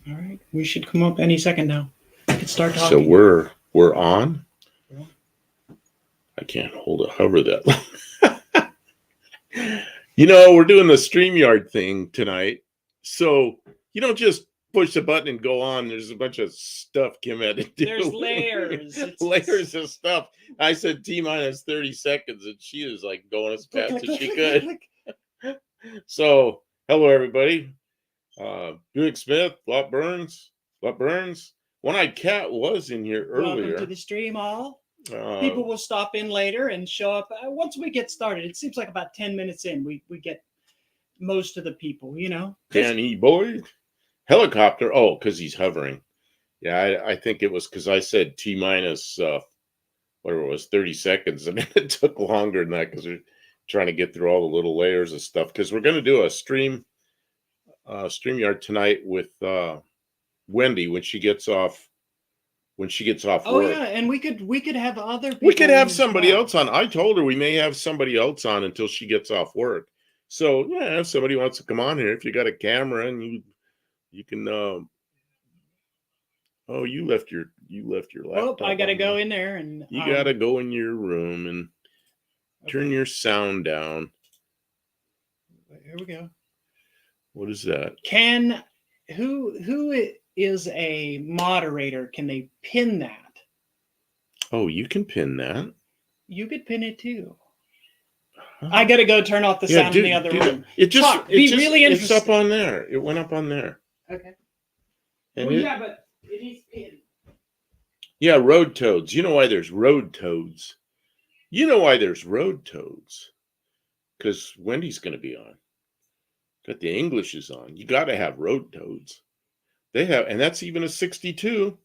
All right. We should come up any second now. We could start So talking. we're on. I can't hold a hover that. We're doing the StreamYard thing tonight. So you don't just push the button and go on. There's a bunch of stuff Kim had to do. There's layers. Layers of stuff. I said T minus 30 seconds, and she was like going as fast as she could. So, hello everybody. Buick Smith, Lot Burns. One-Eyed Cat was in here earlier. Welcome to the stream, all. People will stop in later and show up once we get started. It seems like about 10 minutes in, we get most of the people, Danny Boyd. Helicopter. Oh, because he's hovering. Yeah, I think it was because I said T minus whatever it was, 30 seconds, and it took longer than that because we're trying to get through all the little layers of stuff. Because we're going to do a StreamYard tonight with Wendy when she gets off. Oh work. yeah, and we could have other people. We could have somebody else on. I told her we may have somebody else on until she gets off work. So yeah, if somebody wants to come on here, if you got a camera and you can. Oh, you left your laptop. Oh, I gotta go in there and. You gotta go in your room and turn your sound down. Here we go. What is that? Who is a moderator? Can they pin that? Oh, you can pin that. You could pin it too. I gotta go turn off the sound in the other room. Really interesting. It's up on there. It went up on there. Okay. And but it is pinned. Yeah, road toads. You know why there's road toads? Because Wendy's going to be on. Got the English is on. You got to have road toads. They have, and that's even a 62,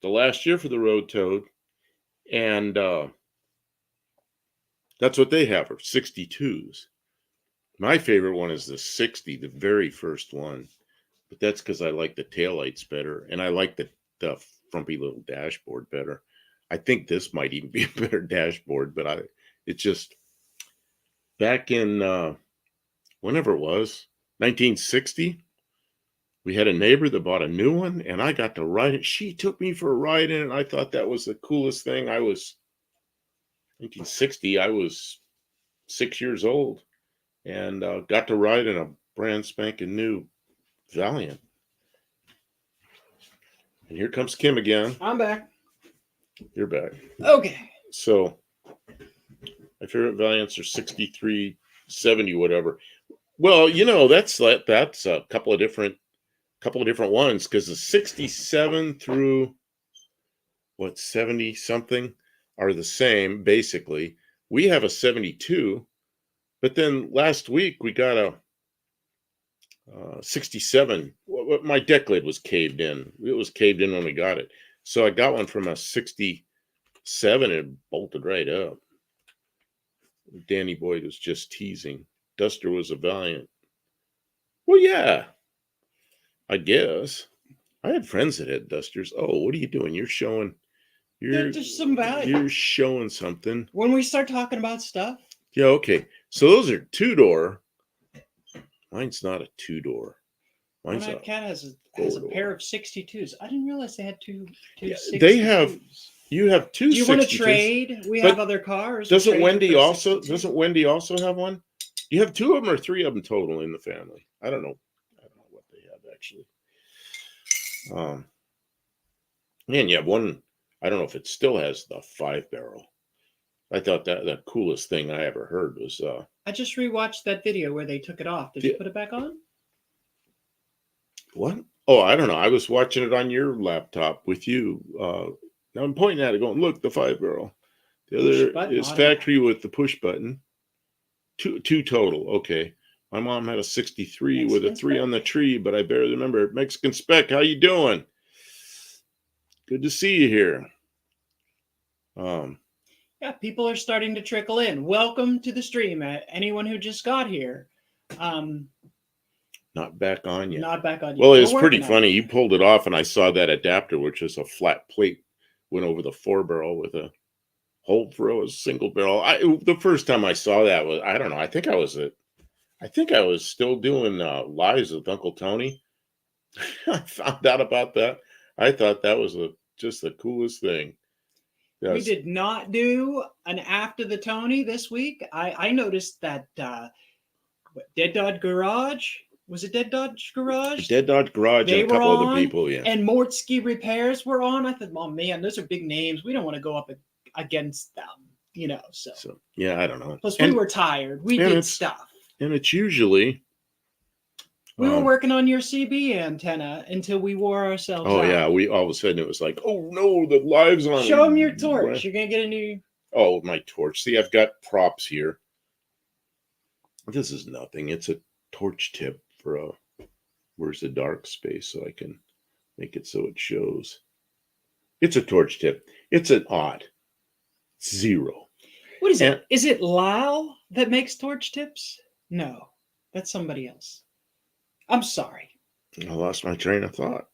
the last year for the road toad. And that's what they have, are 62s. My favorite one is the 60, the very first one. But that's because I like the taillights better. And I like the frumpy little dashboard better. I think this might even be a better dashboard, but it's just back in whenever it was, 1960, we had a neighbor that bought a new one and I got to ride it. She took me for a ride in it. I thought that was the coolest thing. 1960, I was 6 years old and got to ride in a brand spanking new Valiant. And here comes Kim again. I'm back. You're back. Okay. So my favorite Valiants are 63, 70, whatever. Well, that's a couple of different ones, because the 67 through 70 something are the same basically. We have a 72, but then last week we got a 67. My deck lid was caved in. It was caved in when we got it. So I got one from a 67 and bolted right up. Danny Boyd was just teasing. Duster was a Valiant. Well, yeah, I guess. I had friends that had Dusters. Oh, what are you doing? You're showing. There's some value. You're showing something. When we start talking about stuff. Yeah, okay. So those are two-door. Mine's not a two-door. Mine's a Cat has a pair of 62s. I didn't realize they had two 62s. They have. You have two. Do you 62s. Want to trade? We have other cars. Doesn't Wendy also have one? You have two of them or three of them total in the family. I don't know what they have actually. And you have one. I don't know if it still has the 5-barrel. I thought that the coolest thing I ever heard was. I just rewatched that video where they took it off. Did you put it back on? What? Oh, I don't know. I was watching it on your laptop with you. Now I'm pointing at it, going, "Look, the 5-barrel." The other is factory with the push button. Two total. Okay. My mom had a 63 with a 3 on the tree, but I barely remember it. Mexican Spec, how you doing? Good to see you here. Yeah, people are starting to trickle in. Welcome to the stream. Anyone who just got here. Not back on yet. Not back on yet. Well, it was pretty funny. You pulled it off, and I saw that adapter, which is a flat plate, went over the 4-barrel with a hole for a single barrel. The first time I saw that was, I don't know. I think I was still doing lives with Uncle Tony, I found out about that. I thought that was just the coolest thing. We Yes. did not do an after the Tony this week. I noticed that Dead Dodge Garage, was it Dead Dodge Garage? Dead Dodge Garage They and a were couple other on, people, yeah. and Mortsky Repairs were on. I thought, oh man, those are big names. We don't want to go up against them, you know. So yeah, I don't know. plus we were tired. We did stuff. And it's usually we were working on your CB antenna until we wore ourselves out. Yeah, we all of a sudden it was like, oh no, the live's on. Show them your torch. You're gonna get a new. Oh, my torch. See, I've got props here. This is nothing. It's a torch tip for a where's the dark space so I can make it so it shows. It's a torch tip. It's an odd 0. What is it? Is it Lyle that makes torch tips? No, that's somebody else. I'm sorry. I lost my train of thought.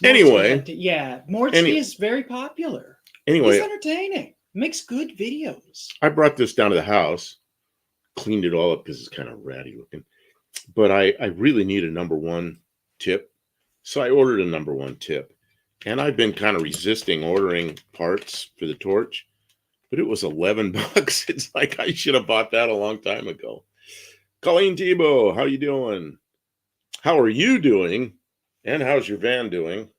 Mortsky Anyway. Yeah, Mortsky is very popular. Anyway. He's entertaining. Makes good videos. I brought this down to the house, cleaned it all up because it's kind of ratty looking. But I really need a number 1 tip. So I ordered a number 1 tip. And I've been kind of resisting ordering parts for the torch. But it was $11. It's like I should have bought that a long time ago. Colleen Tebow, how you doing? How are you doing? And how's your van doing?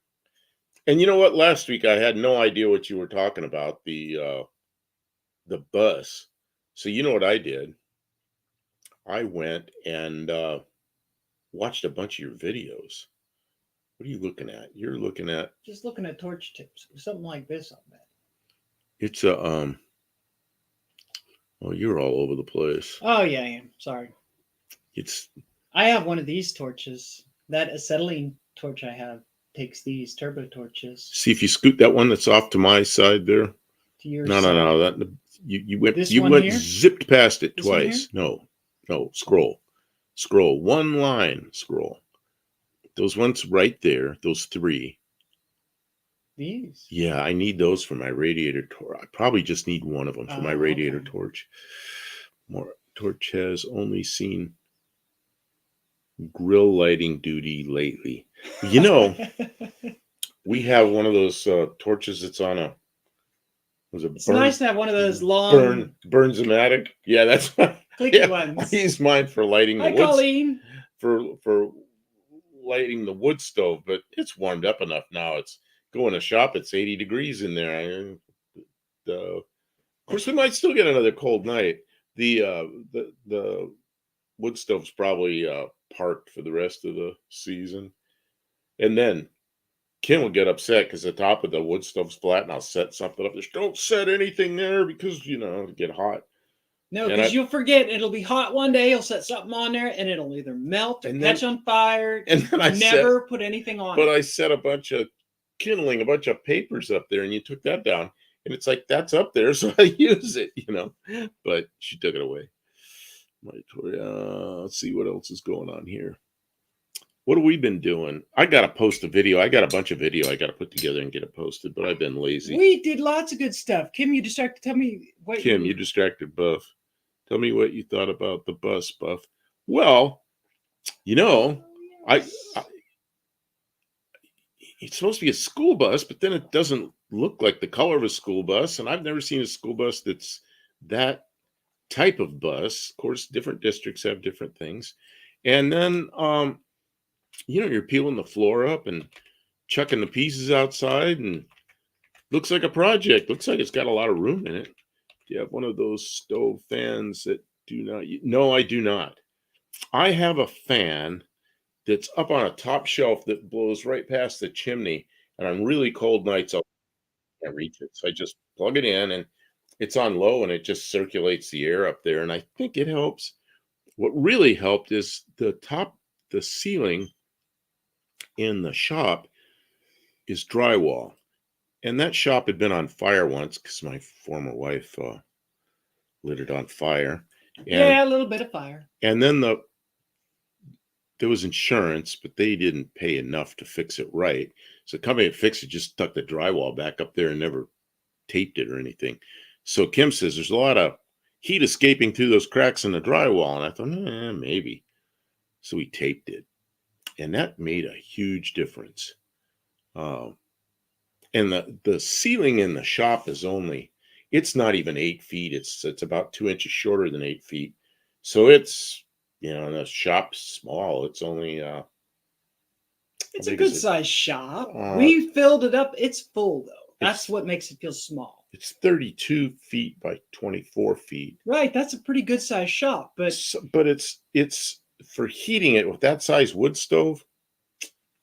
And you know what? Last week I had no idea what you were talking about, the bus. So you know what I did? I went and watched a bunch of your videos. What are you looking at? You're looking at just looking at torch tips, something like this on that. It's a oh, you're all over the place. Oh yeah, I am. Sorry. I have one of these torches. That acetylene torch I have takes these turbo torches. See if you scoot that one that's off to my side there. To your no, side. no. That you went here? Zipped past it This twice. No. Scroll. One line. Scroll. Those ones right there. Those 3. These? Yeah, I need those for my radiator torch. I probably just need one of them for my radiator torch. More torch has only seen grill lighting duty lately. You know, we have one of those torches that's on a. It's nice to have one of those long Burnzomatic. Yeah, that's clicky ones. I use mine for lighting the wood. Colleen. For lighting the wood stove, but it's warmed up enough now. It's going to shop. It's 80 degrees in there. Of course, we might still get another cold night. The wood stove's probably parked for the rest of the season, and then Kim will get upset because the top of the wood stove's flat, and I'll set something up. Just don't set anything there because it'll get hot. No, because you'll forget. It'll be hot one day. You'll set something on there, and it'll either melt or catch on fire. And then I never put anything on. But I set a bunch of papers up there, and you took that down, and it's like that's up there, so I use it, But she took it away. Let's see what else is going on here. What have we been doing? I got to post a video. I got a bunch of video I got to put together and get it posted, but I've been lazy. We did lots of good stuff. Kim, you distracted. Tell me what. Kim, you distracted Buff. Tell me what you thought about the bus, Buff. Well, I it's supposed to be a school bus, but then it doesn't look like the color of a school bus, and I've never seen a school bus that's that type of bus. Of course, different districts have different things. And then you're peeling the floor up and chucking the pieces outside, and looks like a project. Looks like it's got a lot of room in it. Do you have one of those stove fans that do not? No, I do not. I have a fan that's up on a top shelf that blows right past the chimney, and on really cold nights I can't reach it. So I just plug it in, and it's on low, and it just circulates the air up there, and I think it helps. What really helped is the ceiling in the shop is drywall. And that shop had been on fire once because my former wife lit it on fire. A little bit of fire. And then there was insurance, but they didn't pay enough to fix it right. So the company that fixed it just stuck the drywall back up there and never taped it or anything. So Kim says there's a lot of heat escaping through those cracks in the drywall. And I thought, maybe. So we taped it. and that made a huge difference. And the ceiling in the shop is it's not even 8 feet. It's about 2 inches shorter than 8 feet. So it's, the shop's small. It's only, It's a big good is it? sized shop. Uh, We filled it up. It's full though. That's what makes it feel small. It's 32 feet by 24 feet. Right. That's a pretty good sized shop, but But it's for heating it with that size wood stove,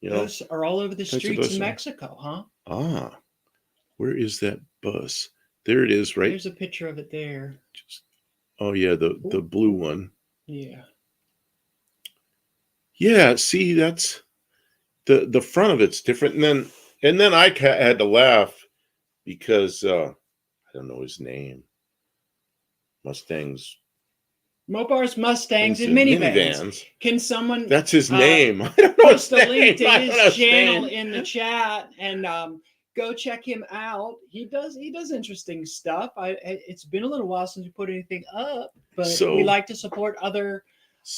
those are all over the That's what streets those in are. Mexico, huh? Where is that bus? There it is, right? There's a picture of it there. Oh yeah, the blue one. Yeah. Yeah, see, that's the front of it's different, and then I had to laugh because I don't know his name. Mustangs, Mopars, Mustangs, and things minivans. Can someone That's his name. I don't know post his a link to name. I don't know his his channel name. in the chat and go check him out? He does interesting stuff. It's been a little while since we put anything up, but So- we like to support other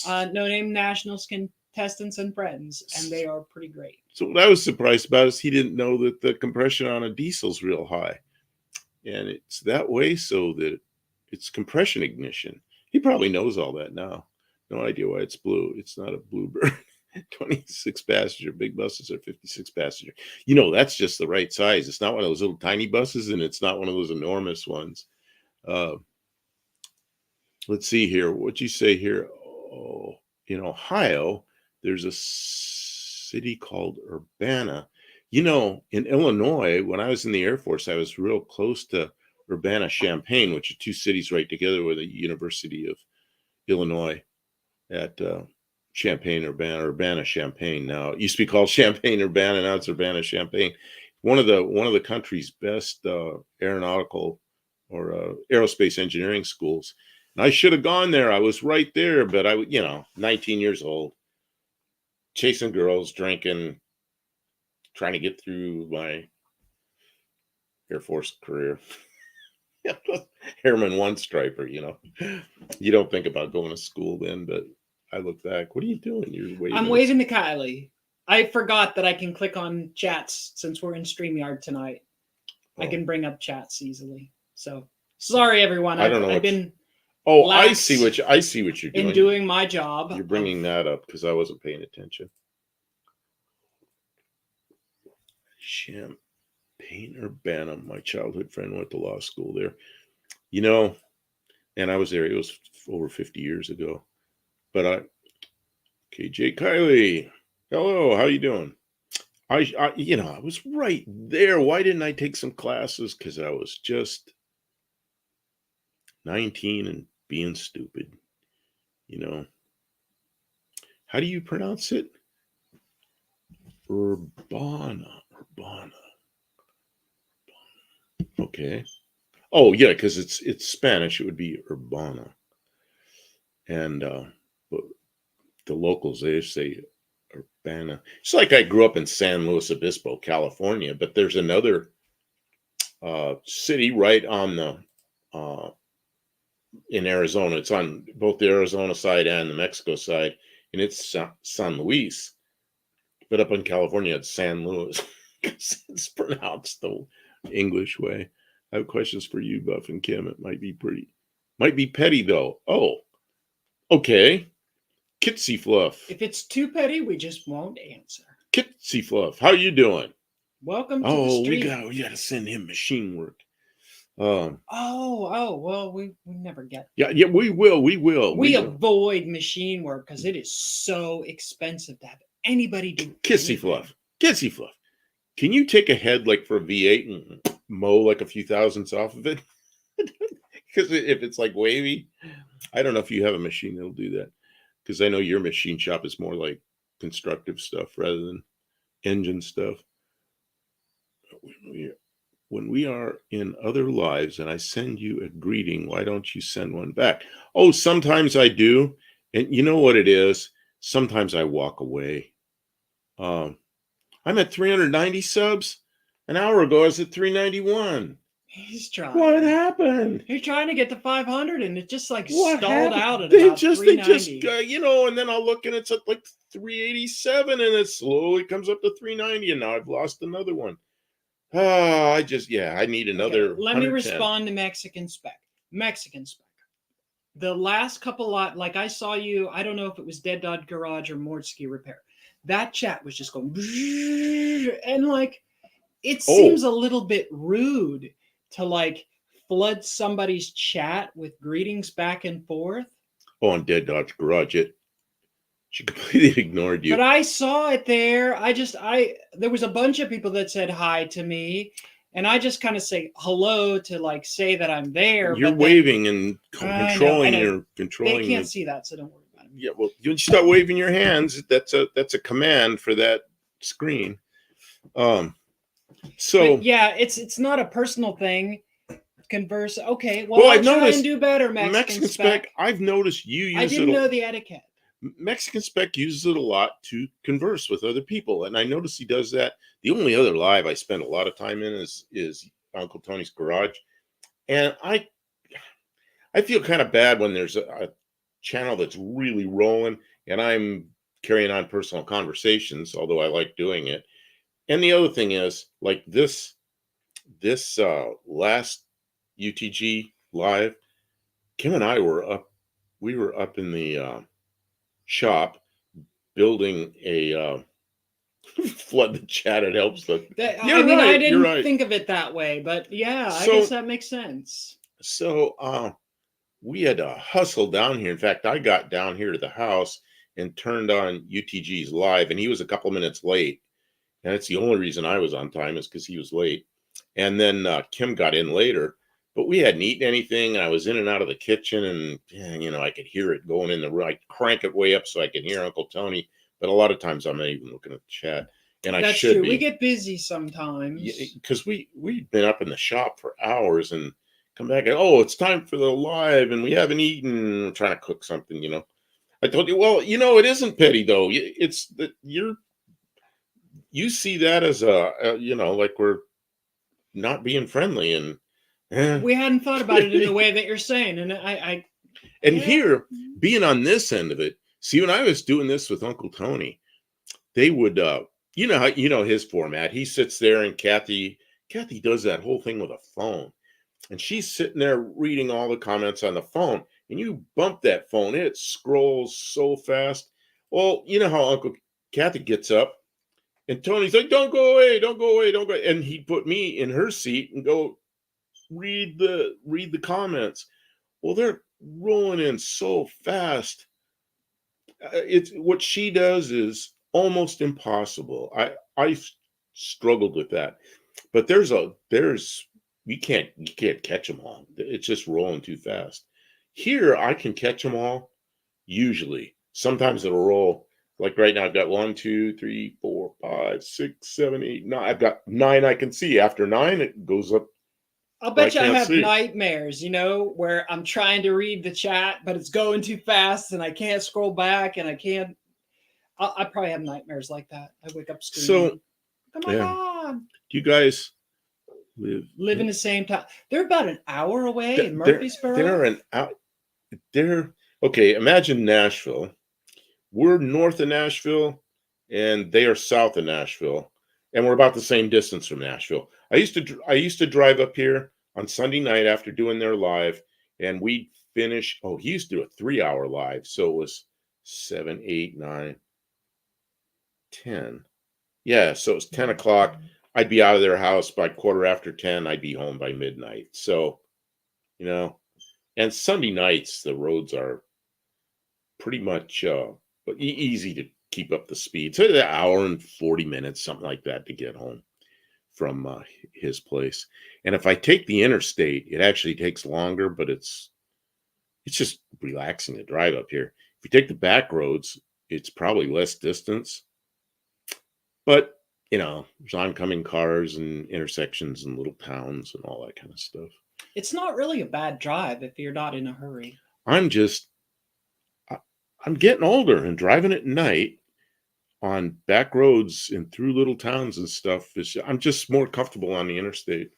no name nationals contestants and friends, and they are pretty great. So what I was surprised about is he didn't know that the compression on a diesel's real high, and it's that way so that it's compression ignition. He probably knows all that now. No idea why it's blue. It's not a Bluebird. 26 passenger. Big buses are 56 passenger. That's just the right size. It's not one of those little tiny buses, and it's not one of those enormous ones. Let's see here. What'd you say here? Oh, in Ohio, there's a city called Urbana. In Illinois, when I was in the Air Force, I was real close to Urbana-Champaign, which are two cities right together with the University of Illinois at Urbana-Champaign. Now it used to be called Champaign-Urbana, now it's Urbana-Champaign. One of the country's best aeronautical or aerospace engineering schools. And I should have gone there. I was right there, but 19 years old, chasing girls, drinking, trying to get through my Air Force career. Airman one striper, You don't think about going to school then, but I look back. What are you doing? You're waving. I'm waving to Kylie. I forgot that I can click on chats since we're in StreamYard tonight. I can bring up chats easily. So sorry, everyone. I don't know. I've been. Oh, I see what you're doing. In doing my job. You're bringing that up because I wasn't paying attention. Champaign-Urbana. My childhood friend went to law school there. And I was there. It was over 50 years ago. But KJ Kylie, hello. How you doing? I was right there. Why didn't I take some classes? Because I was just 19 and being stupid. How do you pronounce it? Urbana. Okay. Oh yeah, because it's Spanish. It would be Urbana. And but the locals, they say Urbana. It's like I grew up in San Luis Obispo, California, but there's another city right on the in Arizona. It's on both the Arizona side and the Mexico side, and it's San Luis. But up in California, it's San Luis because it's pronounced the English way. I have questions for you, Buff and Kim. It might be petty though. Oh, okay. Kitsy Fluff. If it's too petty, we just won't answer. Kitsy Fluff, how you doing? Welcome to the stream. we gotta send him machine work. Well, we never get. Yeah, we will. We avoid machine work because it is so expensive to have anybody do. Kitsy Fluff. Can you take a head like for a V8 and mow like a few thousandths off of it? Because if it's like wavy, I don't know if you have a machine that'll do that. Because I know your machine shop is more like constructive stuff rather than engine stuff. When we are in other lives and I send you a greeting, why don't you send one back? Oh, sometimes I do. And you know what it is? Sometimes I walk away. I'm at 390 subs. An hour ago, I was at 391. He's trying. What happened? He's trying to get to 500, and it just like What stalled happened? out at They about just 390. and then I'll look and it's at like 387, and it slowly comes up to 390, and now I've lost another one. I need another. Okay, let me 110. respond to Mexican Spec. Mexican Spec. The last couple lot, like I saw you, I don't know if it was Dead Dog Garage or Mordsky Repair. That chat was just going, and like, it seems a little bit rude to like flood somebody's chat with greetings back and forth. Oh, on Dead Dodge Garage, she completely ignored you. But I saw it there. There was a bunch of people that said hi to me, and I just kind of say hello to like say that I'm there. You're waving and controlling your They can't see that, so don't worry about it. Yeah, well, you start waving your hands. That's a command for that screen. So but yeah, it's not a personal thing. Converse. Okay, well I'll try and do better. Mexican Spec. I've noticed you use it. I didn't know the etiquette. Mexican Spec uses it a lot to converse with other people, and I notice he does that. The only other live I spend a lot of time in is Uncle Tony's Garage, and I feel kind of bad when there's a channel that's really rolling and I'm carrying on personal conversations, although I like doing it. And the other thing is, like this last UTG live, Kim and I were up in the shop building a flood the chat. It helps. I didn't think of it that way, but yeah, I guess that makes sense. So we had to hustle down here. In fact, I got down here to the house and turned on UTG's live, and he was a couple minutes late. And that's the only reason I was on time, is because he was late. And then Kim got in later, but we hadn't eaten anything. And I was in and out of the kitchen, and I could hear it going in the room. I crank it way up so I can hear Uncle Tony. But a lot of times I'm not even looking at the chat. And that's true. We get busy sometimes. Because we've been up in the shop for hours and come back and, it's time for the live and we haven't eaten. We're trying to cook something, I told you, well, it isn't petty though. It's that you see that as like we're not being friendly, and we hadn't thought about it in the way that you're saying. And here, being on this end of it, see, when I was doing this with Uncle Tony, they would, his format. He sits there, and Kathy does that whole thing with a phone. And she's sitting there reading all the comments on the phone, and you bump that phone, it scrolls so fast. Well, you know how Uncle Kathy gets up, and Tony's like, don't go away. And he'd put me in her seat and go read the comments. Well, they're rolling in so fast. It's what she does is almost impossible. I struggled with that, but you can't catch them all. It's just rolling too fast. Here, I can catch them all. Usually, sometimes it'll roll. Like right now, I've got 1, 2, 3, 4, 5, 6, 7, 8, 9. I've got 9 I can see. After 9, it goes up. I'll bet you I have nightmares, where I'm trying to read the chat, but it's going too fast and I can't scroll back and I can't. I probably have nightmares like that. I wake up screaming. Oh my God. Do you guys live in the same town? They're about an hour away in Murfreesboro. Okay, imagine Nashville. We're north of Nashville and they are south of Nashville, and we're about the same distance from Nashville. I used to drive up here on Sunday night after doing their live, and we'd finish. He used to do a 3-hour live, so it was 7, 8, 9, 10. Yeah, so it was 10 o'clock. I'd be out of their house by 10:15. I'd be home by midnight. So, and Sunday nights, the roads are pretty much easy to keep up the speed. So an hour and 40 minutes, something like that, to get home from his place. And if I take the interstate, it actually takes longer, but it's just relaxing to drive up here. If you take the back roads, it's probably less distance. But, there's oncoming cars and intersections and little towns and all that kind of stuff. It's not really a bad drive if you're not in a hurry. I'm getting older, and driving at night on back roads and through little towns and stuff I'm just more comfortable on the interstate.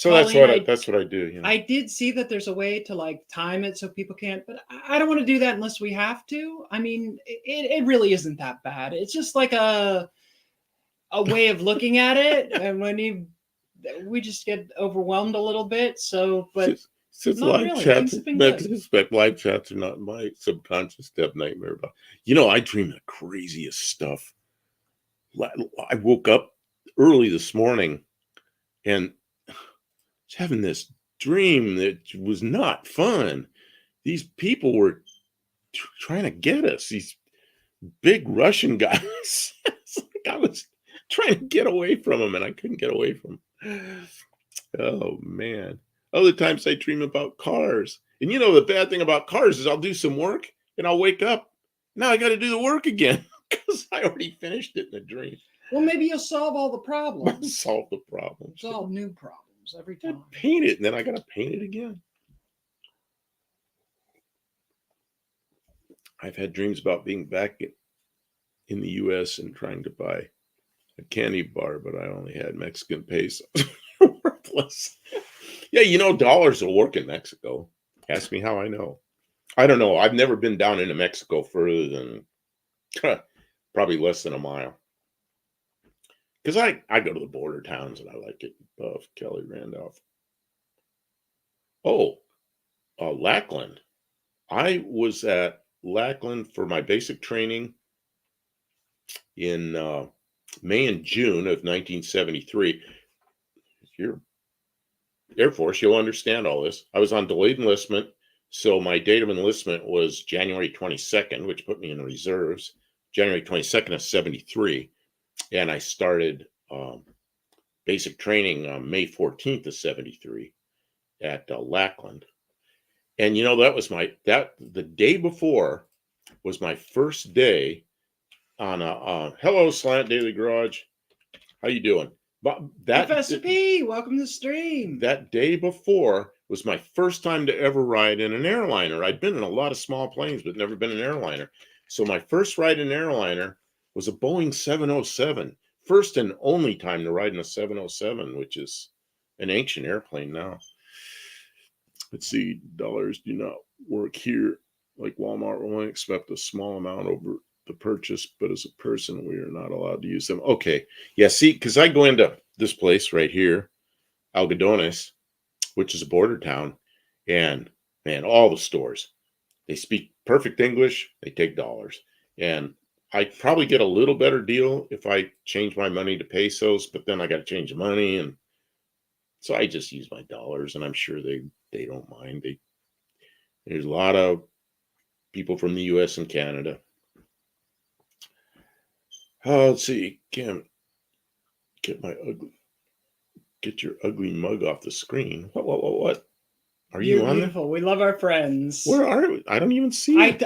So Colleen, that's what I do. You know? I did see that there's a way to like time it so people can't, but I don't want to do that unless we have to. I mean, it really isn't that bad. It's just like a way of looking at it, and we just get overwhelmed a little bit. So, but Since not live really. chats, Things have been good. live chats are not my subconscious step nightmare. About you know, I dream the craziest stuff. I woke up early this morning and was having this dream that was not fun. These people were trying to get us. These big Russian guys. It's like I was trying to get away from them, and I couldn't get away from them. Oh man. Other times I dream about cars. And you know the bad thing about cars is I'll do some work and I'll wake up. Now I got to do the work again because I already finished it in a dream. Well, maybe you'll solve all the problems. Solve the problem. Solve new problems every I time. paint it and then I got to paint it again. I've had dreams about being back in the U.S. and trying to buy a candy bar, but I only had Mexican pesos. Worthless. Yeah, you know, dollars will work in Mexico. Ask me how I know. I don't know. I've never been down into Mexico further than probably less than a mile. Because I go to the border towns and I like it. Buff, Kelly Randolph. Oh, Lackland. I was at Lackland for my basic training in May and June of 1973. If you're Air Force, you'll understand all this. I was on delayed enlistment, so my date of enlistment was January 22nd, which put me in the reserves. January 22nd of 73. And I started basic training on May 14th of 73 at Lackland. And you know, that was the day before was my first day on a hello Slant Daily Garage. How you doing? But Professor P, welcome to the stream. That day before was my first time to ever ride in an airliner. I'd been in a lot of small planes, but never been in an airliner. So my first ride in an airliner was a Boeing 707. First and only time to ride in a 707, which is an ancient airplane now. Let's see, dollars do not work here. Like Walmart will only accept a small amount over the purchase, but as a person, we are not allowed to use them. Okay. Yeah, see, because I go into this place right here, Algodones, which is a border town, and man, all the stores, they speak perfect English, they take dollars. And I probably get a little better deal if I change my money to pesos, but then I got to change the money. And so I just use my dollars, and I'm sure they don't mind. There's a lot of people from the US and Canada. Let's see, Kim, get your ugly mug off the screen. What? Are you on beautiful. There? We love our friends. Where are we? I don't even see it.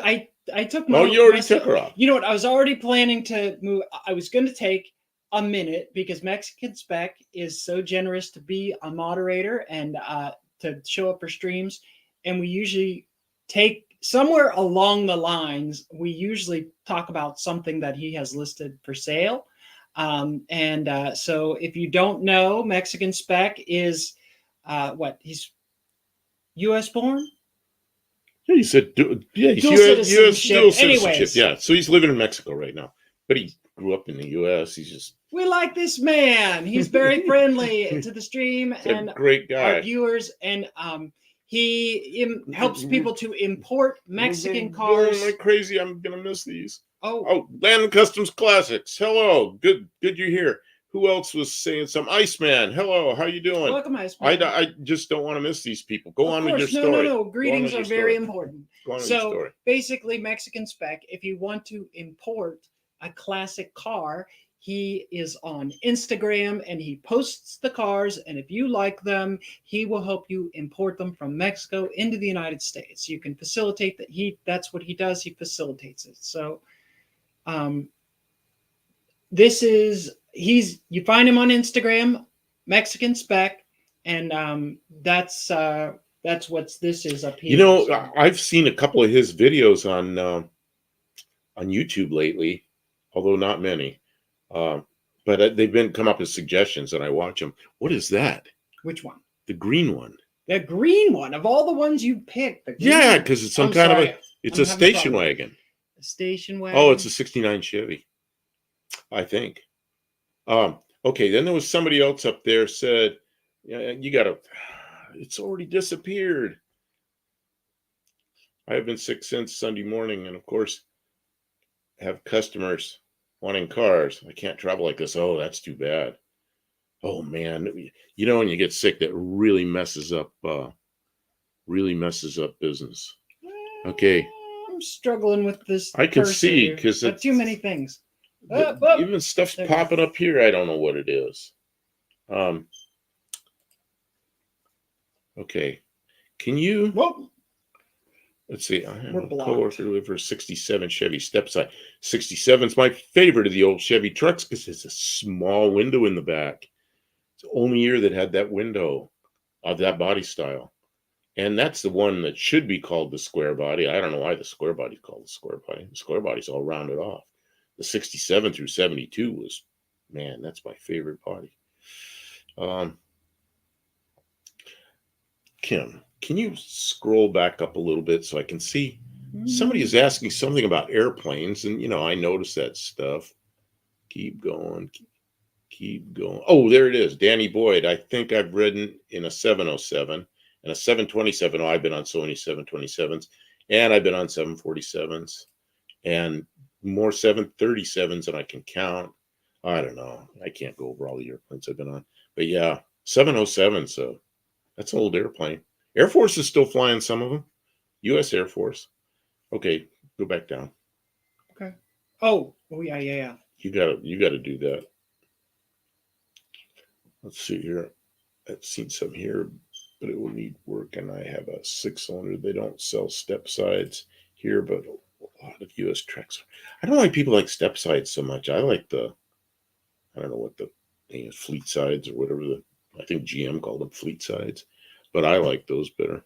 I took my. Oh, you already took her off. You know what? I was already planning to move. I was going to take a minute because Mexican Spec is so generous to be a moderator and to show up for streams. And we usually take somewhere along the lines, we usually talk about something that he has listed for sale. So if you don't know, Mexican Spec is he's U.S. born? Yeah, you said, he's dual citizenship. Anyways. Yeah, so he's living in Mexico right now, but he grew up in the U.S. He's just. We like this man. He's very friendly to the stream and a great guy. Our viewers, and he helps people to import Mexican cars. Like crazy, I'm gonna miss these. Oh, Land Customs Classics. Hello, good you're here. Who else was saying some? Iceman. Hello, how you doing? Welcome, Iceman. I just don't want to miss these people. Go on with your No, story. no. Greetings are very important. Go on with your story. Basically, Mexican Spec, if you want to import a classic car, he is on Instagram and he posts the cars. And if you like them, he will help you import them from Mexico into the United States. You can facilitate that. That's what he does. He facilitates it. So, you find him on Instagram, Mexican Spec, and that's what this is up here. You know, I've seen a couple of his videos on YouTube lately, although not many. But they've come up as suggestions, and I watch them. What is that? Which one? The green one. The green one of all the ones you picked. The green Yeah, one. because it's some I'm kind of sorry. a. It's I'm a having station problems. wagon. A station wagon. Oh, it's a '69 Chevy, I think. Okay, then there was somebody else up there said, "Yeah, you gotta. It's already disappeared." I have been sick since Sunday morning, and of course, have customers wanting cars. I can't travel like this. Oh, that's too bad. Oh man, you know when you get sick, that really messes up business. Okay, I'm struggling with this. I can cursor see here. because Got too many things. even stuff's There we go. popping up here. I don't know what it is. Okay, can you? Whoa. Let's see. I have We're a blocked. coworker who lives for 67 Chevy stepside. 67 is my favorite of the old Chevy trucks because it's a small window in the back. It's the only year that had that window of that body style. And that's the one that should be called the square body. I don't know why the square body's called the square body. The square body's all rounded off. The 67 through 72 was, man, that's my favorite body. Kim, can you scroll back up a little bit so I can see? Somebody is asking something about airplanes, and I noticed that stuff. Keep going. Keep going. Oh, there it is. Danny Boyd. I think I've ridden in a 707 and a 727. Oh, I've been on so many 727s, and I've been on 747s and more 737s than I can count. I don't know. I can't go over all the airplanes I've been on. But yeah, 707. So that's an old airplane. Air Force is still flying some of them. U.S. Air Force. Okay, go back down. Okay. Oh yeah. You gotta do that. Let's see here. I've seen some here, but it will need work. And I have a 6-cylinder. They don't sell step sides here, but a lot of U.S. trucks. I don't like people like step sides so much. I like I don't know what the name is, fleet sides or whatever. I think GM called them fleet sides, but I like those better.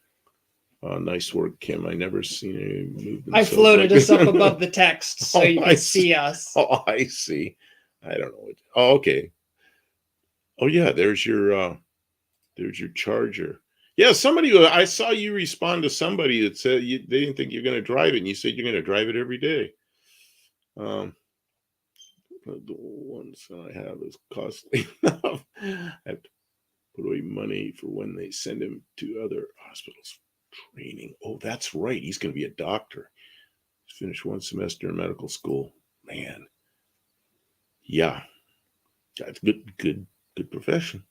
Nice work, Kim. I never seen any movement. I floated us up above the text so you can see us. Oh, I see. I don't know. Oh, okay. Oh yeah, there's your charger. Yeah, I saw you respond to somebody that said they didn't think you're going to drive it, and you said you're going to drive it every day. The ones that I have is costly enough. I have to put away money for when they send him to other hospitals. Training. Oh, that's right. He's going to be a doctor. He's finished 1 semester in medical school. Man. Yeah. That's good profession.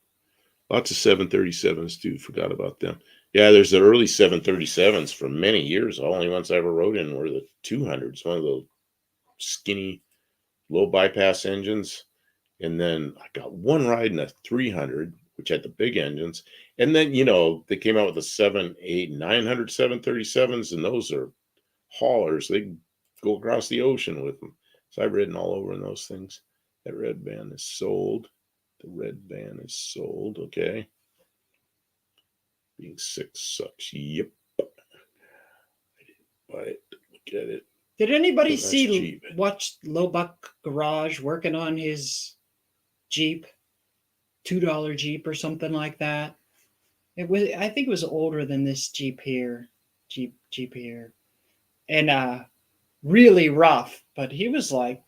Lots of 737s too. Forgot about them. Yeah, there's the early 737s for many years. The only ones I ever rode in were the 200s, one of those skinny, low bypass engines. And then I got one ride in a 300, which had the big engines. And then, they came out with the 7, 8, 900 737s, and those are haulers. They go across the ocean with them. So I've ridden all over in those things. That red van is sold. The red van is sold. Okay. Being sick sucks. Yep. I didn't buy it. Look at it. Did anybody watch Lobuck Garage working on his Jeep? $2 Jeep or something like that. I think it was older than this Jeep here. Jeep here. And really rough, but he was like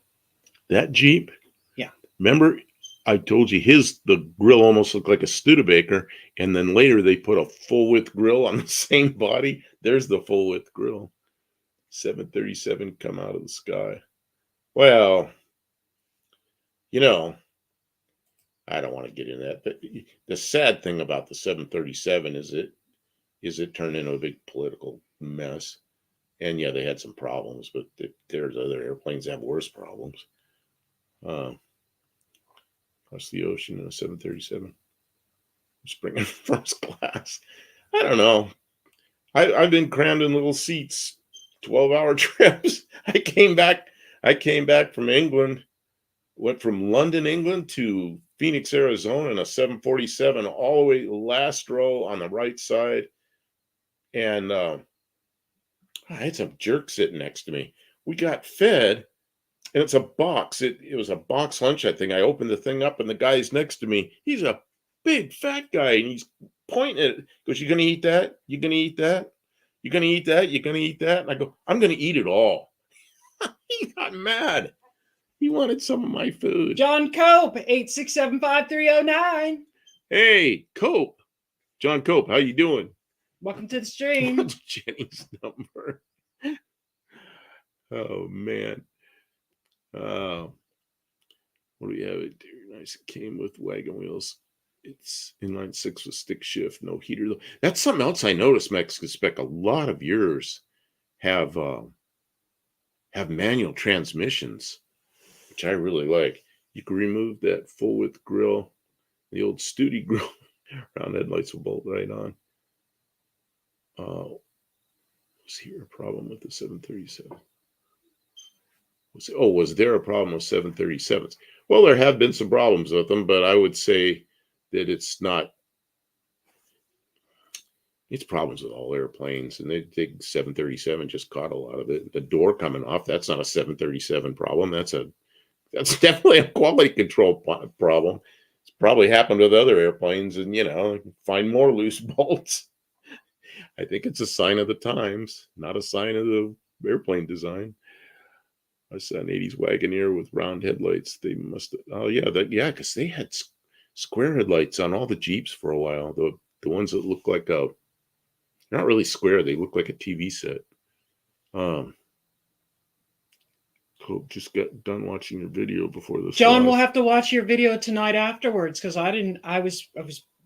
that Jeep. Yeah. Remember I told you the grill almost looked like a Studebaker, and then later they put a full width grill on the same body. There's the full width grill. 737 come out of the sky. Well, I don't want to get into that, but the sad thing about the 737 is it turned into a big political mess. And yeah, they had some problems, but there's other airplanes that have worse problems. Across the ocean in a 737. Just bringing first class. I don't know. I've been crammed in little seats, 12-hour trips. I came back from England, went from London, England to Phoenix, Arizona in a 747, all the way last row on the right side. And I had some jerk sitting next to me. We got fed, and it's a box. It was a box lunch, I think. I opened the thing up, and the guy's next to me. He's a big fat guy, and he's pointing at it. He goes, "You gonna eat that? You gonna eat that? You gonna eat that? You gonna eat that?" And I go, "I'm gonna eat it all." He got mad. He wanted some of my food. John Cope, 8675309. Hey, Cope. John Cope, how you doing? Welcome to the stream. What's Jenny's number? Oh man. What do we have? It nice. It came with wagon wheels. It's inline 6 with stick shift, no heater though. That's something else I noticed. Mexican Spec. A lot of yours have manual transmissions, which I really like. You can remove that full width grill, the old Studi grill. Round headlights will bolt right on. Was here a problem with the 737? Was there a problem with 737s? Well, there have been some problems with them, but I would say that it's problems with all airplanes, and they think 737 just caught a lot of it. The door coming off, that's not a 737 problem. That's definitely a quality control problem. It's probably happened with other airplanes, and find more loose bolts. I think it's a sign of the times, not a sign of the airplane design. I saw an 80s Wagoneer with round headlights. They must have, because they had square headlights on all the Jeeps for a while. The ones that look like not really square, they look like a TV set. Hope just got done watching your video before this. John, we'll have to watch your video tonight afterwards because I was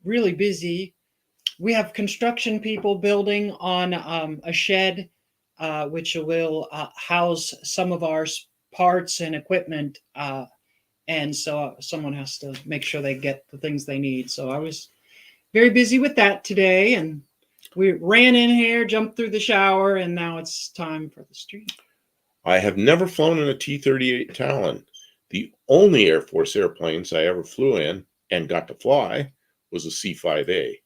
really busy. We have construction people building on a shed, which will house some of our parts and equipment. And so someone has to make sure they get the things they need. So I was very busy with that today. And we ran in here, jumped through the shower, and now it's time for the stream. I have never flown in a T-38 Talon. The only Air Force airplanes I ever flew in and got to fly was a C-5A.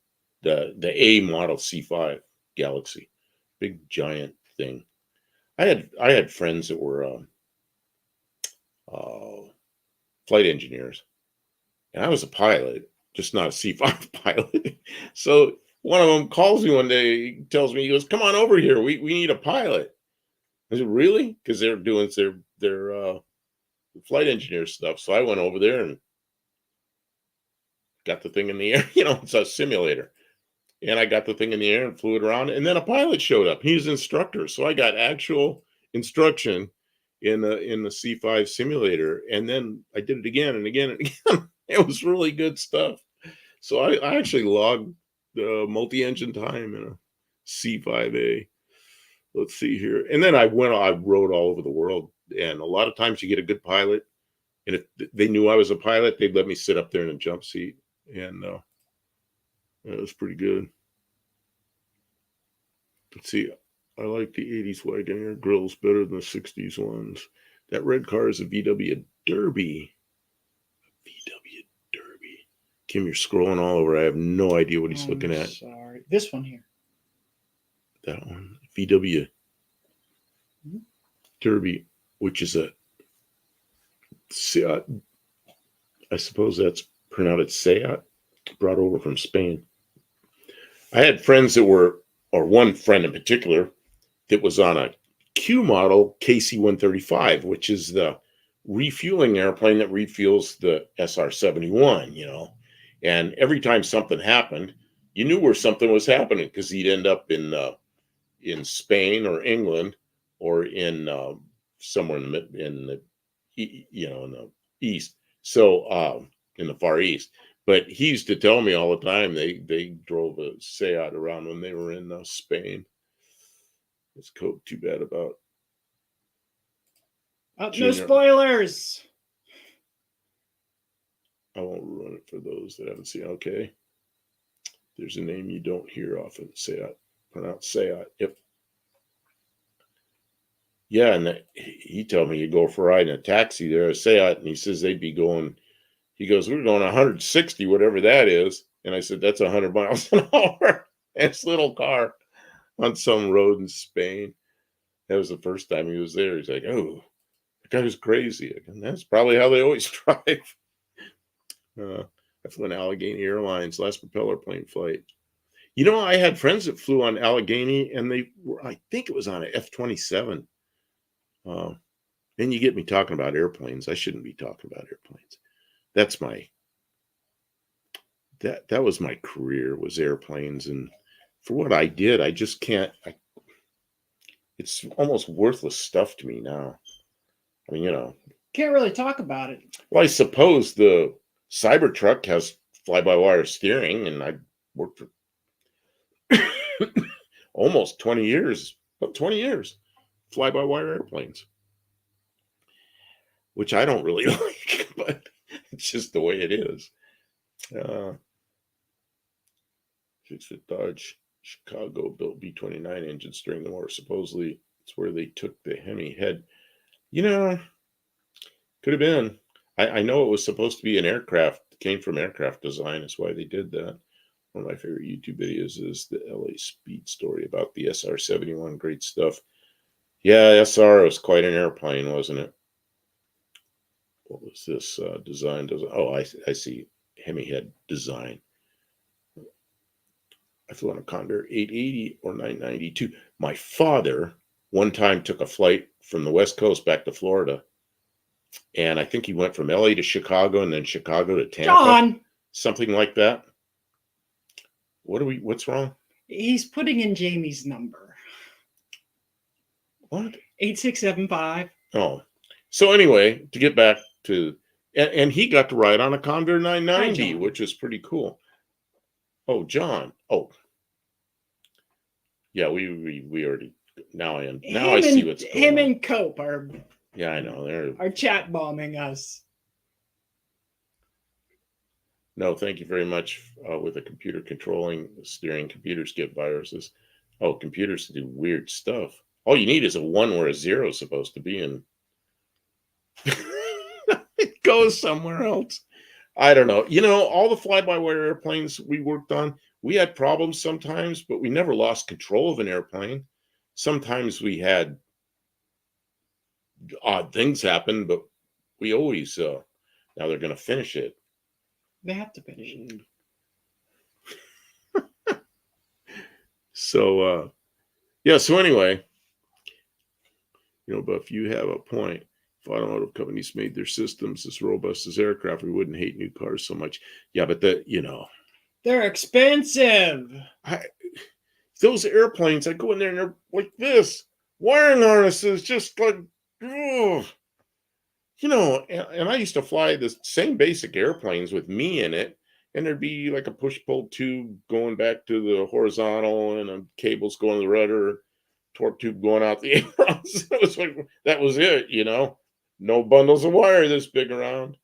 The A model C5 Galaxy, big giant thing. I had friends that were flight engineers, and I was a pilot, just not a C5 pilot. So one of them calls me one day, he tells me, he goes, "Come on over here, we need a pilot." I said, "Really?" Because they're doing their flight engineer stuff. So I went over there and got the thing in the air. It's a simulator. And I got the thing in the air and flew it around. And then a pilot showed up. He was an instructor. So I got actual instruction in the C5 simulator. And then I did it again and again and again. It was really good stuff. So I actually logged the multi-engine time in a C5A. Let's see here. And then I rode all over the world. And a lot of times you get a good pilot. And if they knew I was a pilot, they'd let me sit up there in a jump seat. And that was pretty good. Let's see. I like the 80s Wagoneer grills better than the 60s ones. That red car is a VW Derby. VW Derby. Kim, you're scrolling all over. I have no idea what he's looking at. Sorry. This one here. That one. VW Derby, which is a Seat. I suppose that's pronounced Seat, brought over from Spain. I had friends that were, or one friend in particular, that was on a Q model KC-135, which is the refueling airplane that refuels the SR-71, And every time something happened, you knew where something was happening because he'd end up in Spain or England or in somewhere in the east. So in the Far East. But he used to tell me all the time they drove a Seat around when they were in Spain. It's Coke too bad about. No spoilers. I won't ruin it for those that haven't seen. Okay. There's a name you don't hear often. Seat. Pronounced Seat. Yep. Yeah, and he told me you go for a ride in a taxi there, a Seat, and he says they'd be going. He goes, "We're going 160, whatever that is." And I said, "That's 100 miles an hour." This little car on some road in Spain. That was the first time he was there. He's like, "Oh, that guy was crazy." And that's probably how they always drive. I flew in Allegheny Airlines, last propeller plane flight. You know, I had friends that flew on Allegheny, and they were, I think it was on an F-27. And you get me talking about airplanes. I shouldn't be talking about airplanes. That's my, that was my career, was airplanes. And for what I did, I just can't, it's almost worthless stuff to me now. I mean, you know. Can't really talk about it. Well, I suppose the Cybertruck has fly-by-wire steering, and I worked for almost 20 years, about 20 years, fly-by-wire airplanes, which I don't really like, but it's just the way it is. It's a Dodge Chicago built B-29 engines during the war. Supposedly, it's where they took the Hemi head. You know, could have been. I know it was supposed to be an aircraft. It came from aircraft design. That's why they did that. One of my favorite YouTube videos is the LA Speed story about the SR-71. Great stuff. Yeah, SR was quite an airplane, wasn't it? What was this design? Oh, I see. Hemi head design. I flew on a Condor 880 or 992. My father one time took a flight from the West Coast back to Florida. And I think he went from LA to Chicago and then Chicago to Tampa. John! Something like that. What's wrong? He's putting in Jamie's number. What? 8675. Oh. So anyway, to get back to, and he got to ride on a Condor 990, which is pretty cool. Oh, John. Oh. Yeah, we already, now I see what's going on. Him and Cope are... Yeah, I know. They're chat bombing us. No, thank you very much. With the computer controlling steering, computers get viruses. Oh, computers do weird stuff. All you need is a 1 where a 0 is supposed to be, and it goes somewhere else. I don't know. You know, all the fly-by-wire airplanes we worked on, we had problems sometimes, but we never lost control of an airplane. Sometimes we had odd things happen, but we always, now they're going to finish it. They have to finish it. So, yeah, so anyway, you know, but if you have a point, if automotive companies made their systems as robust as aircraft, we wouldn't hate new cars so much. Yeah, but they're expensive. Those airplanes, I go in there and they're like this. Wiring harnesses, just like, ugh. You know, and I used to fly the same basic airplanes with me in it, and there'd be like a push-pull tube going back to the horizontal and cables going to the rudder, torque tube going out the ailerons. It was like, that was it, you know. No bundles of wire this big around.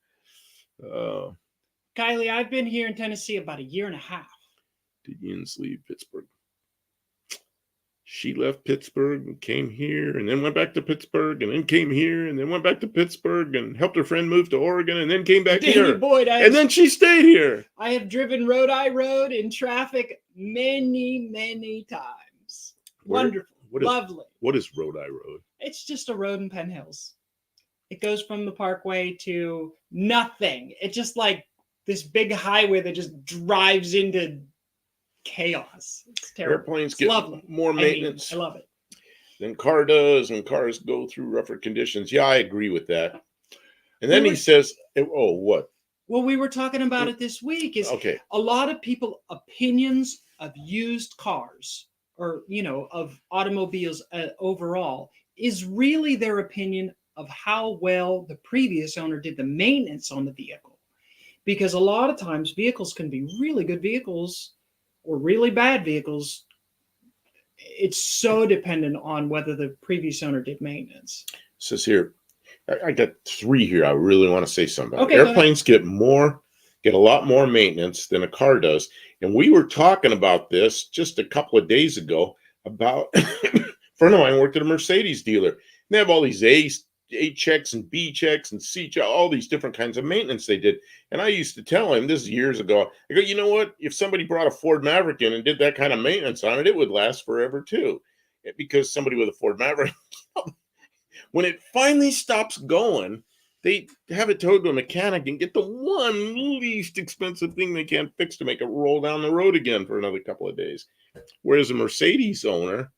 Kylie, I've been here in Tennessee about a year and a half. Did Jens leave Pittsburgh? She left Pittsburgh and came here and then went back to Pittsburgh and then came here and then went back to Pittsburgh and helped her friend move to Oregon and then came back here. Boyd, and then she stayed here. I have driven Road I Road in traffic many, many times. Wonderful. Lovely. What is Road I Road? It's just a road in Penn Hills. It goes from the Parkway to nothing. It's just like this big highway that just drives into chaos. It's terrible. Airplanes it's get lovely. More maintenance. I love it. Than car does, and cars go through rougher conditions. Yeah, I agree with that. And then he says, "Oh, what?" Well, we were talking about it this week. Is okay. A lot of people opinions of used cars, or of automobiles overall, is really their opinion of how well the previous owner did the maintenance on the vehicle. Because a lot of times vehicles can be really good vehicles or really bad vehicles. It's so dependent on whether the previous owner did maintenance. It says here, I got 3 here I really want to say something about. Okay, airplanes get a lot more maintenance than a car does. And we were talking about this just a couple of days ago about a friend of mine worked at a Mercedes dealer. And they have all these A checks and B checks and C checks, all these different kinds of maintenance they did. And I used to tell him, this is years ago, I go, you know what? If somebody brought a Ford Maverick in and did that kind of maintenance on it, it would last forever too. Because somebody with a Ford Maverick, when it finally stops going, They have it towed to a mechanic and get the one least expensive thing they can fix to make it roll down the road again for another couple of days. Whereas a Mercedes owner,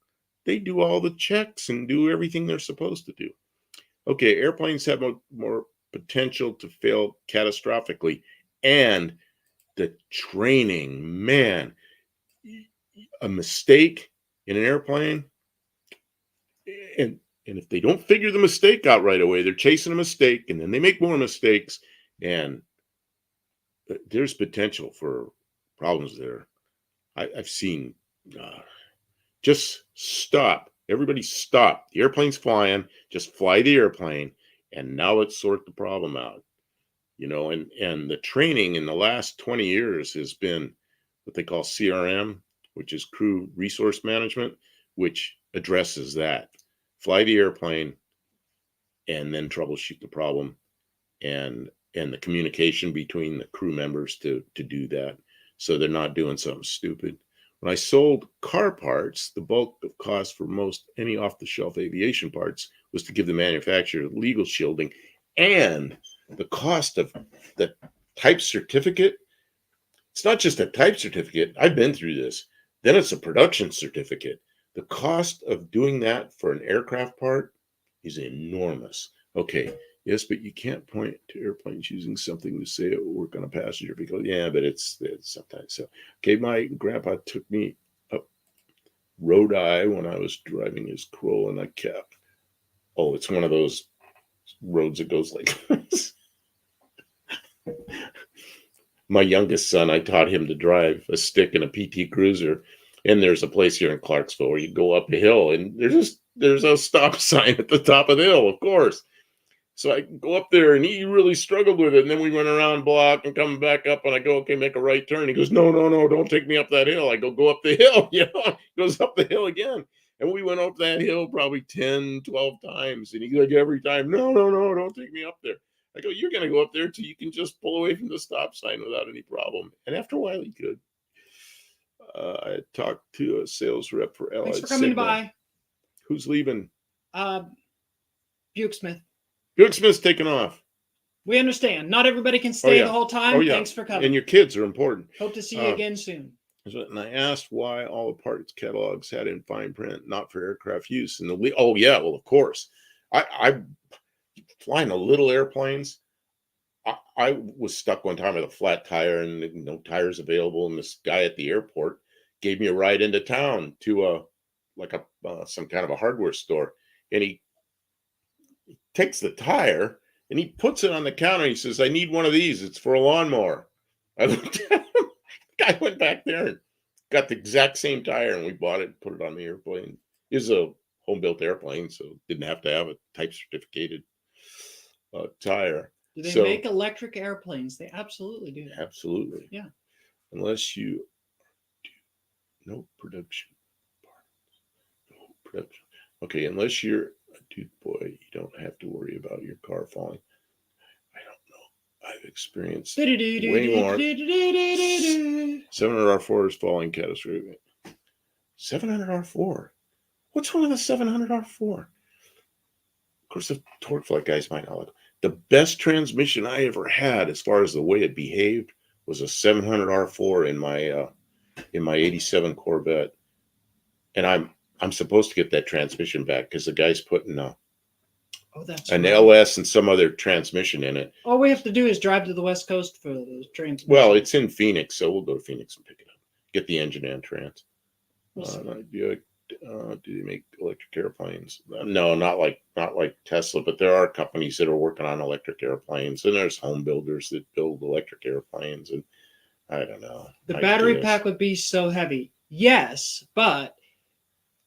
they do all the checks and do everything they're supposed to do. Okay, airplanes have more potential to fail catastrophically. And the training, man, a mistake in an airplane, and if they don't figure the mistake out right away, they're chasing a mistake, and then they make more mistakes, and there's potential for problems there. I've seen. Just stop. Everybody stop. The airplane's flying. Just fly the airplane, and now let's sort the problem out. And the training in the last 20 years has been what they call CRM, which is crew resource management, which addresses that. Fly the airplane and then troubleshoot the problem, and the communication between the crew members to do that, so they're not doing something stupid. When I sold car parts, the bulk of cost for most any off-the-shelf aviation parts was to give the manufacturer legal shielding, and the cost of the type certificate. It's not just a type certificate. I've been through this. Then it's a production certificate. The cost of doing that for an aircraft part is enormous. Okay, yes, but you can't point to airplanes using something to say it will work on a passenger vehicle. Yeah, but it's sometimes so. Okay, my grandpa took me up Road Eye when I was driving his Corolla, and I kept. Oh, it's one of those roads that goes like this. My youngest son, I taught him to drive a stick and a PT Cruiser. And there's a place here in Clarksville where you go up a hill, and there's a stop sign at the top of the hill, of course. So I go up there, and he really struggled with it. And then we went around block and come back up, and I go, okay, make a right turn. He goes, no, don't take me up that hill. I go up the hill. He goes up the hill again. And we went up that hill probably 10, 12 times. And he's like, every time, no, don't take me up there. I go, you're going to go up there till you can just pull away from the stop sign without any problem. And after a while, he could. I talked to a sales rep for Allied Thanks for coming Signal. by. Who's leaving? Buick Smith. Buick Smith's taking off. We understand. Not everybody can stay the whole time. Yeah. Thanks for coming. And your kids are important. Hope to see you again soon. And I asked why all the parts catalogs had in fine print, not for aircraft use. And of course. I flying the little airplanes. I was stuck one time with a flat tire and no tires available. And this guy at the airport gave me a ride into town to some kind of a hardware store. And he takes the tire and he puts it on the counter. He says, I need one of these. It's for a lawnmower. I looked at him. The guy went back there and got the exact same tire, and we bought it and put it on the airplane. It was a home-built airplane, so didn't have to have a type certificated tire. Do they make electric airplanes? They absolutely do. Absolutely. Yeah. Unless you do no production parts. No production. Okay, unless you're a dude boy, you don't have to worry about your car falling. I don't know. I've experienced way more. 700R4 is falling catastrophic. 700R4? What's wrong with a 700R4? Of course, the torque flight guys might not look. The best transmission I ever had, as far as the way it behaved, was a 700R4 in my '87 Corvette, and I'm supposed to get that transmission back because the guy's putting an LS and some other transmission in it. All we have to do is drive to the West Coast for the transmission. Well, it's in Phoenix, so we'll go to Phoenix and pick it up. Get the engine and trans. Do they make electric airplanes? No, not like Tesla, but there are companies that are working on electric airplanes, and there's home builders that build electric airplanes, and I don't know. The battery pack would be so heavy. Yes, but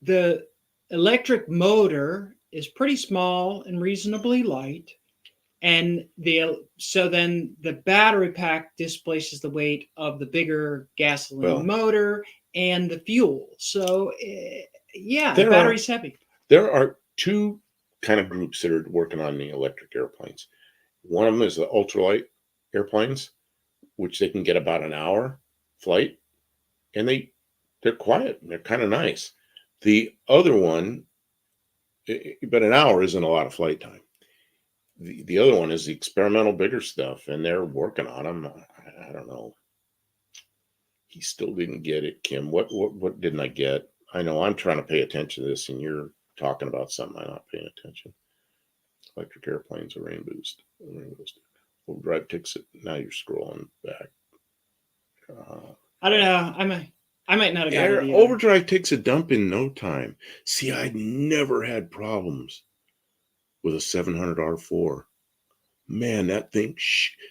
the electric motor is pretty small and reasonably light, and so then the battery pack displaces the weight of the bigger gasoline motor and the fuel. So the battery's heavy. There are two kind of groups that are working on the electric airplanes. One of them is the ultralight airplanes, which they can get about an hour flight, and they're quiet. They're kind of nice. The other one, but an hour isn't a lot of flight time. the other one is the experimental bigger stuff, and they're working on them. I don't know. He still didn't get it, Kim. What didn't I get? I know I'm trying to pay attention to this, and you're talking about something I'm not paying attention. Electric airplanes, a rain boost. Overdrive tickets. Now you're scrolling back. I don't know. I might not have got it either. Overdrive takes a dump in no time. See, I'd never had problems with a 700 R4. Man, that thing,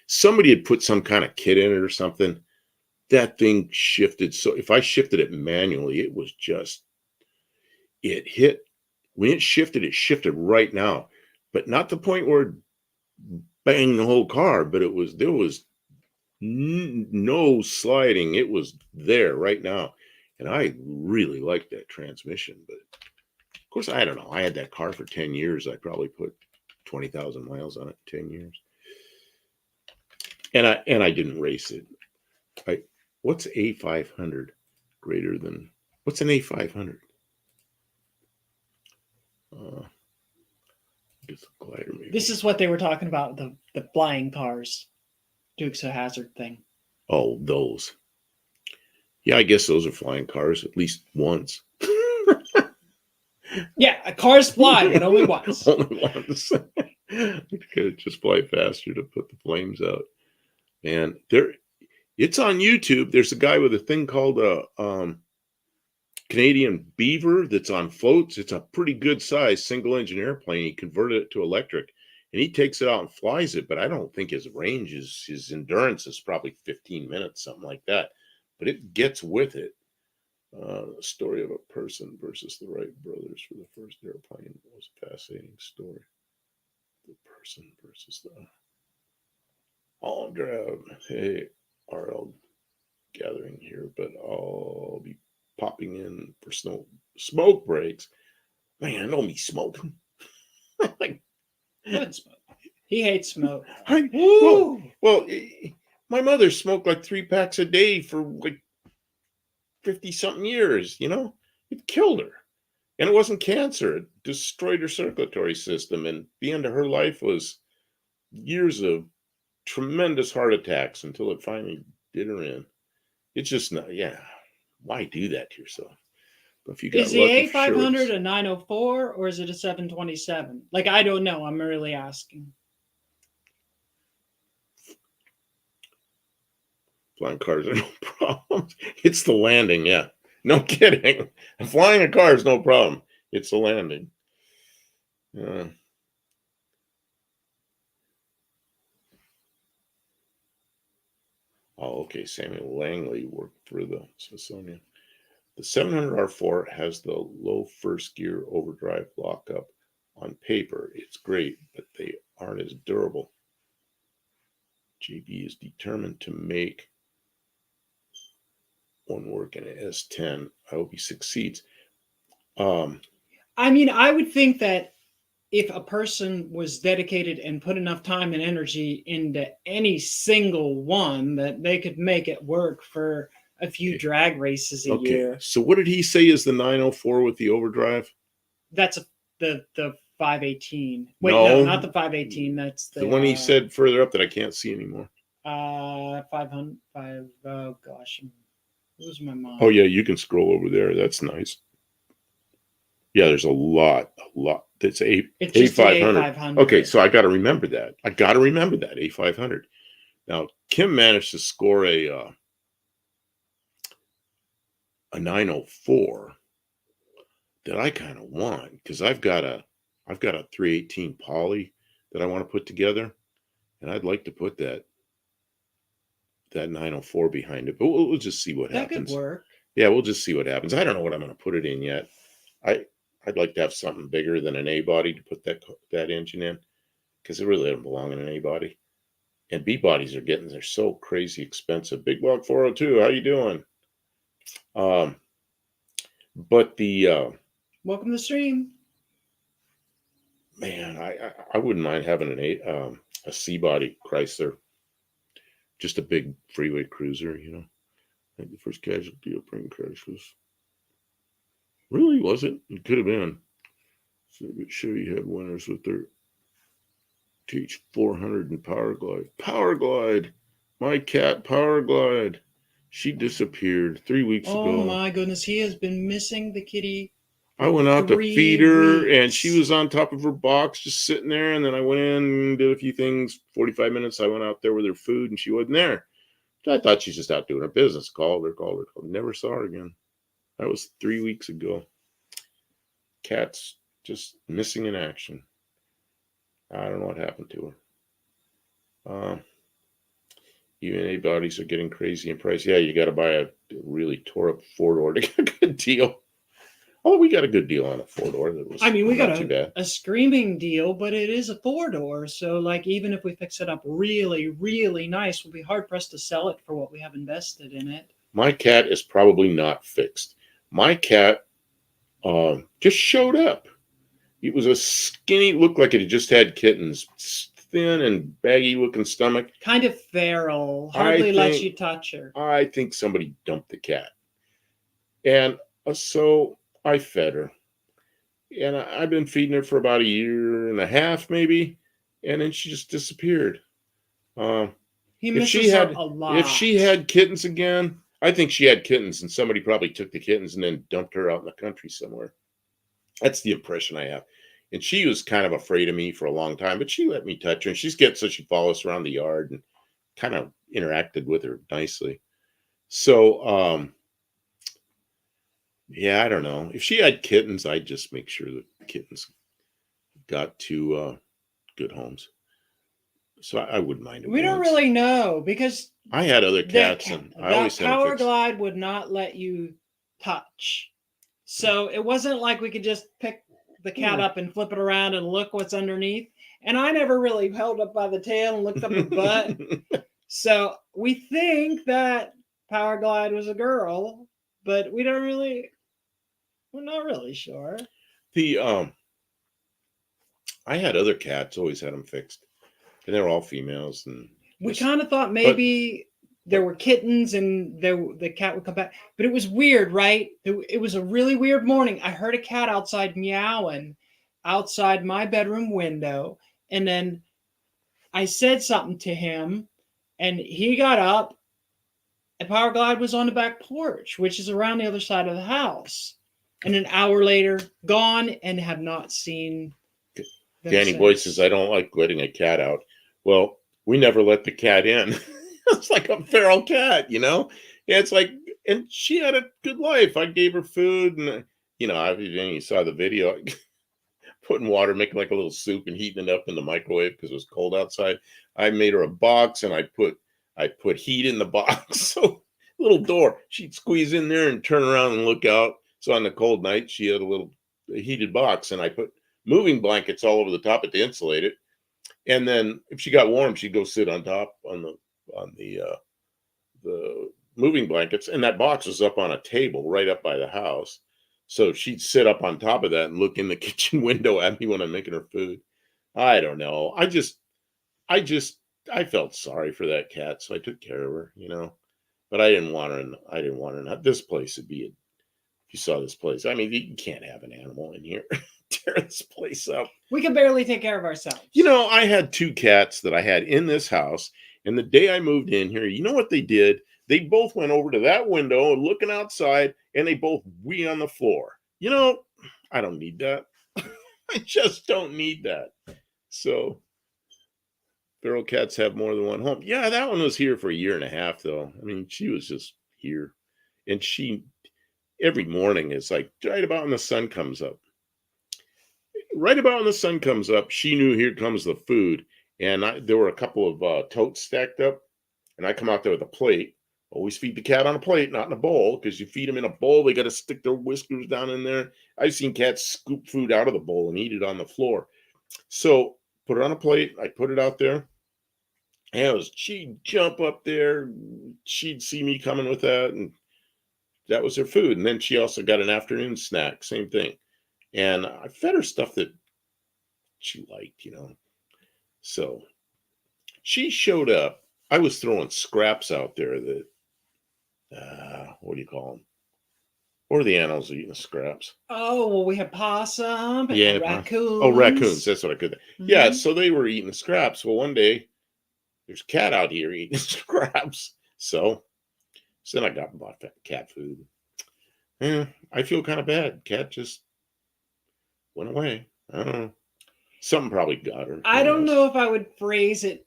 somebody had put some kind of kit in it or something. That thing shifted. So if I shifted it manually, it was just, when it shifted right now, but not the point where it banged the whole car, but there was no sliding. It was there right now. And I really liked that transmission, but of course, I don't know. I had that car for 10 years. I probably put 20,000 miles on it in 10 years. And I didn't race it. What's A500 greater than, what's an A500? Just a glider maybe. This is what they were talking about, the flying cars. Dukes of Hazzard thing. Oh, those. Yeah, I guess those are flying cars at least once. Yeah, cars fly, but only once. Only once. Could just fly faster to put the flames out. And it's on YouTube. There's a guy with a thing called a Canadian Beaver that's on floats. It's a pretty good size single engine airplane. He converted it to electric, and he takes it out and flies it. But I don't think his range his endurance is probably 15 minutes, something like that. But it gets with it. The story of a person versus the Wright brothers for the first airplane was a fascinating story. The person versus the all grab. Hey, RL gathering here, but I'll be popping in for smoke breaks. Man, don't be smoking. Like, Smoke. He hates smoke. Well, my mother smoked like 3 packs a day for like 50 something years, it killed her. And it wasn't cancer. It destroyed her circulatory system. And the end of her life was years of tremendous heart attacks until it finally did her in. It's just not, why do that to yourself? But if you got is the A500 a 904 or is it a 727? Like, I don't know. I'm really asking. Flying cars are no problem. It's the landing, yeah. No kidding. Flying a car is no problem. It's the landing. Oh, okay. Samuel Langley worked for the Smithsonian. The 700R4 has the low first gear overdrive lockup. On paper, it's great, but they aren't as durable. JB is determined to make one work in an S10. I hope he succeeds. I mean, I would think that if a person was dedicated and put enough time and energy into any single one, that they could make it work for a few drag races a year. So what did he say is the 904 with the overdrive? That's the 518. Wait, no, not the 518. That's the one he said further up that I can't see anymore. 500. Oh gosh, I'm losing my mind. Oh yeah, you can scroll over there. That's nice. Yeah, there's a lot. It's A500. Okay, so I got to remember that. A500. Now Kim managed to score a 904 that I kind of want because I've got a 318 Poly that I want to put together, and I'd like to put that 904 behind it. But we'll just see what happens. That could work. Yeah, we'll just see what happens. I don't know what I'm going to put it in yet. I'd like to have something bigger than an A body to put that engine in, because it really doesn't belong in an A body. And B bodies they're so crazy expensive. Big Block 402, how you doing? But the welcome to the stream. Man, I wouldn't mind having a C body Chrysler, just a big freeway cruiser. I think the first casualty of plane crash was. Really, was it? It could have been. So Chevy had winners with their Teach 400 in Power Glide. Power Glide. My cat Power Glide. She disappeared 3 weeks Oh ago. my goodness, he has been missing the kitty. I went out to 3 feed her, and she weeks. was on top of her box just sitting there. And then I went in and did a few things. 45 minutes, I went out there with her food, and she wasn't there. I thought she's just out doing her business. Called her. Never saw her again. That was 3 weeks ago. Cat's just missing in action. I don't know what happened to her. Even bodies are getting crazy in price. Yeah, you got to buy a really tore up 4-door to get a good deal. Oh, we got a good deal on a 4-door. That was, I mean, we not got too bad. a screaming deal, but it is a 4-door. So, like, even if we fix it up really, really nice, we'll be hard pressed to sell it for what we have invested in it. My cat is probably not fixed. My cat just showed up. It was a skinny, looked like it had just had kittens, thin and baggy looking stomach. Kind of feral, hardly lets you touch her. I think somebody dumped the cat. And so I fed her. And I've been feeding her for about 1.5 years, maybe. And then she just disappeared. He misses her a lot. If she had kittens again, I think she had kittens and somebody probably took the kittens and then dumped her out in the country somewhere. That's the impression I have. And she was kind of afraid of me for a long time, but she let me touch her. And so she followed us around the yard and kind of interacted with her nicely. So, yeah, I don't know. If she had kittens, I'd just make sure that kittens got to good homes. So I wouldn't mind it. We don't really know because I had other cats, and I always had Power Glide would not let you touch. So it wasn't like we could just pick the cat up and flip it around and look what's underneath. And I never really held up by the tail and looked up her butt. So we think that Power Glide was a girl, but we're not really sure. I had other cats, always had them fixed. And they were all females. And we kind of thought maybe there were kittens and the cat would come back. But it was weird, right? It was a really weird morning. I heard a cat outside meowing outside my bedroom window. And then I said something to him and he got up and Power Glide was on the back porch, which is around the other side of the house. And an hour later, gone and have not seen Danny Boy says, I don't like letting a cat out. Well, we never let the cat in. It's like a feral cat, you know? Yeah, it's like, and she had a good life. I gave her food and, you saw the video, putting water, making like a little soup and heating it up in the microwave because it was cold outside. I made her a box and I put heat in the box. So little door, she'd squeeze in there and turn around and look out. So on the cold night, she had a little heated box and I put moving blankets all over the top to insulate it. And then if she got warm, she'd go sit on top on the moving blankets. And that box was up on a table right up by the house. So she'd sit up on top of that and look in the kitchen window at me when I'm making her food. I don't know. I felt sorry for that cat, so I took care of her, But I didn't want her. This place would be if you saw this place. I mean, you can't have an animal in here. Tear this place up. We can barely take care of ourselves. I had 2 cats that I had in this house, and the day I moved in here, you know what they did? They both went over to that window and looking outside, and they both wee on the floor. I don't need that. I just don't need that. So, feral cats have more than one home. Yeah, that one was here for 1.5 years, though. I mean, she was just here, and she every morning is like right about when the sun comes up. Right about when the sun comes up, she knew here comes the food. And there were a couple of totes stacked up. And I come out there with a plate. Always feed the cat on a plate, not in a bowl. Because you feed them in a bowl, they got to stick their whiskers down in there. I've seen cats scoop food out of the bowl and eat it on the floor. So put her on a plate. I put it out there. And she'd jump up there. She'd see me coming with that. And that was her food. And then she also got an afternoon snack. Same thing. And I fed her stuff that she liked, So she showed up. I was throwing scraps out there that, what do you call them? Or the animals eating the scraps. Oh, well, we had possum and Yeah. raccoons. Oh, raccoons. That's what I could. Yeah. Mhm. So they were eating the scraps. Well, one day there's a cat out here eating scraps. So then I got and bought cat food. Yeah, I feel kind of bad. Cat just went away. I don't know. Something probably got her. I Who don't knows? know if I would phrase it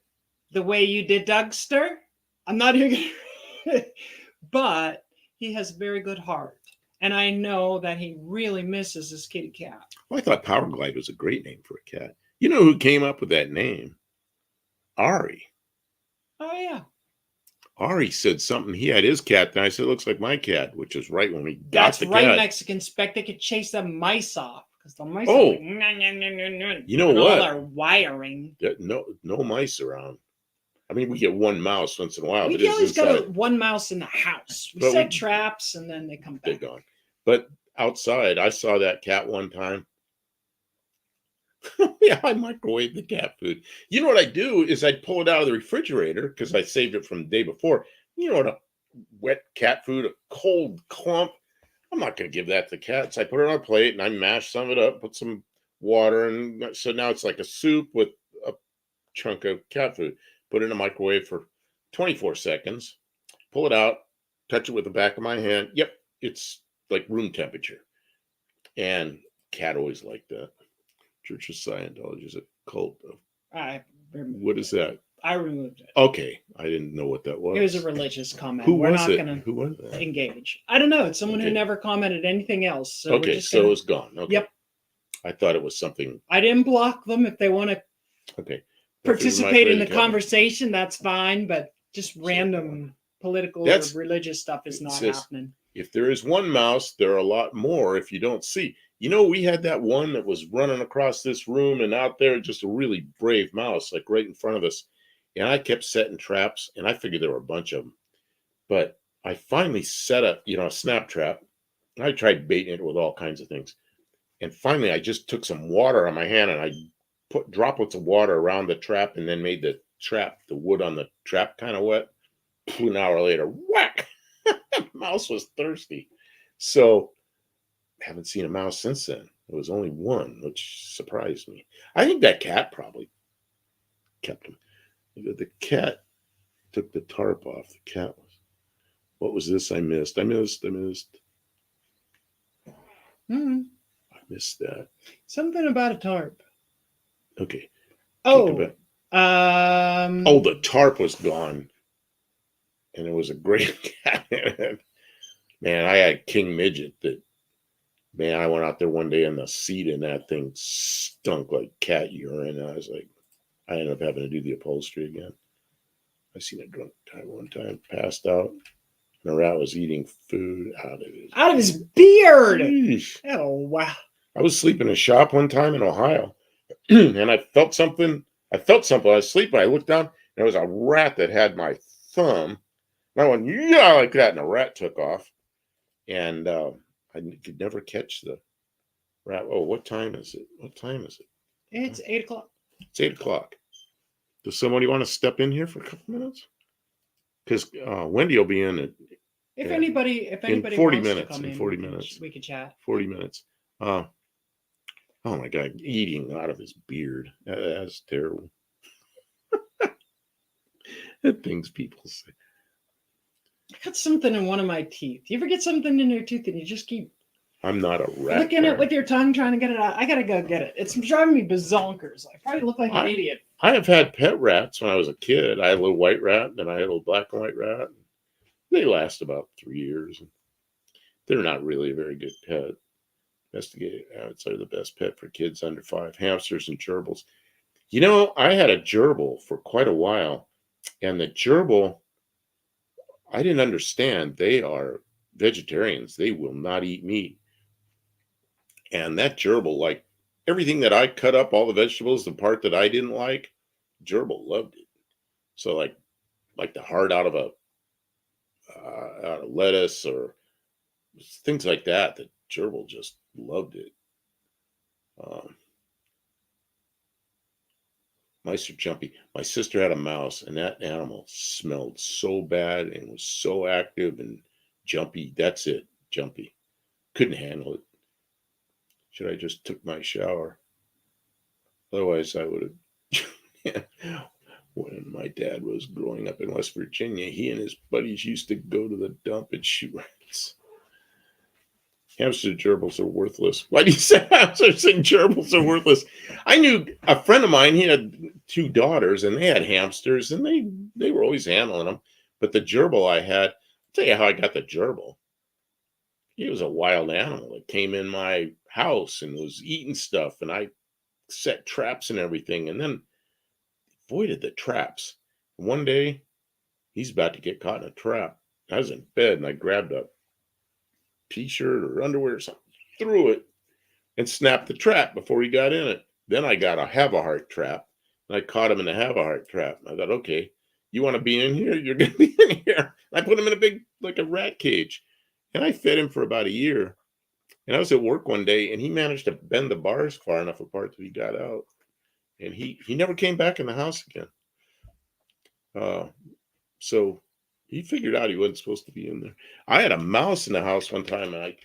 the way you did, Dougster. I'm not even gonna, but he has a very good heart. And I know that he really misses his kitty cat. Well, I thought Powerglide was a great name for a cat. You know who came up with that name? Ari. Oh, yeah. Ari said something. He had his cat, and I said, "It looks like my cat," which was right when we got That's the right, cat. Mexican Spec. They could chase the mice off because the mice Oh. are like, "Nah, nah, nah, nah, nah," You know and all what? our wiring. No mice around. I mean, we get one mouse once in a while, We but it's always got inside. one mouse in the house. We But set we- traps and then they come They're back. gone. But outside, I saw that cat one time. Yeah, I microwaved the cat food. You know what I do is I'd pull it out of the refrigerator because I saved it from the day before. You know what? A wet cat food, a cold clump. I'm not going to give that to cats. I put it on a plate and I mash some of it up, put some water, and so now it's like a soup with a chunk of cat food. Put it in the microwave for 24 seconds. Pull it out, touch it with the back of my hand. Yep, it's like room temperature. And cat always liked that. Church of Scientology is a cult of. I removed What is it. that? I removed it. Okay, I didn't know what that was. It was a religious comment. Who We're was not it? going to Who was that? engage. I don't know. It's someone who Okay. never commented anything else. So we're Okay, just so gonna, it's gone. Okay. Yep. I thought it was something. I didn't block them. If they want to Okay. participate in the Microwave cat. conversation, that's fine. But just random political That's- or religious stuff is it not says- happening. If there is one mouse, there are a lot more if you don't see. You know, we had that one that was running across this room and out there, just a really brave mouse, like right in front of us. And I kept setting traps, and I figured there were a bunch of them. But I finally set up, a snap trap. I tried baiting it with all kinds of things. And finally, I just took some water on my hand and I put droplets of water around the trap and then made the wood on the trap kind of wet. An hour later, whack! Mouse was thirsty. So haven't seen a mouse since then. It was only one, which surprised me. I think that cat probably kept him. The cat took the tarp off. The cat was. What was this? I missed. Mhm. I missed that. Something about a tarp. Okay. Oh, Kick it oh, the tarp was gone. And it was a great cat. Man, I had King Midget that, man, I went out there one day and the seat in that thing stunk like cat urine. And I was like, I ended up having to do the upholstery again. I seen a drunk guy one time, passed out, and the rat was eating food out of his beard. Yeesh. Oh, wow. I was sleeping in a shop one time in Ohio, and I felt something. I was sleeping. I looked down, and there was a rat that had my thumb. And I went, yeah, like that, and the rat took off. And I could never catch the rat. Oh, what time is it? It's 8 o'clock. It's 8 o'clock. Does somebody want to step in here for a couple minutes? Because Wendy will be in at If Yeah. anybody 40 wants minutes, to come in in, 40 we can- minutes. we could chat. 40 minutes. Oh my God, eating out of his beard. That's terrible. The things people say. I got something in one of my teeth. You ever get something in your tooth and you just keep I'm not a rat. licking fan. it with your tongue, trying to get it out? I gotta go get it. It's driving me bazonkers. I probably look like an idiot. I have had pet rats when I was a kid. I had a little white rat, then I had a little black and white rat. They last about 3 years. They're not really a very good pet. Investigated, I would say the best pet for kids under 5. Hamsters and gerbils. You know, I had a gerbil for quite a while, and the gerbil, I didn't understand. They are vegetarians. They will not eat meat. And that gerbil, like everything that I cut up, all the vegetables, the part that I didn't like, gerbil loved it. So like the heart out of lettuce or things like that, the gerbil just loved it. Mice are jumpy. My sister had a mouse, and that animal smelled so bad and was so active and jumpy. That's it, jumpy. Couldn't handle it. Should I just took my shower? Otherwise, I would have. When my dad was growing up in West Virginia, he and his buddies used to go to the dump and shoot rats. Hamster gerbils are worthless. Why do you say hamsters and gerbils are worthless? I knew a friend of mine, he had 2 daughters, and they had hamsters, and they were always handling them. But the gerbil I had, I'll tell you how I got the gerbil. He was a wild animal that came in my house and was eating stuff, and I set traps and everything, and then avoided the traps. One day, he's about to get caught in a trap. I was in bed, and I grabbed a T-shirt or underwear or something, threw it, and snapped the trap before he got in it. Then I got a have-a-heart trap, and I caught him in the have-a-heart trap. I thought, okay, you want to be in here? You're going to be in here. I put him in a big, like a rat cage, and I fed him for about a year. And I was at work one day, and he managed to bend the bars far enough apart that he got out. And he never came back in the house again. So he figured out he wasn't supposed to be in there. I had a mouse in the house one time, and I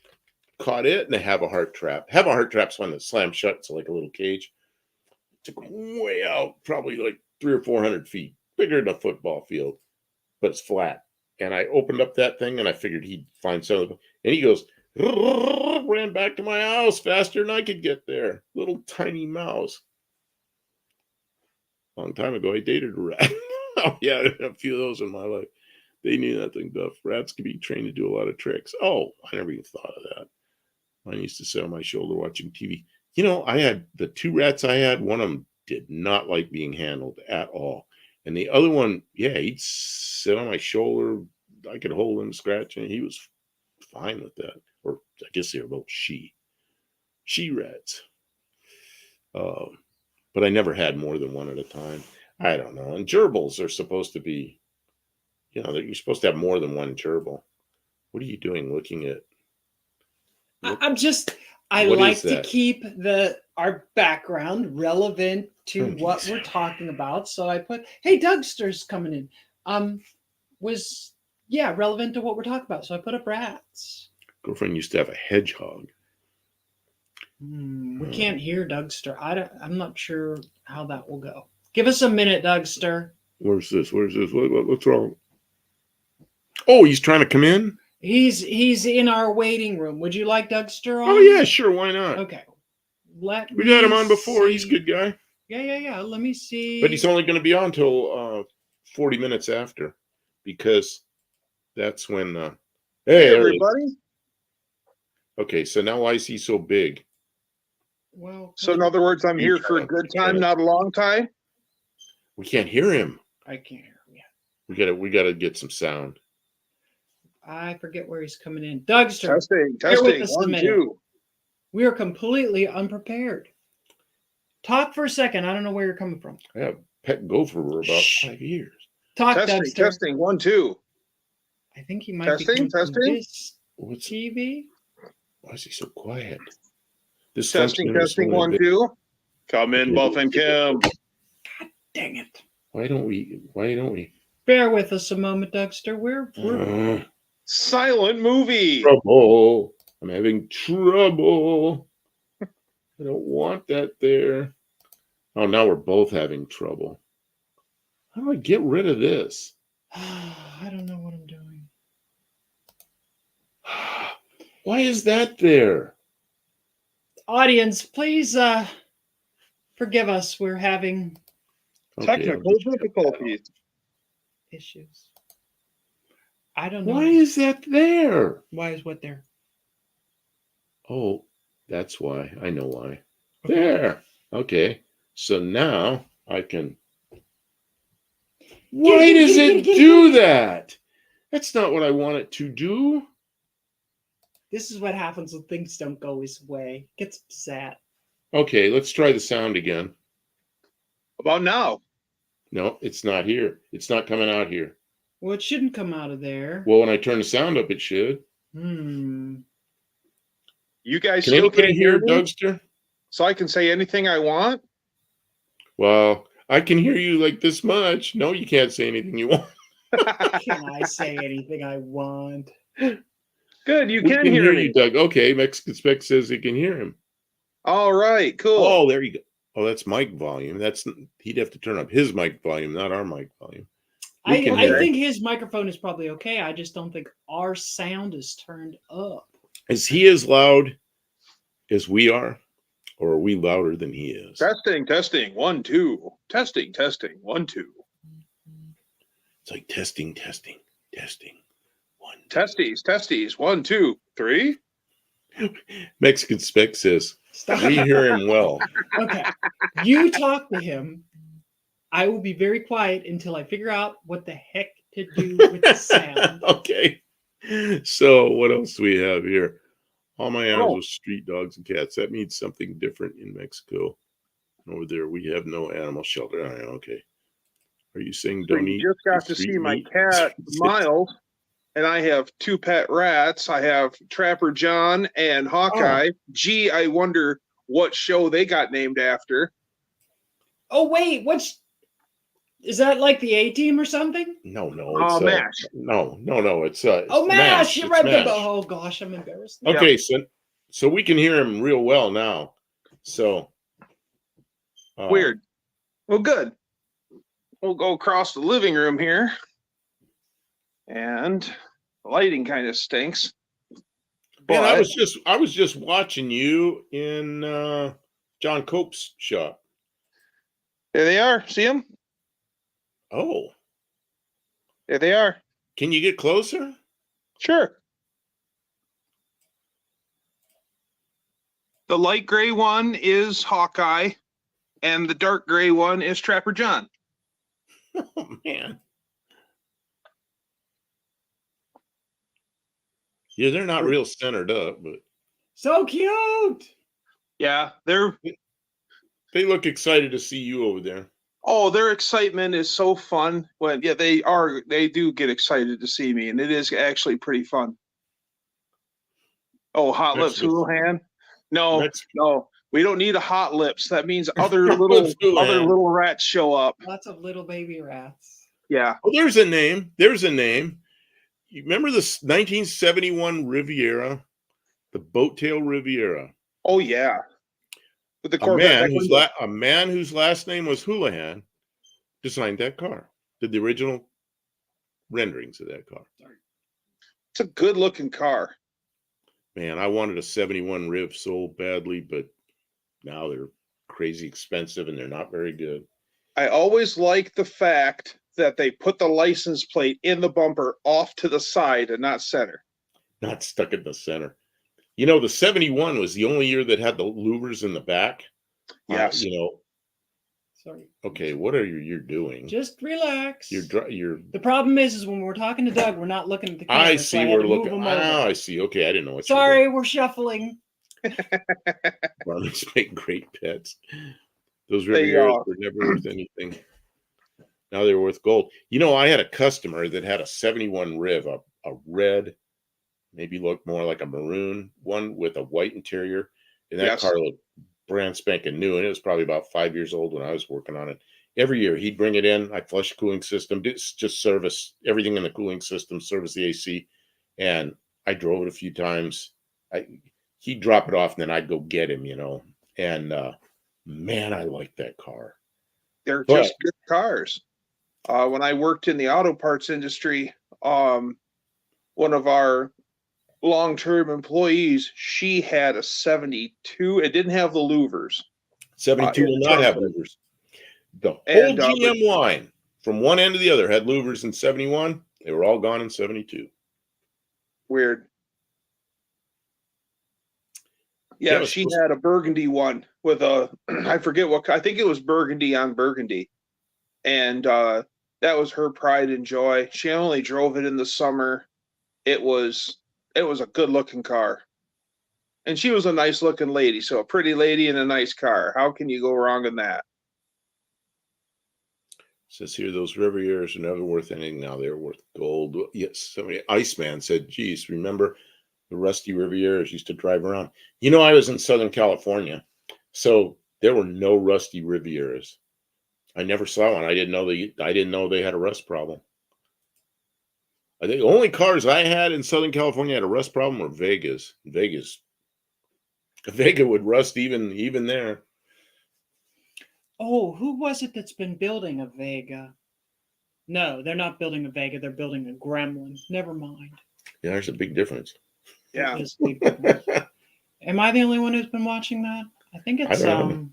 caught it in a have-a-heart trap. Have-a-heart trap's one that slams shut. It's like a little cage. It took him way out, probably like 300 or 400 feet, bigger than a football field, but it's flat. And I opened up that thing, and I figured he'd find something. And he goes, ran back to my house faster than I could get there. Little tiny mouse. Long time ago, I dated a rat. Oh, yeah, a few of those in my life. They knew that thing tough. Rats could be trained to do a lot of tricks. Oh, I never even thought of that. Mine used to sit on my shoulder watching TV. You know, I had the 2 rats I had. One of them did not like being handled at all. And the other one, yeah, he'd sit on my shoulder. I could hold him, scratch, and he was fine with that. Or I guess they were both she rats. But I never had more than one at a time. I don't know. And gerbils are supposed to be, you know, you're supposed to have more than one gerbil. What are you doing looking at? I What like is to that? keep our background relevant to Oh, what geez. we're talking about. So I put, hey, Dougster's coming in. Relevant to what we're talking about. So I put up rats. Girlfriend used to have a hedgehog. We can't hear Dougster. I'm not sure how that will go. Give us a minute, Dougster. Where's this? What's wrong? Oh, he's trying to come in? He's in our waiting room. Would you like Dougster on? Oh, yeah, sure. Why not? Okay. We've had him on before. He's a good guy. Yeah. Let me see. But he's only going to be on until 40 minutes after, because that's when. Hey, everybody. Okay, so now why is he so big? Well, So in other words, I'm here for a good time, not a long time. We can't hear him. I can't hear him yet. We gotta get some sound. I forget where he's coming in. Dougster, Testing. Bear with us a 1, minute. 2. we are completely unprepared. Talk for a second. I don't know where you're coming from. I have pet gopher for about Shh. 5 years. Talk, Testing. Dougster. Testing. 1, 2. I think he might Testing, be coming from testing. this What's TV. why is he so quiet? This Testing. function is Testing. only 1, big- 2. Come in, Buff and Kim. Dang it. Why don't we? Bear with us a moment, Dougster. We're Silent movie. Trouble. I'm having trouble. I don't want that there. Oh, now we're both having trouble. How do I get rid of this? I don't know what I'm doing. Why is that there? Audience, please forgive us. We're having Okay, I'll Technical just shut that off. difficulties. issues. I don't know. Why is that there? Why is what there? Oh, that's why. I know why. There. Okay. So now I can. Why does it do that? That's not what I want it to do. This is what happens when things don't go his way. Gets upset. Okay, let's try the sound again. About now. No, it's not here. It's not coming out here. Well, it shouldn't come out of there. Well, when I turn the sound up, it should. You guys Can still anybody can't hear hear me? Dougster? So I can say anything I want? Well, I can hear you like this much. No, you can't say anything you want. Can I say anything I want? Good, you We can hear me. you, Doug. Okay, Mexican Spec says he can hear him. All right, cool. Oh, there you go. Oh, that's mic volume. He'd have to turn up his mic volume, not our mic volume. We can I hear him. think his microphone is probably okay. I just don't think our sound is turned up. Is he as loud as we are, or are we louder than he is? Testing, 1, 2. Testing, 1, 2. It's like testing. 1, 2. Testies, 1, 2, 3. Mexican Spec says Stop. we hear him well. Okay. You talk to him. I will be very quiet until I figure out what the heck to do with the sound. Okay. So what else do we have here? All my animals Oh. are street dogs and cats. That means something different in Mexico. Over there, we have no animal shelter. Oh, okay. Are you saying So don't you eat just got to street see my meat? cat, Miles, and I have 2 pet rats. I have Trapper John and Hawkeye. Gee, I wonder what show they got named after. Oh wait, is that like the A-Team or something? No, it's MASH. No, it's Oh, MASH! You're It's right. MASH. Oh gosh, I'm embarrassed. now. Okay, so we can hear him real well now. So Weird. Well, good. We'll go across the living room here. And the lighting kind of stinks. Man, I But was just watching you in John Cope's shop. there they are. See them? Oh, There they are. can you get closer? Sure. The light gray one is Hawkeye, and the dark gray one is Trapper John. Oh man. Yeah, they're not real centered up, but So cute. Yeah, they look excited to see you over there. their excitement is so fun. When they do get excited to see me, and it is actually pretty fun. Oh, Hot Lips Mexican- Houlihan? No, Mexican- no, we don't need a Hot Lips. That means other Hot little Lips Houlihan. rats show up. Lots of little baby rats. Yeah. Oh, there's a name. You remember the 1971 Riviera, the boat tail Riviera? Oh yeah. With the A Corvette. man whose last name was Houlihan designed that car. Did the original renderings of that car. It's a good looking car. Man, I wanted a 71 Riv so badly, but now they're crazy expensive and they're not very good. I always like the fact that they put the license plate in the bumper off to the side and not center. Not stuck in the center. You know, the 71 was the only year that had the louvers in the back. Yes. Sorry. Okay, what are you're doing? Just relax. You're The problem is when we're talking to Doug, we're not looking at the camera. I so see had we're to move looking. him over. Oh, I see. Okay, I didn't know what you were Sorry, we're shuffling. Farmers make great pets. Those They Rivieras are. were never worth anything. Now they're worth gold. You know, I had a customer that had a 71 Riv, a red, maybe looked more like a maroon one with a white interior. And that Yes. car looked brand spanking new. And it was probably about 5 years old when I was working on it. Every year he'd bring it in. I'd flush the cooling system, just service everything in the cooling system, service the AC. And I drove it a few times. He'd drop it off and then I'd go get him, And man, I like that car. They're But- just good cars. When I worked in the auto parts industry, one of our long-term employees, she had a 72. It didn't have the louvers. 72 will it's not have chocolate. louvers. The whole And, GM line from one end to the other had louvers in 71. They were all gone in 72. Weird. Yeah, Yeah, it was she supposed- had a burgundy one with I forget I think it was burgundy on burgundy. And that was her pride and joy. She only drove it in the summer. It was a good looking car. And she was a nice looking lady. So a pretty lady in a nice car. How can you go wrong in that? Says here, those Rivieras are never worth anything. Now they're worth gold. Yes, somebody, Iceman said, geez, remember the rusty Rivieras used to drive around? I was in Southern California, so there were no rusty Rivieras. I never saw one. I didn't know they had a rust problem. I think the only cars I had in Southern California had a rust problem were Vegas. Vega would rust even there. Oh, who was it that's been building a Vega? No, they're not building a Vega. They're building a Gremlin. Never mind. Yeah, there's a big difference. Yeah. It is a big difference. Am I the only one who's been watching that? I think it's don't know.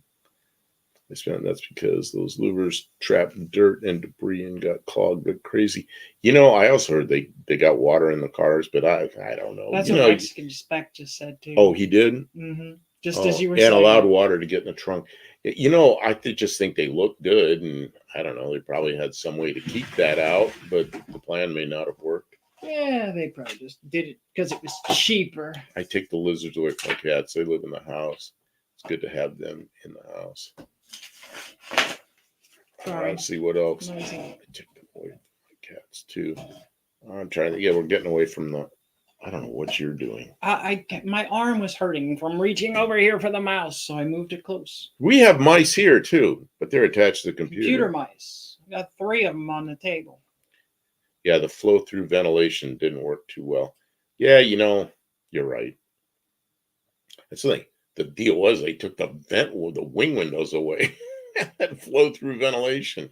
That's because those louvers trapped dirt and debris and got clogged like crazy. I also heard they got water in the cars, but I don't know. That's what Mexican Spec just said too. Oh, he did? Mm-hmm. Just as you were and saying. allowed water to get in the trunk. I just think they look good, and I don't know. They probably had some way to keep that out, but the plan may not have worked. Yeah, they probably just did it because it was cheaper. I take the lizards away from my cats. They live in the house. It's good to have them in the house. Sorry. Let's see what else. Noisy. I took them away from my cats too. I'm trying to. Yeah, we're getting away from the. I don't know what you're doing. My arm was hurting from reaching over here for the mouse, so I moved it close. We have mice here too, but they're attached to the computer. Computer mice. I got 3 of them on the table. Yeah, the flow through ventilation didn't work too well. Yeah, you're right. That's the thing. The deal was they took the wing windows away and flow through ventilation,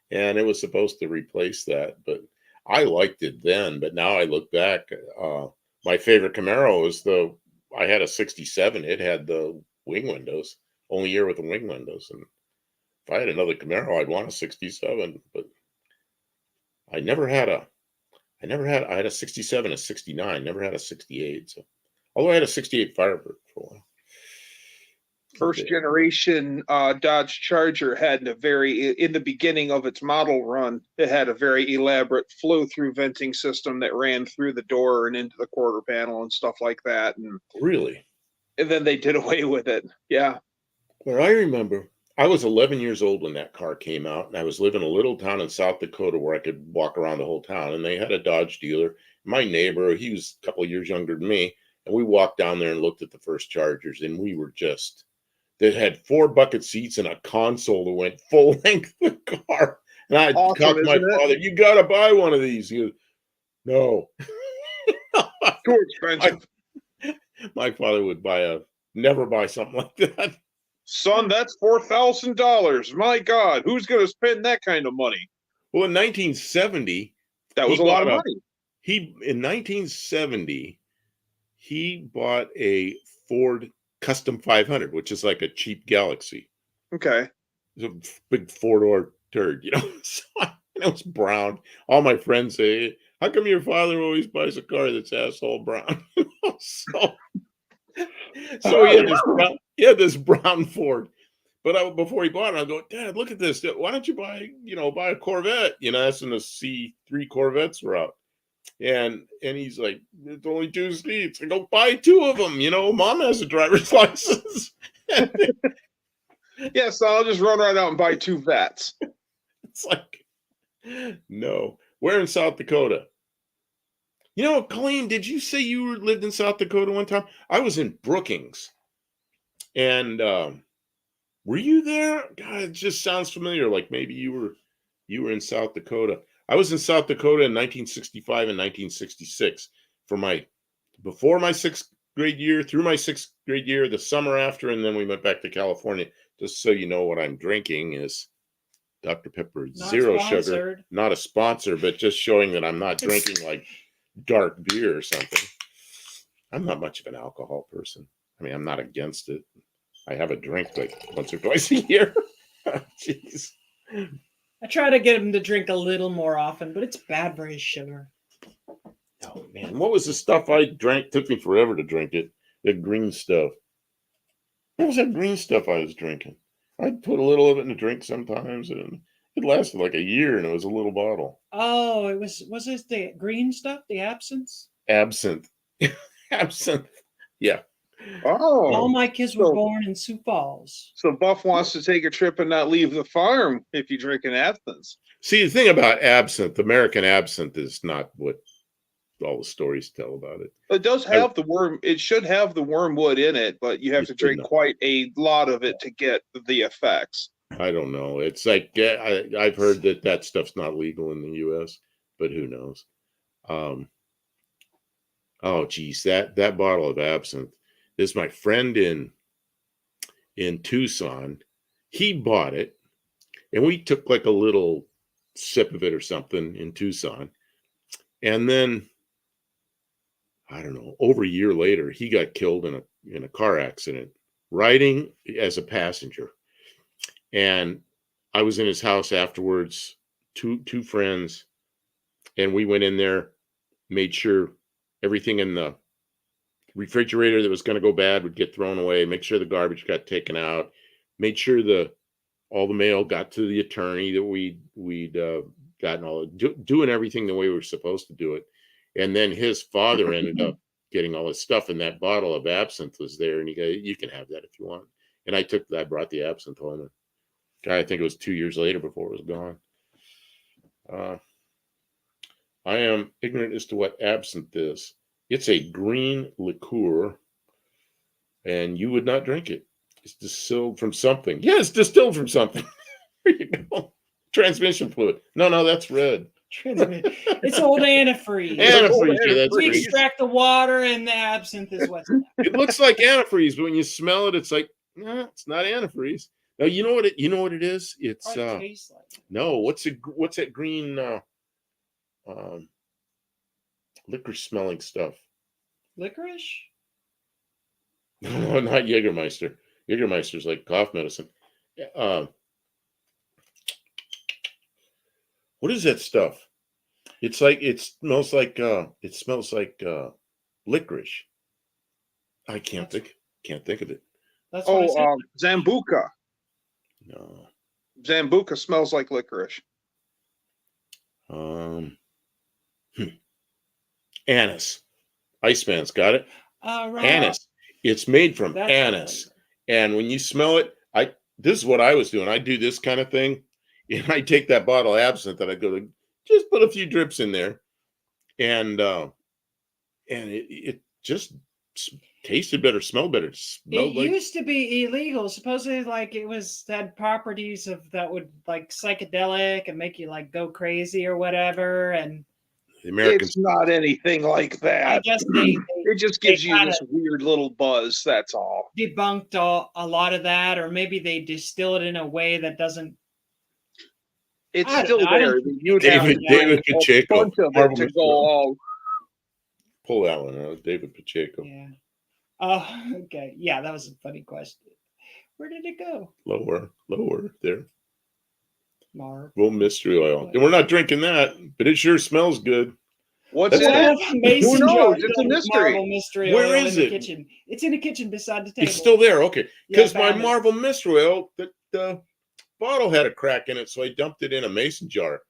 and it was supposed to replace that. But I liked it then, but now I look back. My favorite Camaro was I had a '67. It had the wing windows. Only year with the wing windows, and if I had another Camaro, I'd want a '67. But I had a 67, a 69, never had a 68. So, although I had a 68 Firebird for a while. First generation Dodge Charger had in the beginning of its model run, it had a very elaborate flow through venting system that ran through the door and into the quarter panel and stuff like that. And Really? And then they did away with it. Yeah. Well, I remember I was 11 years old when that car came out, and I was living in a little town in South Dakota where I could walk around the whole town, and they had a Dodge dealer. My neighbor, he was a couple of years younger than me, and we walked down there and looked at the first Chargers, and we were just, that had 4 bucket seats and a console that went full length of the car. And I talked to my father, you got to buy one of these. He goes, no. Too expensive. My father would never buy something like that. Son, that's $4,000. My God, who's going to spend that kind of money? Well, in 1970, that was a lot of money. In 1970, he bought a Ford Custom 500, which is like a cheap Galaxy. Okay. It's a big 4-door turd, So, it was brown. All my friends say, how come your father always buys a car that's asshole brown? So he had this brown Ford. But before he bought it, I go, Dad, look at this. Why don't you buy a Corvette? That's when the C3 Corvettes were out. And he's like, it's only 2 seats. I go, buy 2 of them. Mom has a driver's license. Yeah, so I'll just run right out and buy 2 Vets. It's like, no. We're in South Dakota. Colleen, did you say you lived in South Dakota one time? I was in Brookings. And were you there? God, it just sounds familiar. Like maybe you were in South Dakota. I was in South Dakota in 1965 and 1966 before my 6th grade year, through my 6th grade year, the summer after, and then we went back to California. Just so you know, what I'm drinking is Dr. Pepper Zero Sugar. Not a sponsor, but just showing that I'm not drinking like dark beer or something. I'm not much of an alcohol person. I mean, I'm not against it. I have a drink like once or twice a year. Jeez. I try to get him to drink a little more often, but it's bad for his sugar. Oh man, what was the stuff I drank? Took me forever to drink it. The green stuff. What was that green stuff I was drinking? I'd put a little of it in a drink sometimes, and it lasted like a year, and it was a little bottle. Oh, was it the green stuff? The absinthe? Absinthe. Absinthe. Yeah. Oh. All my kids were born in Sioux Falls. So Buff wants to take a trip and not leave the farm if you drink an absinthe. See, the thing about absinthe, American absinthe, is not what all the stories tell about it. It does have it should have the wormwood in it, but you have to drink quite a lot of it to get the effects. I don't know. It's like I've heard that stuff's not legal in the U.S., but who knows? Oh geez, that bottle of absinthe. This is my friend in Tucson. He bought it, and we took like a little sip of it or something in Tucson. And then I don't know, over a year later, he got killed in a car accident, riding as a passenger. And I was in his house afterwards, two friends, and we went in there, made sure everything in the refrigerator that was going to go bad would get thrown away, make sure the garbage got taken out, made sure all the mail got to the attorney that we'd gotten doing everything the way we were supposed to do it. And then his father ended up getting all his stuff, and that bottle of absinthe was there, and he goes, "You can have that if you want." And I brought the absinthe home, and God, I think it was 2 years later before it was gone. I am ignorant as to what absinthe is. It's a green liqueur, and you would not drink it. It's distilled from something. Yeah, it's distilled from something. There you go. Transmission fluid. No, that's red. It's old antifreeze. Antifreeze. Yeah, that's We green. extract the water, and the absinthe is what's left. It looks like antifreeze, but when you smell it, it's like, nah, it's not antifreeze. Now you know what it is? It's What it tastes like. no, what's that green liquor smelling stuff? Licorice? No, not Jägermeister. Jägermeister's like cough medicine. What is that stuff? It smells like licorice. I can't think of it. That's what I said. Zambuca. No. Zambuca smells like licorice. Anise. Iceman's got it. Right. Anise. It's made from That's anise. what And when you smell it, this is what I was doing. I do this kind of thing. And I take that bottle of absinthe and I go to just put a few drips in there. And it just tasted better, smelled better. It used to be illegal. Supposedly, like it had properties that would like psychedelic and make you like go crazy or whatever. And the Americans. It's not anything like that. I guess it just gives you kinda this weird little buzz. That's all. debunked a lot of that, or maybe they distill it in a way that doesn't. It's I don't still know. I there. don't You'd have David a Pacheco. bunch of it Marvel to Mr. go all. Pull that one out. David Pacheco. Yeah. Oh, okay. Yeah, that was a funny question. Where did it go? Lower there. Marvel. Mystery oil. And we're not drinking that, but it sure smells good. What's That's in not- it? Mason Who knows? jar It's a filled with mystery. Marvel mystery Where oil is in it? the kitchen. It's in the kitchen beside the table. It's still there. Okay. Yeah, Because my found it. Marvel Mystery Oil, the bottle had a crack in it, so I dumped it in a mason jar,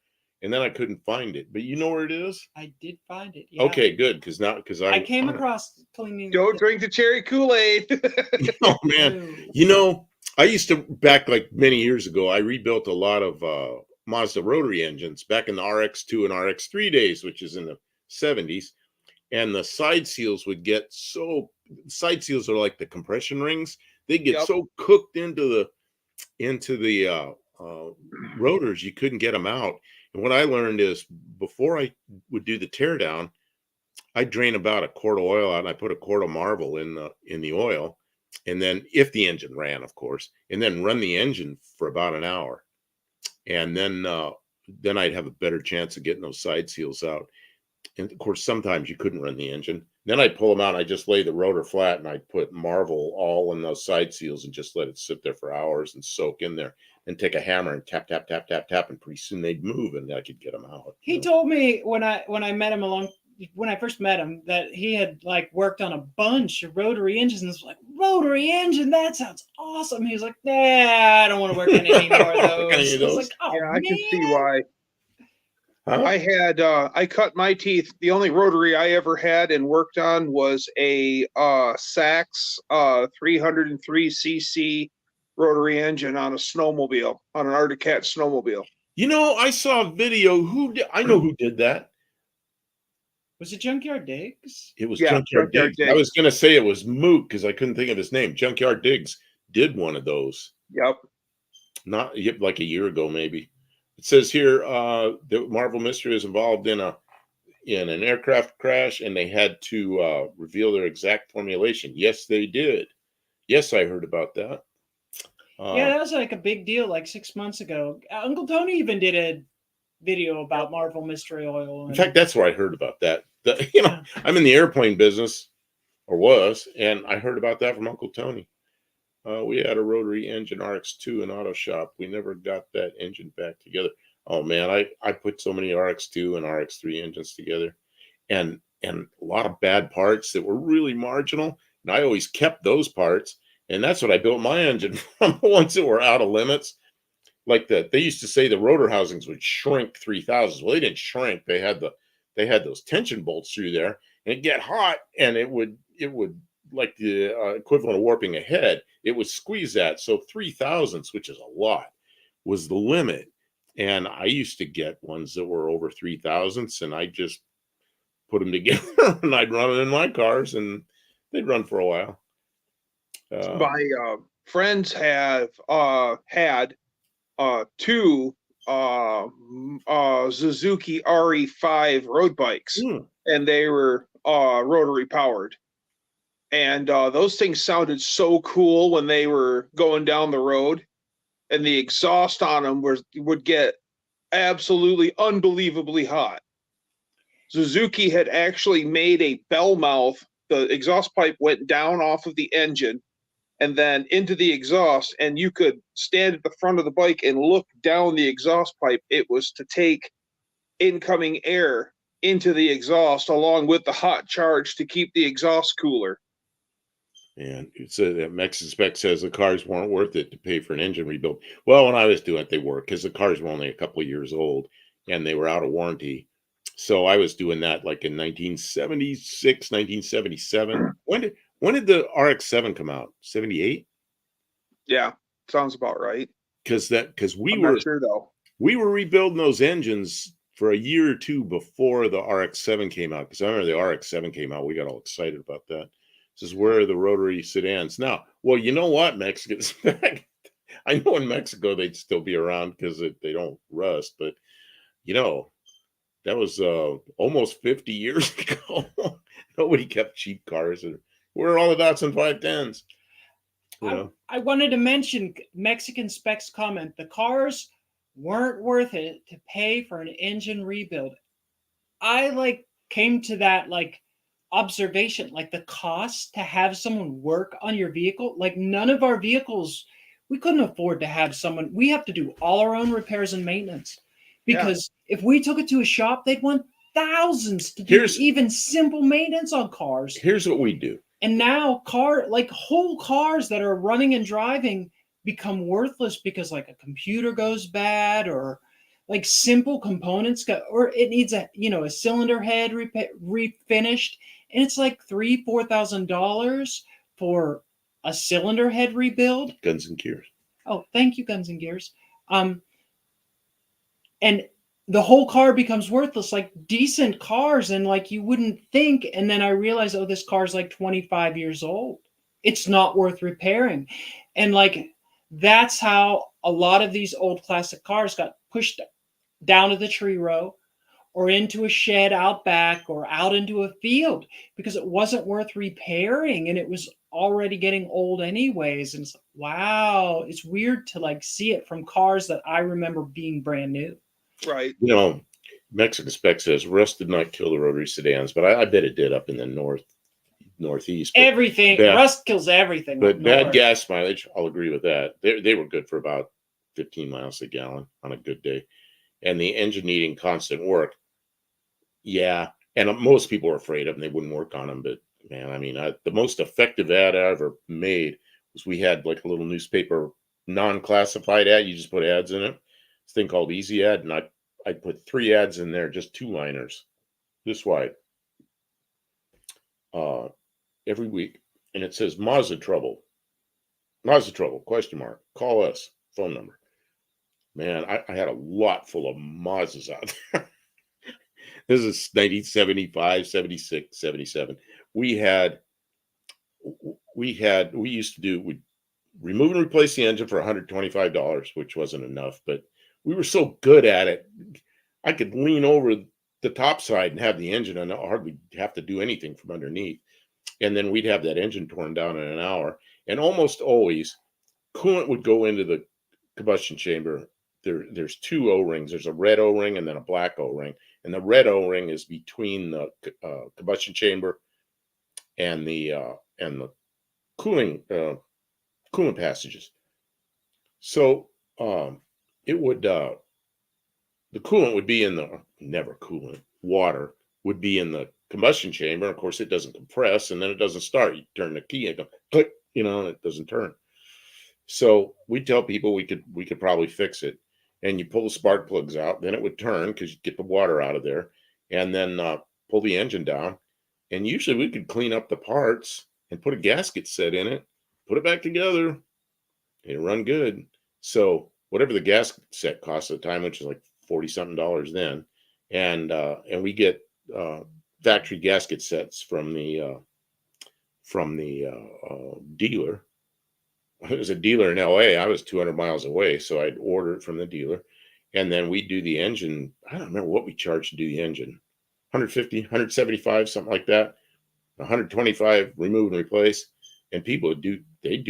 and then I couldn't find it. But you know where it is? I did find it. Yeah. Okay, good. Because I came across cleaning. Don't drink the cherry Kool-Aid. Oh man, you know, I used to back like many years ago. I rebuilt a lot of Mazda rotary engines back in the RX2 and RX3 days, which is in the 70s. And the side seals would get side seals are like the compression rings. They get so cooked into the rotors, you couldn't get them out. And what I learned is before I would do the teardown, I drain about a quart of oil out and I put a quart of Marvel in the oil. And then if the engine ran, of course, and then run the engine for about an hour. And then I'd have a better chance of getting those side seals out. And of course, sometimes you couldn't run the engine. Then I'd pull them out. I just lay the rotor flat and I'd put Marvel all in those side seals and just let it sit there for hours and soak in there. And take a hammer and tap, tap, tap, tap, tap, and pretty soon they'd move and I could get them out. He told me when I met him when I first met him that he had like worked on a bunch of rotary engines and was like, rotary engine, that sounds awesome. He was like, nah, I don't want to work on any more of those. I was like, oh, Yeah, I can see man. why. Huh? I cut my teeth. The only rotary I ever had and worked on was a Sachs 303cc rotary engine on a snowmobile, on an Arctic Cat snowmobile. You know, I saw a video. I know who did that. Was it Junkyard Diggs? It was Yeah, Junkyard Junkyard Diggs. I Diggs. was going to say it was Mook because I couldn't think of his name. Junkyard Diggs did one of those. Yep. Not like a year ago, maybe. It says here the Marvel Mystery is involved in in an aircraft crash and they had to reveal their exact formulation. Yes, they did. Yes, I heard about that. Yeah, that was like a big deal like 6 months ago. Uncle Tony even did a video about Marvel Mystery Oil. In fact, that's where I heard about that. I'm in the airplane business, or was, and I heard about that from Uncle Tony. We had a rotary engine RX-2 in auto shop. We never got that engine back together. Oh man, I put so many RX-2 and RX-3 engines together, and a lot of bad parts that were really marginal. And I always kept those parts, and that's what I built my engine from. The ones that were out of limits, like they used to say the rotor housings would shrink 3000s. Well, they didn't shrink. They had those tension bolts through there, and it'd get hot, and it would like the equivalent of warping a head. It would squeeze that. So 3000s, which is a lot, was the limit. And I used to get ones that were over 3000s, and I just put them together and I'd run them in my cars, and they'd run for a while. My friends have had two Suzuki RE5 road bikes, and they were rotary powered. And those things sounded so cool when they were going down the road, and the exhaust on them would get absolutely unbelievably hot. Suzuki had actually made a bell mouth. The exhaust pipe went down off of the engine and then into the exhaust, and you could stand at the front of the bike and look down the exhaust pipe. It was to take incoming air into the exhaust along with the hot charge to keep the exhaust cooler. And it said that Mexican Spec says the cars weren't worth it to pay for an engine rebuild. Well, when I was doing it, they were, because the cars were only a couple of years old and they were out of warranty. So I was doing that like in 1976, 1977. When did the RX-7 come out? 78? Yeah, sounds about right. Because we I'm were not sure though. We were rebuilding those engines for a year or two before the RX-7 came out. Because I remember the RX-7 came out, we got all excited about that. This is where are the rotary sedans now? Well, you know what, Mexicans? I know in Mexico they'd still be around because they don't rust, but that was almost 50 years ago. Nobody kept cheap cars. Where are all the Datsun 510s? I wanted to mention Mexican Spec's comment. The cars weren't worth it to pay for an engine rebuild. I came to that observation, like the cost to have someone work on your vehicle. Like none of our vehicles, we couldn't afford to have someone. We have to do all our own repairs and maintenance, because if we took it to a shop, they'd want thousands to do even simple maintenance on cars. Here's what we do. And now whole cars that are running and driving become worthless because a computer goes bad, or simple components or it needs a cylinder head refinished, and it's $3,000-$4,000 for a cylinder head rebuild. Guns and Gears. Oh, thank you, Guns and Gears. And the whole car becomes worthless, decent cars, and you wouldn't think. And then I realized, this car's 25 years old. It's not worth repairing. And that's how a lot of these old classic cars got pushed down to the tree row or into a shed out back or out into a field because it wasn't worth repairing, and it was already getting old anyways. And wow, it's weird to see it from cars that I remember being brand new. Right. Mexican Spec says rust did not kill the rotary sedans, but I bet it did up in the northeast. Everything rust kills everything. But bad gas mileage, I'll agree with that. They were good for about 15 miles a gallon on a good day. And the engine needing constant work. Yeah. And most people were afraid of them. They wouldn't work on them. But man, the most effective ad I ever made was we had a little newspaper non-classified ad. You just put ads in it. This thing called Easy Ad. And I put 3 ads in there, just 2-liners this wide every week. And it says Mazda trouble, ? Call us, phone number. Man, I had a lot full of Mazdas out there. This is 1975, 76, 77. We used to do, we'd remove and replace the engine for $125, which wasn't enough, but we were so good at it. I could lean over the top side and have the engine and hardly have to do anything from underneath. And then we'd have that engine torn down in an hour. And almost always coolant would go into the combustion chamber. There's two O-rings. There's a red O-ring and then a black O-ring. And the red O-ring is between the combustion chamber and the cooling coolant passages. So it would the coolant would be in the never coolant water would be in the combustion chamber. Of course, it doesn't compress, and then it doesn't start. You turn the key and go click, and it doesn't turn. So we tell people we could probably fix it, and you pull the spark plugs out, then it would turn because you get the water out of there, and then pull the engine down, and usually we could clean up the parts and put a gasket set in it, put it back together, it'd run good. So whatever the gasket set cost at the time, which is like $40-something then, and we get factory gasket sets from the dealer. It was a dealer in LA. I was 200 miles away, so I'd order it from the dealer, and then we do the engine. I don't remember what we charged to do the engine. 150, 175, something like that. 125, remove and replace. And people they'd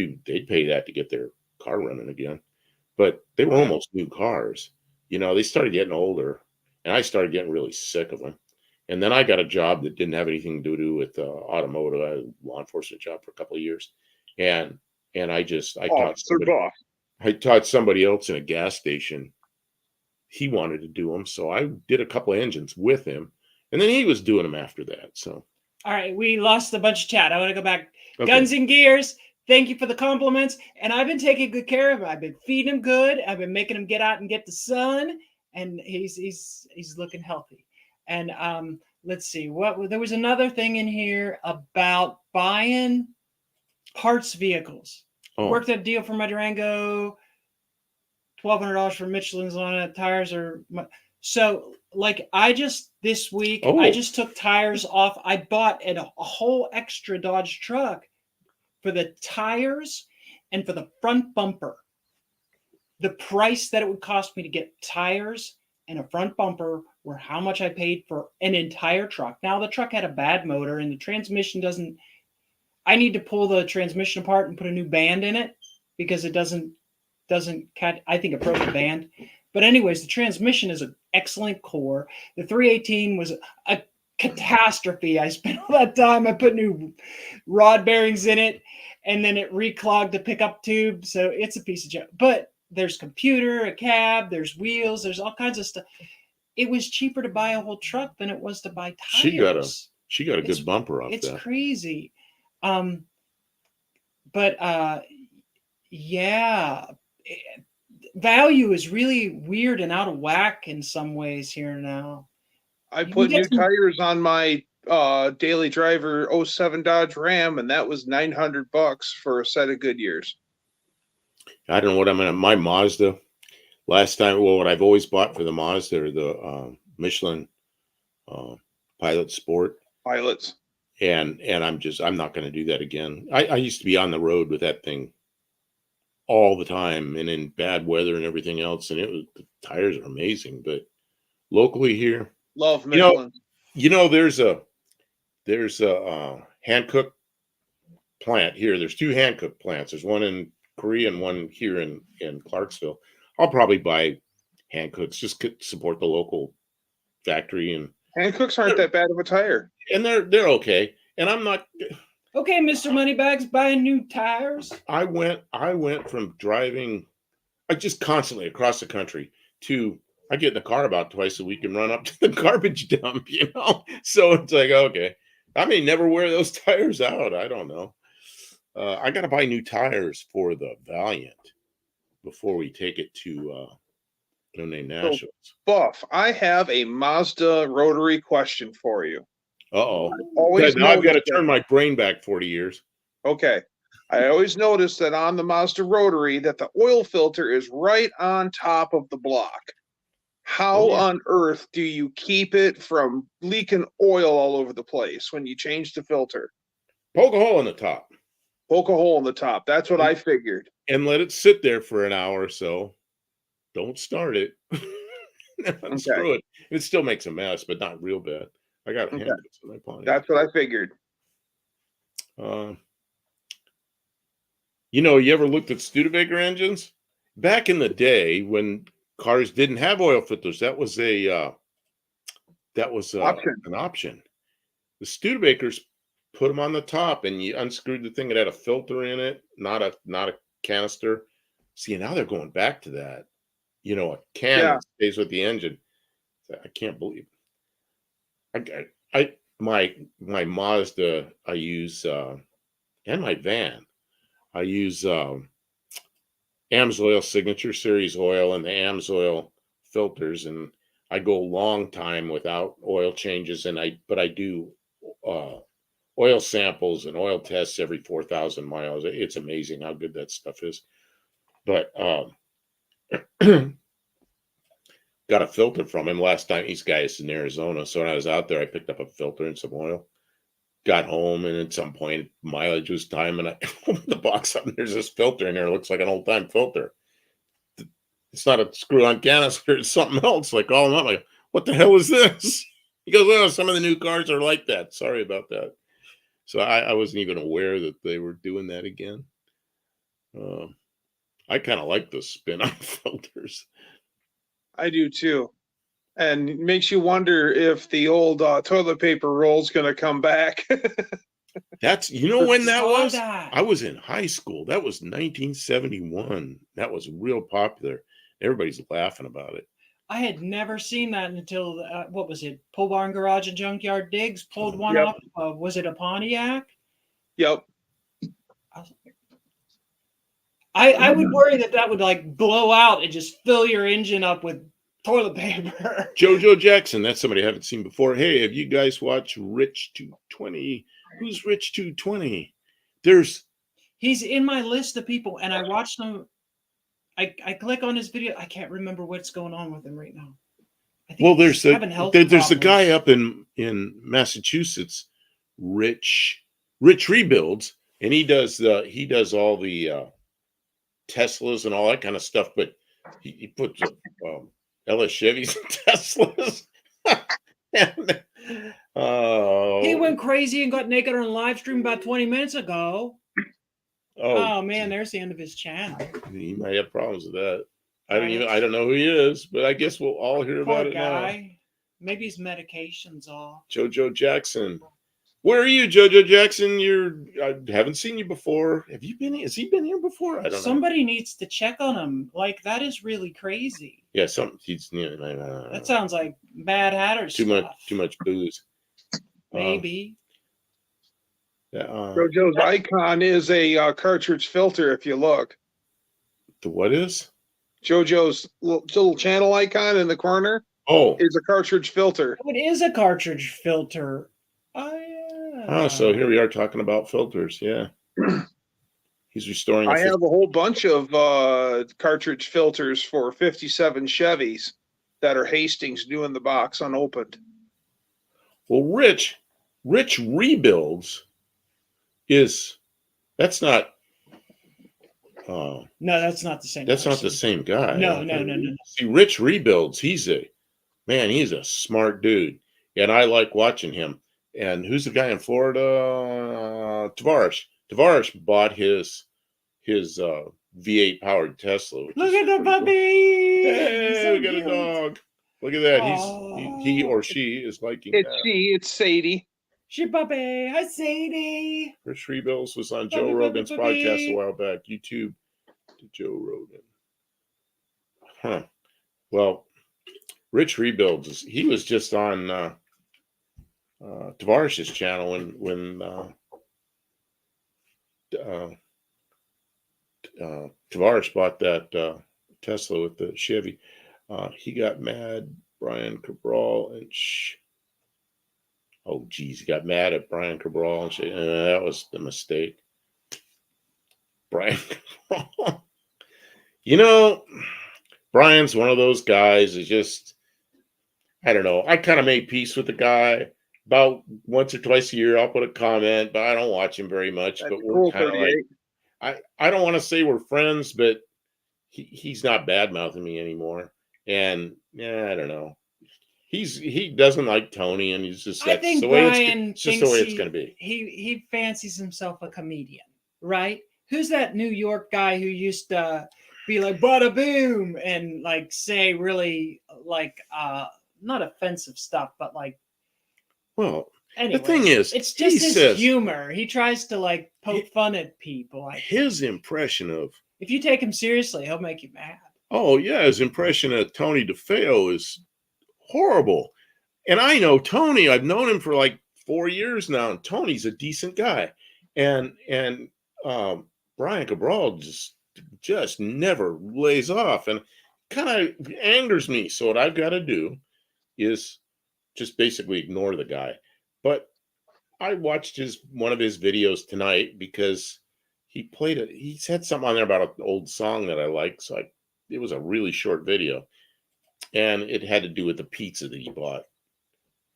pay that to get their car running again. But they were almost new cars. They started getting older, and I started getting really sick of them. And then I got a job that didn't have anything to do with automotive. I had a law enforcement job for a couple of years, and I taught somebody else in a gas station. He wanted to do them, so I did a couple of engines with him, and then he was doing them after that. So, all right, we lost a bunch of chat. I want to go back. okay. Guns and Gears. Thank you for the compliments, and I've been taking good care of him. I've been feeding him good. I've been making him get out and get the sun, and he's looking healthy. And let's see, there was another thing in here about buying parts vehicles. Oh. Worked out a deal for my Durango, $1,200 for Michelin's on it. Tires are so like this week I just took tires off. I bought a whole extra Dodge truck for the tires and for the front bumper. The price that it would cost me to get tires and a front bumper were how much I paid for an entire truck. Now the truck had a bad motor and the transmission I need to pull the transmission apart and put a new band in it because it doesn't catch. I think it broke the band. But anyways, the transmission is an excellent core. The 318 was a catastrophe. I spent all that time. I put new rod bearings in it, and then it reclogged the pickup tube. So it's a piece of junk. But there's computer, a cab, there's wheels, there's all kinds of stuff. It was cheaper to buy a whole truck than it was to buy tires. She got a good bumper off that. It's crazy. But yeah, value is really weird and out of whack in some ways here now. I put new tires on my daily driver 07 Dodge Ram, and that was $900 for a set of Goodyears. I don't know what I'm gonna. My Mazda. Last time, what I've always bought for the Mazda are the Michelin Pilot Sport pilots. And I'm not going to do that again. I used to be on the road with that thing all the time and in bad weather and everything else. And the tires are amazing, but locally here, love Michelin. There's a Hankook plant here. There's two Hankook plants. There's one in Korea and one here in Clarksville. I'll probably buy Hankooks, just support the local factory. And Hankooks aren't that bad of a tire. And they're okay. And I'm not okay, Mr. Moneybags, buying new tires. I went from driving just constantly across the country to I get in the car about twice a week and run up to the garbage dump, So it's like, okay, I may never wear those tires out. I don't know. I got to buy new tires for the Valiant before we take it to No Name Nationals. So, Buff, I have a Mazda rotary question for you. Uh-oh. Now I've got to turn my brain back 40 years. Okay. I always notice that on the Mazda rotary that the oil filter is right on top of the block. How on earth do you keep it from leaking oil all over the place when you change the filter? Poke a hole in the top. Poke a hole in the top. That's what I figured. And let it sit there for an hour or so. Don't start it. unscrew it. It still makes a mess, but not real bad. I got a Okay. hand in my Pontiac. That's what I figured. You ever looked at Studebaker engines? Back in the day when cars didn't have oil filters, that was Option. an option. The Studebakers put them on the top, and you unscrewed the thing. It had a filter in it, not a canister. See, now they're going back to that. A can Yeah. that stays with the engine. I can't believe it. My Mazda I use and my van I use AMSOIL Signature Series oil and the AMSOIL filters, and I go a long time without oil changes, but I do oil samples and oil tests every 4,000 miles. It's amazing how good that stuff is. But got a filter from him last time. These guys in Arizona. So when I was out there, I picked up a filter and some oil. Got home, and at some point, mileage was time, and I opened the box up, and there's this filter in there. It looks like an old time filter. It's not a screw-on canister. It's something else. Like, all I'm like, what the hell is this? He goes, "Oh, some of the new cars are like that. Sorry about that." So I wasn't even aware that they were doing that again. I kind of like the spin-on filters. I do too. And it makes you wonder if the old toilet paper roll's going to come back. That's, when that Saw was? that. I was in high school. That was 1971. That was real popular. Everybody's laughing about it. I had never seen that until what was it? Pole Barn Garage and Junkyard Digs pulled one Yep. off. Was it a Pontiac? Yep. I would worry that would like blow out and just fill your engine up with toilet paper. JoJo Jackson, that's somebody I haven't seen before. Hey, have you guys watched Rich 220? Who's Rich 220? He's in my list of people, and I watched him. I click on his video. I can't remember what's going on with him right now. I think there's he's having health a problems. guy up in Massachusetts, Rich Rebuilds, and he does all the Teslas and all that kind of stuff, but he puts LS Chevys and Teslas. And, he went crazy and got naked on a live stream about 20 minutes ago. Oh man, there's the end of his channel. He might have problems with that. I don't know who he is, but I guess we'll all hear about it now. Maybe his medication's off. JoJo Jackson. Where are you, JoJo Jackson? I haven't seen you before. Have you been? Has he been here before? I don't know. Somebody needs to check on him. Like, that is really crazy. Yeah, that sounds like Mad Hatter stuff. Too much booze. Maybe. JoJo's icon is a cartridge filter. If you look, the what is? JoJo's little channel icon in the corner. Oh, is a cartridge filter. Oh, it is a cartridge filter. So here we are talking about filters. Yeah. He's restoring. I have a whole bunch of cartridge filters for 57 Chevys that are Hastings new in the box unopened. Well, Rich Rebuilds that's not. No, that's not the same. That's not the same guy. No. See, Rich Rebuilds, he's a smart dude, and I like watching him. And who's the guy in Florida? Tavares. Tavares bought his V8 powered Tesla. Look at the puppy! Hey, so we got cute. a dog. Look at that. He or she is liking that. It's Sadie. She puppy. Hi, Sadie. Rich Rebuilds was on Joe Rogan's podcast a while back. YouTube to Joe Rogan. Huh. Well, Rich Rebuilds, he was just on Tavares' channel when Tavares bought that Tesla with the Chevy. He got mad. Brian Cabral and he got mad at Brian Cabral and that was the mistake. Brian Cabral. Brian's one of those guys is just, I don't know. I kind of made peace with the guy. About once or twice a year, I'll put a comment, but I don't watch him very much. That's but we're cool, kind of like, I don't want to say we're friends, but he's not bad mouthing me anymore. And yeah, I don't know. He doesn't like Tony, and he's just I that's think the way Brian it's just the thinks way it's going to be. he fancies himself a comedian, right? Who's that New York guy who used to be like bada boom and like say really like not offensive stuff, but like Well, anyway. the thing is, it's he just his says humor. He tries to like poke fun at people. his impression of If you take him seriously, he'll make you mad. oh yeah, his impression of Tony DeFeo is horrible. And I know Tony. I've known him for like 4 years now, and Tony's a decent guy. And Brian Cabral just never lays off, and kind of angers me. So what I've got to do is just basically ignore the guy. But I watched one of his videos tonight because he said something on there about an old song that I like. So it was a really short video, and it had to do with the pizza that he bought.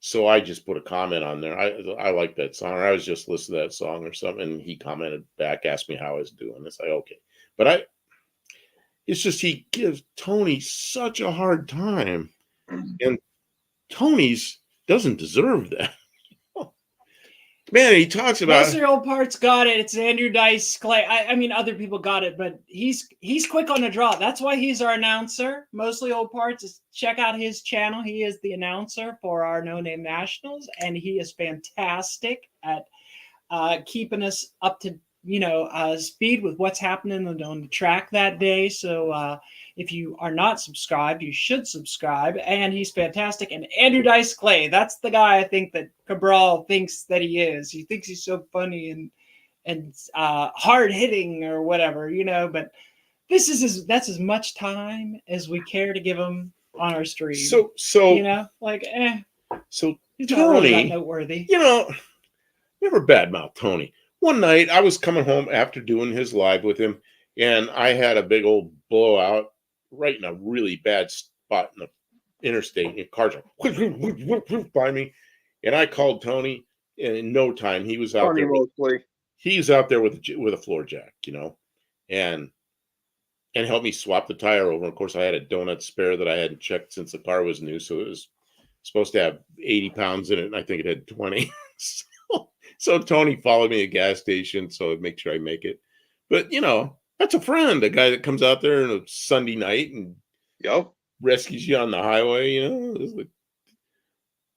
So I just put a comment on there. I like that song. I was just listening to that song or something, and he commented back, asked me how I was doing. It's like, okay. But it's just he gives Tony such a hard time. And Tony's doesn't deserve that. Man, he talks about Mostly Old Parts got it. It's Andrew Dice Clay. I mean, other people got it, but he's quick on the draw. That's why he's our announcer. Mostly Old Parts. Check out his channel. He is the announcer for our No Name Nationals, and he is fantastic at keeping us up to speed with what's happening on the track that day. So if you are not subscribed, you should subscribe. And he's fantastic. And Andrew Dice Clay, that's the guy I think that Cabral thinks that he is. He thinks he's so funny and hard hitting or whatever, But that's as much time as we care to give him on our stream. So So he's not really that Tony, noteworthy. never badmouth Tony. One night I was coming home after doing his live with him, and I had a big old blowout right in a really bad spot in the interstate. And cars are by me, and I called Tony, and in no time he was out there. He's out there with a floor jack, and helped me swap the tire over. Of course, I had a donut spare that I hadn't checked since the car was new, so it was supposed to have 80 pounds in it, and I think it had 20. So Tony followed me at a gas station, so I'd make sure I make it. But that's a friend, a guy that comes out there on a Sunday night and rescues you on the highway.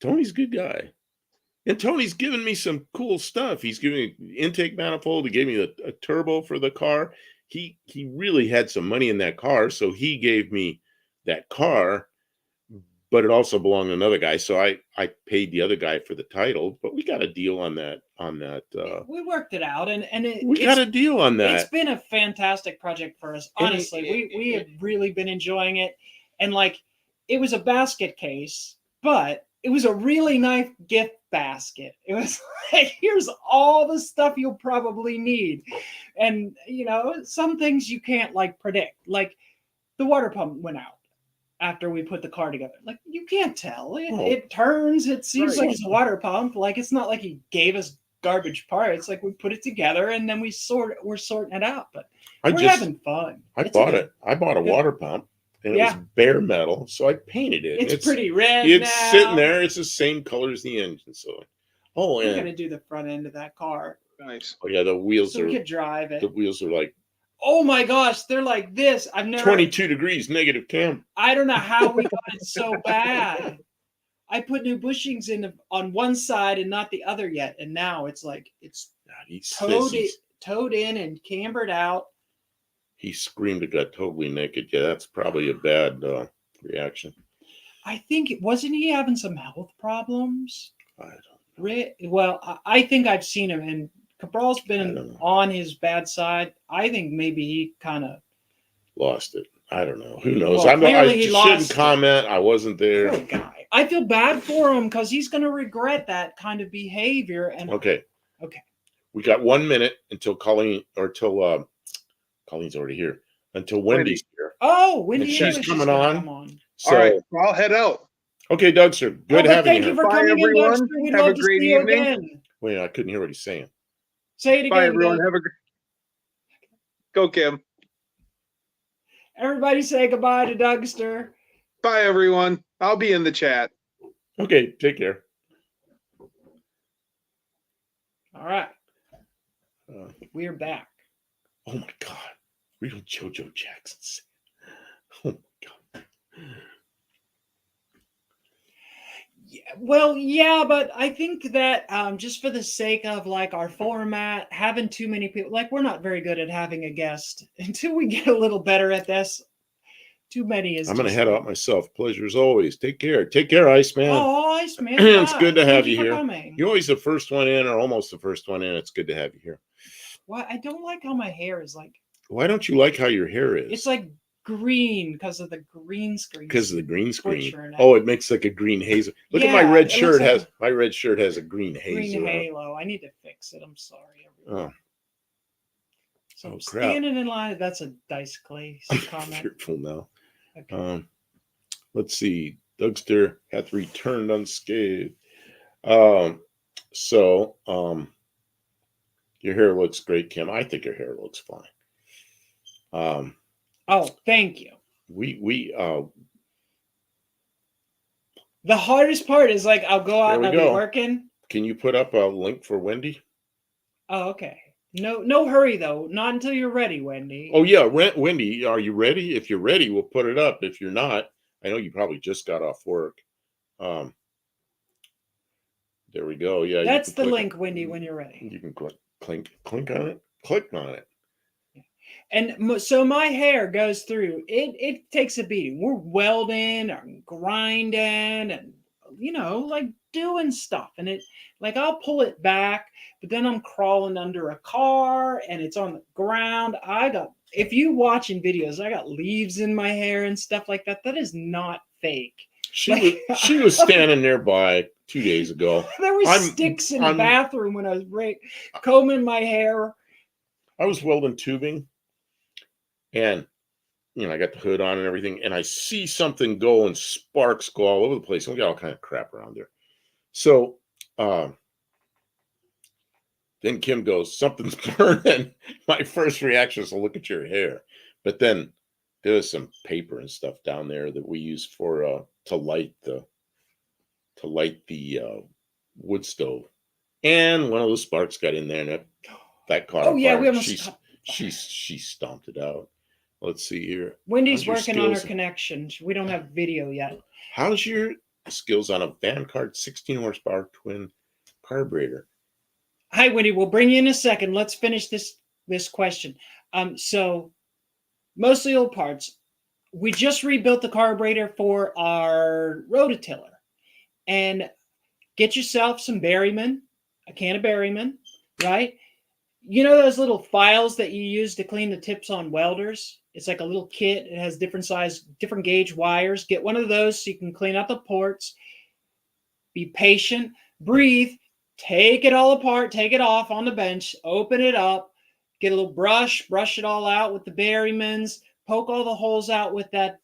Tony's a good guy, and Tony's given me some cool stuff. He's given me an intake manifold. He gave me a turbo for the car. He really had some money in that car, so he gave me that car. But it also belonged to another guy, so I paid the other guy for the title. But we got a deal on that. We worked it out, and we got a deal on that. It's been a fantastic project for us. Honestly, we have really been enjoying it, and it was a basket case, but it was a really nice gift basket. It was like, here's all the stuff you'll probably need, and some things you can't predict. Like the water pump went out after we put the car together. You can't tell. It turns. It seems like it's a water pump. It's not like he gave us garbage parts. We put it together and then we're sorting it out. But we're having fun. I bought it. I bought a water pump, and it was bare metal, so I painted it. It's pretty red. It's sitting there. It's the same color as the engine. So, we're gonna do the front end of that car. Nice. Oh yeah, the wheels so we could drive it. The wheels are like, oh my gosh, they're like this. I've never 22 degrees negative cam. I don't know how we got it so bad. I put new bushings in on one side and not the other yet, and now it's towed in and cambered out. He screamed and got totally naked. Yeah, that's probably a bad reaction. I think wasn't he having some health problems? I don't know. Well, I think I've seen him, and Cabral's been on his bad side. I think maybe he kind of lost it. I don't know. Who knows? Well, I shouldn't comment. I wasn't there. Poor guy. I feel bad for him because he's going to regret that kind of behavior. And okay. We got 1 minute until Colleen, or till Colleen's already here. Until Wendy's here. Oh, Wendy, she's coming on. So, all right, well, I'll head out. Okay, Dougster. Good having you. Thank you for coming in, Dougster. We'd love to see you again. Wait, I couldn't hear what he's saying. Say it again. Bye, everyone. Have a great. Go, Kim. Everybody say goodbye to Dougster. Bye, everyone. I'll be in the chat. Okay, take care. All right, Uh, we're back. oh my God, real JoJo Jackson. Oh my God. Yeah, well, yeah, but I think that just for the sake of like our format, having too many people, like we're not very good at having a guest. Until we get a little better at this, too many is. I'm gonna just head out myself. Pleasure as always. Take care. Take care, Iceman. Oh, Iceman, It's bye. good to have Thank you for here. coming. You're always the first one in, or almost the first one in. It's good to have you here. Why I don't like how my hair is like. Why don't you like how your hair is? It's like green because of the green screen. Because of the green screen. butchering it. Oh, it makes like a green haze. Look at my Yeah, red it shirt. looks like Has my red shirt has a green haze green around it. halo. I need to fix it. I'm sorry, everyone. Oh, So oh, I'm crap. standing in line. That's a Dice Clay I'm comment. fearful now. Okay. Let's see. Dougster hath returned unscathed. Your hair looks great, Kim. I think your hair looks fine. Oh, thank you. We The hardest part is like I'll go out and There I'll we be go. working. Can you put up a link for Wendy? Oh, okay. No hurry though. Not until you're ready, Wendy. Oh yeah, Wendy, are you ready? If you're ready, we'll put it up. If you're not, I know you probably just got off work. There we go. Yeah, That's the link, Wendy, when you're ready. You can click on it. Click on it. And so my hair goes through. It takes a beating. We're welding or grinding and like doing stuff. And it like I'll pull it back, but then I'm crawling under a car and it's on the ground. If you watching videos, I got leaves in my hair and stuff like that. That is not fake. She was standing nearby 2 days ago. There were sticks in the bathroom when I was combing my hair. I was welding tubing, and I got the hood on and everything, and I see something go and sparks go all over the place. And we got all kind of crap around there. So then Kim goes, "Something's burning." My first reaction is to look at your hair, but then there was some paper and stuff down there that we use for to light the wood stove, and one of those sparks got in there, and that caught on yeah, fire. we almost She stomped it out. Let's see here. Wendy's working on her connection. We don't have video yet. How's your skills on a Vanguard 16 horsepower twin carburetor? Hi, Wendy. We'll bring you in a second. Let's finish this question. So mostly old parts. We just rebuilt the carburetor for our rototiller, and get yourself some Berryman, a can of Berryman, right? You know those little files that you use to clean the tips on welders? It's like a little kit. It has different size, different gauge wires. Get one of those so you can clean out the ports. Be patient. Breathe. Take it all apart. Take it off on the bench. Open it up. Get a little brush. Brush it all out with the Berrymans. Poke all the holes out with that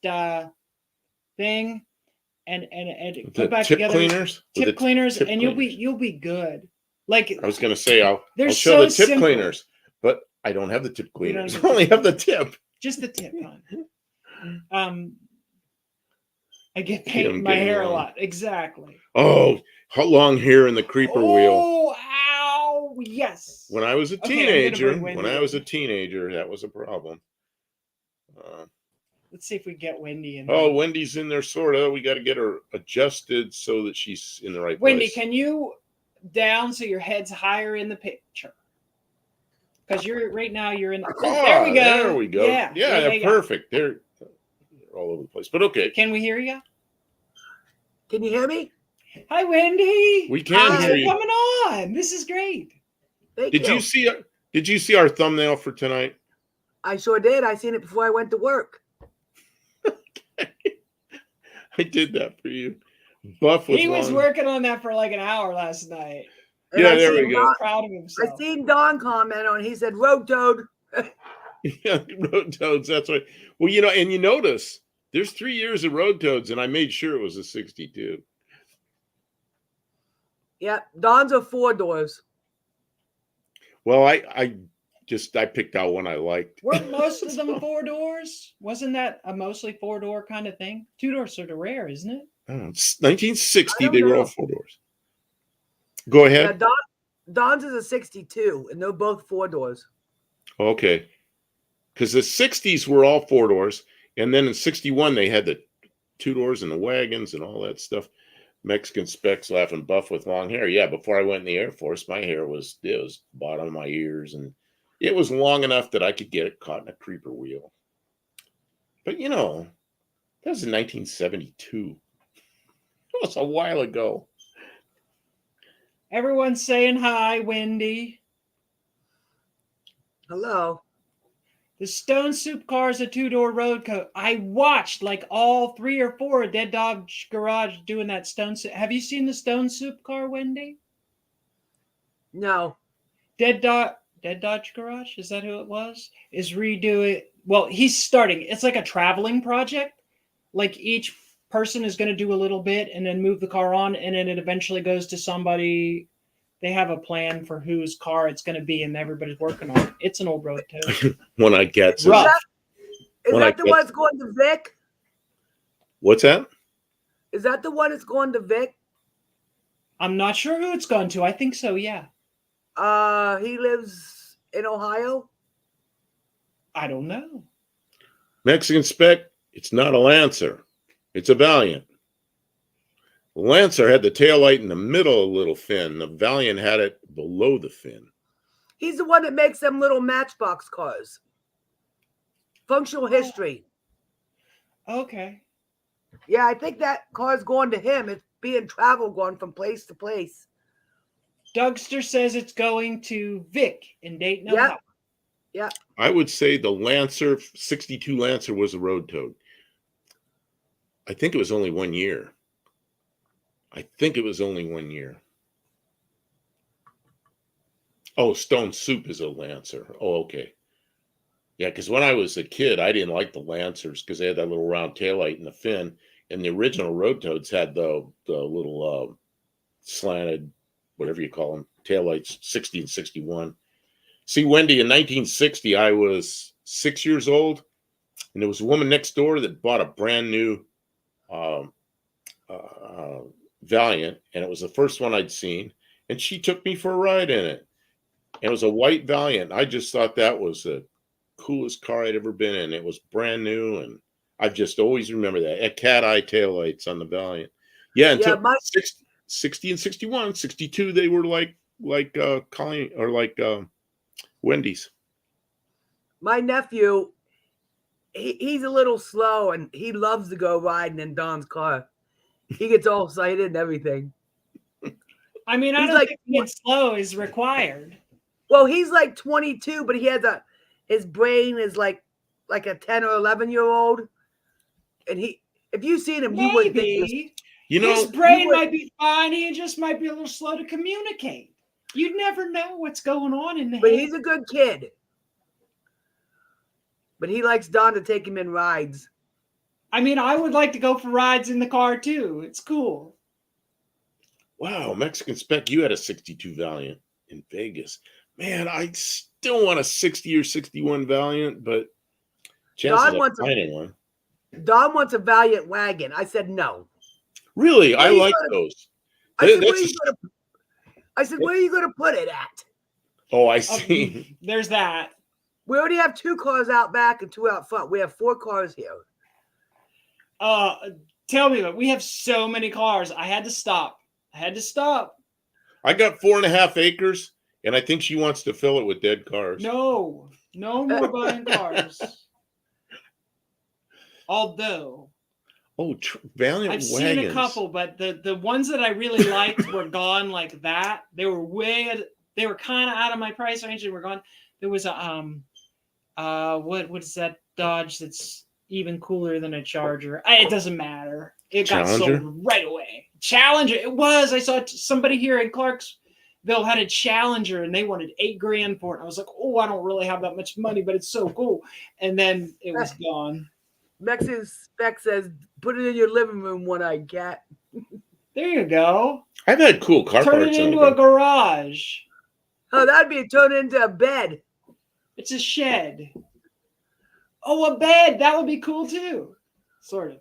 thing. And put back tip together. Cleaners? Tip cleaners. And you'll be good. Like I was going to say, I'll show so the tip simple. Cleaners, but I don't have the tip cleaners. I only have the tip. Just the tip, hon. I get paint in my hair a lot. Exactly. Oh, how long hair in the creeper wheel? Oh, ow! Yes. When I was a teenager, that was a problem. Let's see if we get Wendy in. Oh, Wendy's in there, sorta. We got to get her adjusted so that she's in the right Wendy, place. can you down so your head's higher in the picture? Because right now you're in. There we go. There we go. Yeah, perfect. Go. They're all over the place, but okay. Can we hear you? Can you hear me? Hi, Wendy. We can hear you. Coming on. This is great. Thank you. Did you see our thumbnail for tonight? I sure did. I seen it before I went to work. I did that for you. Buff was. He was working on that for like an hour last night. And Yeah, there we go. Proud of himself. I seen Don comment on. He said, "Road Toad." Yeah, Road Toads. That's right. Well, and you notice there's 3 years of Road Toads, and I made sure it was a 62. Yep, Don's are 4 doors. Well, I I picked out one I liked. Weren't most of them 4 doors? Wasn't that a mostly 4-door kind of thing? 2 doors sort of rare, isn't it? I don't know, it's 1960, I don't they were all know. 4 doors. Go Yeah, ahead. Don's is a 62, and they're both 4 doors. Okay. Because the 60s were all 4 doors. And then in 61, they had the 2 doors and the wagons and all that stuff. Mexican specs, laughing buff with long hair. Yeah, before I went in the Air Force, my hair was bottom of my ears, and it was long enough that I could get it caught in a creeper wheel. But that was in 1972. That was a while ago. Everyone's saying hi, Wendy. Hello. The Stone Soup car is a 2-door road coat. I watched like all 3 or 4 of Dead Dodge Garage doing that Stone Soup. Have you seen the Stone Soup car, Wendy? No. Dead Dodge Garage, is that who it was? Is redo it. Well, he's starting. It's like a traveling project. Like each person is going to do a little bit and then move the car on, and then it eventually goes to somebody. They have a plan for whose car it's going to be, and everybody's working on it. It's an old road toad. When I get Rough. Is When that the one that's going to Vic? What's that? Is that the one that's going to Vic? I'm not sure who it's gone to. I think so, yeah. He lives in Ohio. I don't know. Mexican spec, it's not a Lancer. It's a Valiant. The Lancer had the taillight in the middle of the little fin. The Valiant had it below the fin. He's the one that makes them little Matchbox cars. Functional history. Okay. Yeah, I think that car's going to him. It's being travel going from place to place. Dougster says it's going to Vic in Dayton, Yep. Ohio. Yeah. I would say the Lancer, 62 Lancer was a road toad. I think it was only 1 year. Oh, Stone Soup is a Lancer. Oh, okay. Yeah, because when I was a kid, I didn't like the Lancers because they had that little round taillight in the fin. And the original road toads had the little slanted, whatever you call them, taillights, 60 and 61. See, Wendy, in 1960, I was 6 years old, and there was a woman next door that bought a brand new Valiant, and it was the first one I'd seen, and she took me for a ride in it. And it was a white Valiant. I just thought that was the coolest car I'd ever been in. It was brand new, and I've just always remember that. At cat eye taillights on the Valiant. Yeah, until 60 and 61, 62, they were like Colleen or like Wendy's. My nephew, he's a little slow, and he loves to go riding in Don's car. He gets all excited and everything. I mean, I He's don't like- think being slow is required. Well, he's like 22, but he has his brain is like a 10 or 11-year-old. And if you seen him, you wouldn't think this. Maybe. You His brain would- might be fine. He just might be a little slow to communicate. You'd never know what's going on in the But head. he's a good kid. But he likes Don to take him in rides. I mean, I would like to go for rides in the car too. It's cool. Wow, Mexican spec, you had a 62 Valiant in Vegas. Man, I still want a 60 or 61 Valiant, but chances of finding one. Don wants a Valiant wagon. I said no. Really, I you like gonna- those. I said, That's where are you going to put it at? Oh, I see. There's that. We already have 2 cars out back and 2 out front. We have 4 cars here. Tell me about. We have so many cars. I had to stop. I got 4.5 acres, and I think she wants to fill it with dead cars. No more buying cars. Although Oh, Valiant I've wagons. seen a couple, but the ones that I really liked were gone like that. They were kind of out of my price range and were gone. There was a what is that Dodge that's even cooler than a Charger? It doesn't matter. It got Challenger? sold right away. Challenger. It was. I saw somebody here in Clarksville had a Challenger and they wanted $8,000 for it. I was like, oh, I don't really have that much money, but it's so cool. And then it was gone. Mexican spec says, put it in your living room, one-eyed cat. There you go. I've had cool car Turn parts it on into them. a garage. Oh, that'd be turned into a bed. It's a shed. Oh, a bed. That would be cool too. Sort of.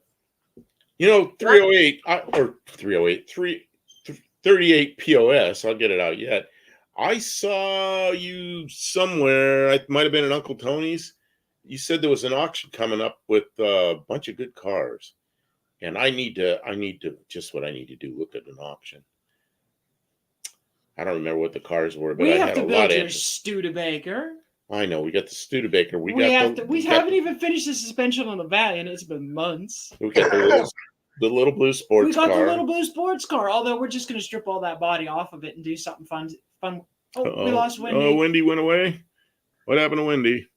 308 or 308, 38 POS. I'll get it out yet. I saw you somewhere. It might have been at Uncle Tony's. You said there was an auction coming up with a bunch of good cars, and I need to just what I need to do. Look at an auction. I don't remember what the cars were, but We I have had to a lot build of your interest. Studebaker. I know we got the Studebaker. We haven't even finished the suspension on the Valiant. It's been months. We got the little blue sports We got car. the little blue sports car. Although we're just going to strip all that body off of it and do something fun. Oh, we lost Wendy. Oh, Wendy went away. What happened to Wendy?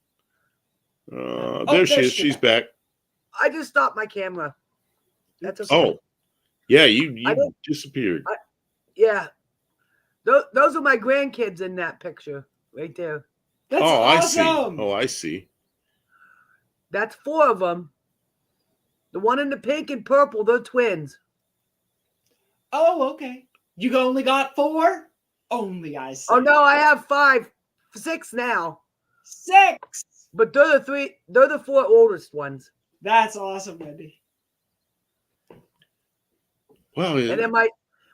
There she is. She's back. I just stopped my camera. That's okay. Oh, yeah, you don't- disappeared. Yeah. Those are my grandkids in that picture right there. That's oh, awesome. I see. Oh, I see. That's 4 of them. The one in the pink and purple, they're twins. Oh, okay. You only got 4? Only I see. Oh no, I have 5, 6 now. 6. But they're the 4 oldest ones. That's awesome, Wendy. Well, And then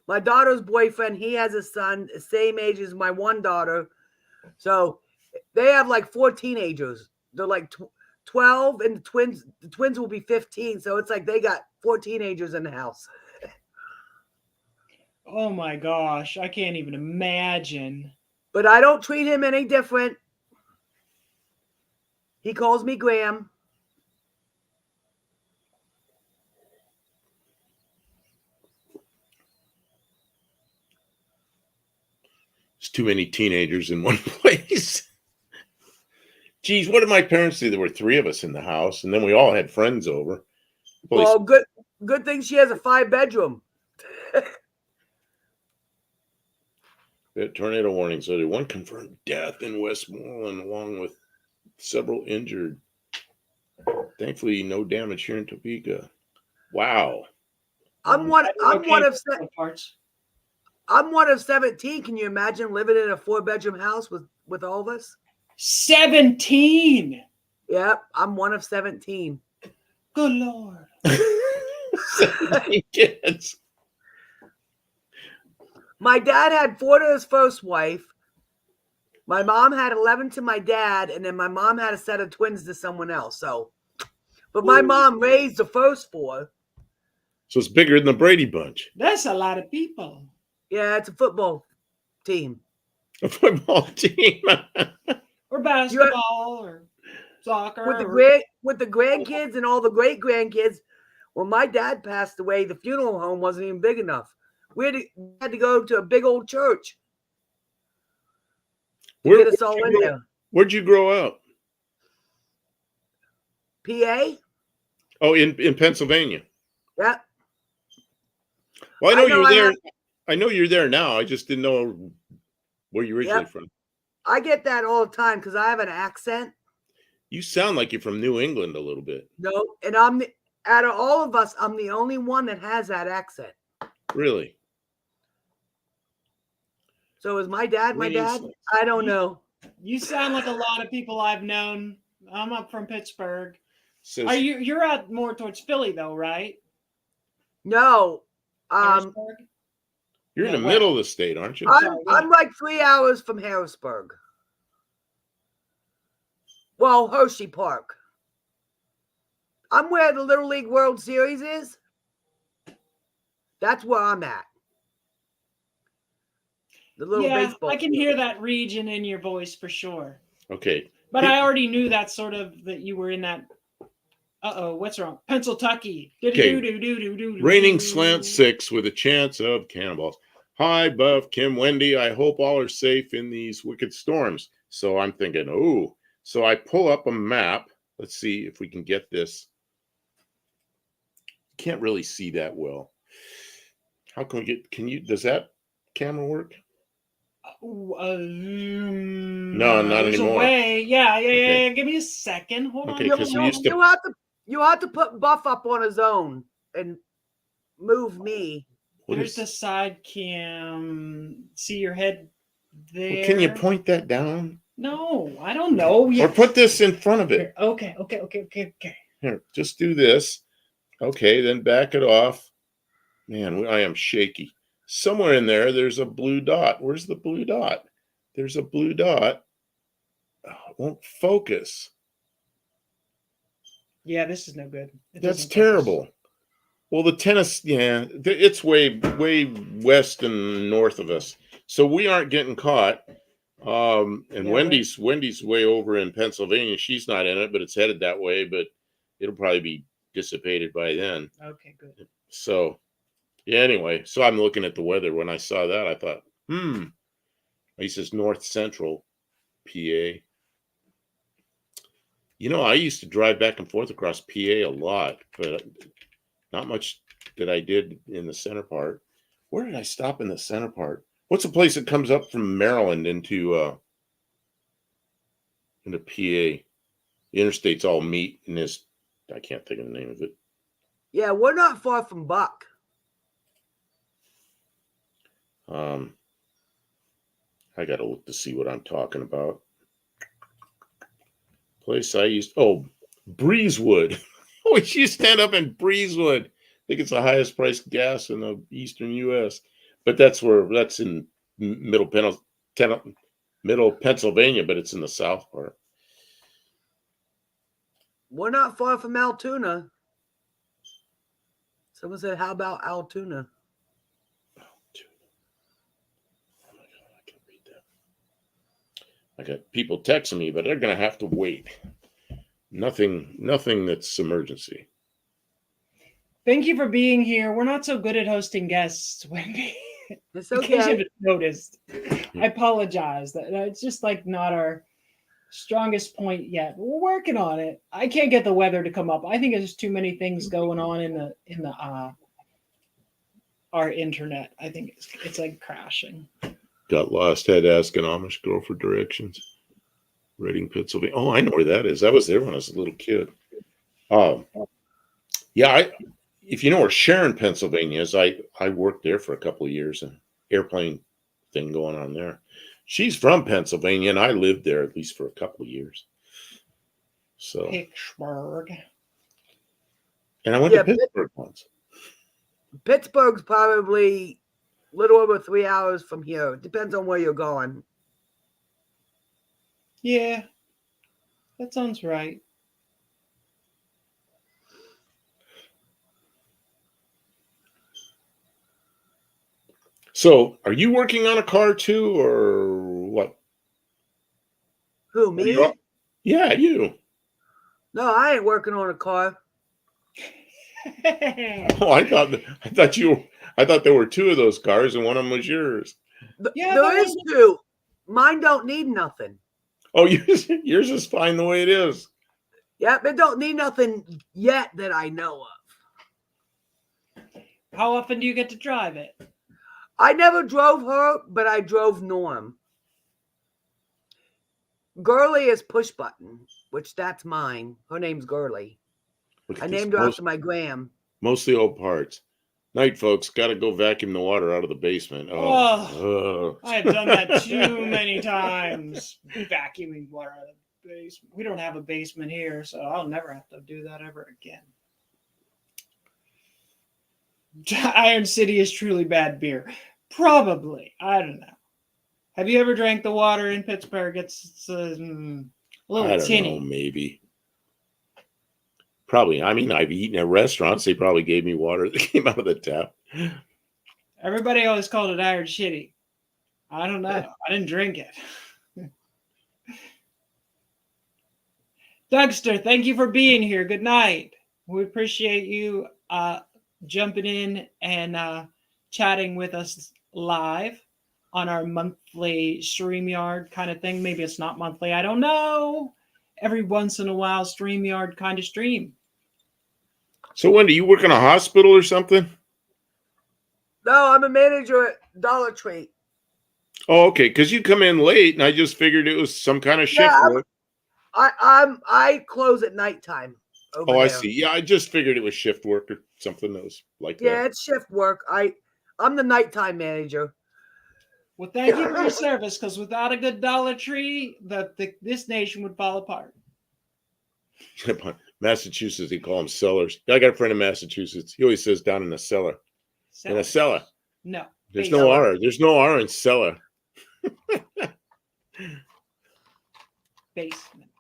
my daughter's boyfriend, he has a son the same age as my one daughter. So they have like 4 teenagers. They're like 12, and the twins will be 15. So it's like they got 4 teenagers in the house. Oh my gosh, I can't even imagine. But I don't treat him any different. He calls me Graham. There's too many teenagers in one place. Geez, what did my parents do? There were 3 of us in the house, and then we all had friends over. Holy Well, good thing she has a 5-bedroom. tornado warning. So there 1 confirmed death in Westmoreland, along with several injured. Thankfully, no damage here in Topeka. Wow. I'm one of parts. I'm one of 17. Can you imagine living in a 4-bedroom house with all of us? 17. Yep, I'm one of 17. Good Lord. 17 kids. My dad had 4 to his first wife. My mom had 11 to my dad, and then my mom had a set of twins to someone else. So, but my mom raised the first 4. So it's bigger than the Brady Bunch. That's a lot of people. Yeah, it's a football team. A football team. Or basketball or soccer. With the grandkids and all the great grandkids. When my dad passed away, the funeral home wasn't even big enough. We had to go to a big old church to get us all in there. Where'd you grow up? PA? Oh, in Pennsylvania. Yeah. Well, I know you're there. I know you're there now. I just didn't know where you're originally from. I get that all the time because I have an accent. You sound like you're from New England a little bit. No, and out of all of us, I'm the only one that has that accent. Really? So is my dad my dad? Really? I don't know. You sound like a lot of people I've known. I'm up from Pittsburgh. Says, You're out more towards Philly though, right? No. Harrisburg? you're in the No, middle of the state, aren't you? I'm like 3 hours from Harrisburg. Well, Hershey Park. I'm where the Little League World Series is. That's where I'm at. The little baseball. I can hear that region in your voice for sure. Okay. But I already knew that you were in that. What's wrong? Pennsylvania. Okay. Raining slant 6 with a chance of cannonballs. Hi, Buff, Kim, Wendy. I hope all are safe in these wicked storms. So I'm thinking, oh. So I pull up a map. Let's see if we can get this. Can't really see that well. How can we get? Does that camera work? No, not there's anymore. A way. Yeah. Okay. Give me a second. Hold Okay, on. 'cause we used to- You have to put Buff up on his own and move me. There's the side cam. See your head there. Well, can you point that down? No, I don't know. Or Yes. put this in front of it. Okay. Here, just do this. Okay, then back it off. Man, I am shaky. Somewhere in there, there's a blue dot. Where's the blue dot? There's a blue dot. Oh, it won't focus. Yeah, this is no good. It That's doesn't focus. terrible. Well, the tennis, yeah, it's way west and north of us, so we aren't getting caught. And Yeah, Wendy's way over in Pennsylvania. She's not in it, but it's headed that way. But it'll probably be dissipated by then. Okay, good. So, yeah. Anyway, so I'm looking at the weather. When I saw that, I thought, He says North Central PA. You know, I used to drive back and forth across PA a lot, but not much that I did in the center part. Where did I stop in the center part? What's the place that comes up from Maryland into PA? The interstates all meet in this. I can't think of the name of it. Yeah, we're not far from Buck. I got to look to see what I'm talking about. Place I used. Oh, Breezewood. Oh, you stand up in Breezewood. I think it's the highest priced gas in the eastern U.S. But that's in middle Pennsylvania, but it's in the south part. We're not far from Altoona. Someone said, how about Altoona? Oh my God, I can read that. I got people texting me, but they're going to have to wait. Nothing that's emergency. Thank you for being here. We're not so good at hosting guests, Wendy. It's In case you okay. haven't noticed. I apologize. It's just like not our strongest point yet. We're working on it. I can't get the weather to come up. I think there's too many things going on in the our internet. I think it's like crashing. Got lost. Had to ask an Amish girl for directions. Reading, Pennsylvania. Oh, I know where that is. I was there when I was a little kid. Yeah, if you know where Sharon, Pennsylvania is, I worked there for a couple of years. An airplane thing going on there. She's from Pennsylvania, and I lived there at least for a couple of years. So, Pittsburgh. and I went to Pittsburgh once. Pittsburgh's probably a little over 3 hours from here. It depends on where you're going. Yeah, that sounds right. So, are you working on a car too, or what? Who, me? Yeah, you. No, I ain't working on a car. Oh, I thought there were two of those cars, and one of them was yours. Yeah, there is two. Mine don't need nothing. Oh, yours is fine the way it is. Yep, it don't need nothing yet that I know of. How often do you get to drive it? I never drove her, but I drove Norm. Girly is push button, which that's mine. Her name's Girly. I named her after my gram. Mostly old parts. Night, folks. Got to go vacuum the water out of the basement. I've done that too many times. Vacuuming water out of the basement. We don't have a basement here, so I'll never have to do that ever again. Iron City is truly bad beer. Probably. I don't know. Have you ever drank the water in Pittsburgh? It's a little tinny. Know, maybe. Probably. I mean, I've eaten at restaurants. They probably gave me water that came out of the tap. Everybody always called it Iron Shitty. I don't know. I didn't drink it. Dougster, thank you for being here. Good night. We appreciate you jumping in and chatting with us live on our monthly StreamYard kind of thing. Maybe it's not monthly. I don't know. Every once in a while, StreamYard kind of stream. So, Wendy, you work in a hospital or something? No, I'm a manager at Dollar Tree. Oh, okay. Because you come in late, and I just figured it was some kind of shift work. I close at nighttime. Oh, I see. Yeah, I just figured it was shift work or something that was like that. Yeah, it's shift work. I'm the nighttime manager. Well, thank you for your service, because without a good Dollar Tree, this nation would fall apart. Massachusetts, they call them cellars. I got a friend in Massachusetts. He always says down in the cellar. In a cellar. No. There's basement. no R. There's no R in cellar. Basement.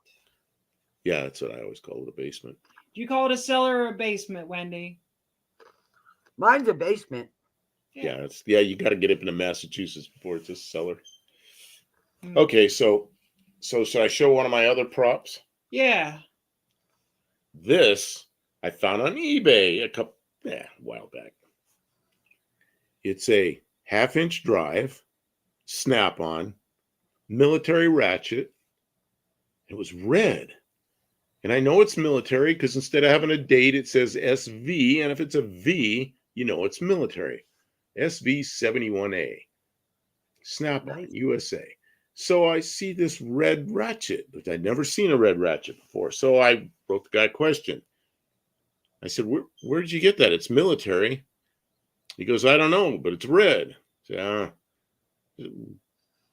Yeah, that's what I always call it, a basement. Do you call it a cellar or a basement, Wendy? Mine's a basement. Yeah, you got to get up into Massachusetts before it's a cellar. Hmm. Okay, so should I show one of my other props? Yeah. This I found on eBay a while back. It's a 1/2-inch drive, snap-on, military ratchet. It was red. And I know it's military because instead of having a date, it says SV. And if it's a V, you know it's military. SV71A. Snap-on, Nice. USA. So I see this red ratchet, but I'd never seen a red ratchet before. So I wrote the guy a question. I said, where did you get that? It's military. He goes, I don't know, but it's red. I said,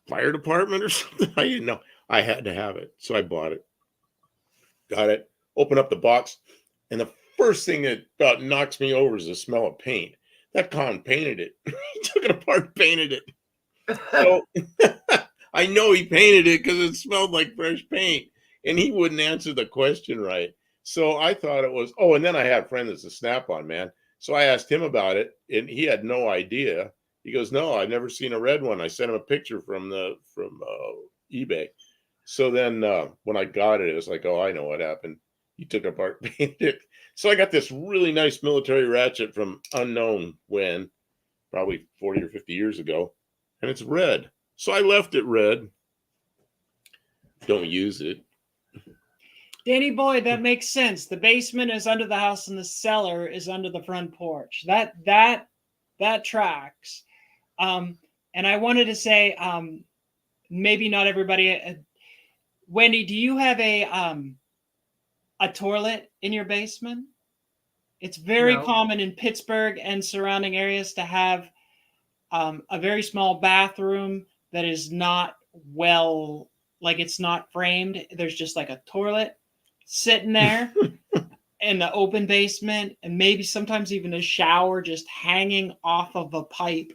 fire department or something? I didn't know. I had to have it. So I bought it. Got it. Open up the box. And the first thing that about knocks me over is the smell of paint. That con painted it. He took it apart and painted it. So I know he painted it because it smelled like fresh paint. And he wouldn't answer the question right. So I thought it was, and then I had a friend that's a Snap-on man. So I asked him about it, and he had no idea. He goes, no, I've never seen a red one. I sent him a picture from eBay. So then when I got it, it was like, I know what happened. He took it apart, painted it. So I got this really nice military ratchet from unknown when, probably 40 or 50 years ago, and it's red. So I left it red. Don't use it. Danny boy, that makes sense. The basement is under the house and the cellar is under the front porch. That tracks. And I wanted to say, maybe not everybody. Wendy, do you have a toilet in your basement? It's very No. common in Pittsburgh and surrounding areas to have a very small bathroom that is not it's not framed. There's just like a toilet sitting there in the open basement, and maybe sometimes even a shower just hanging off of a pipe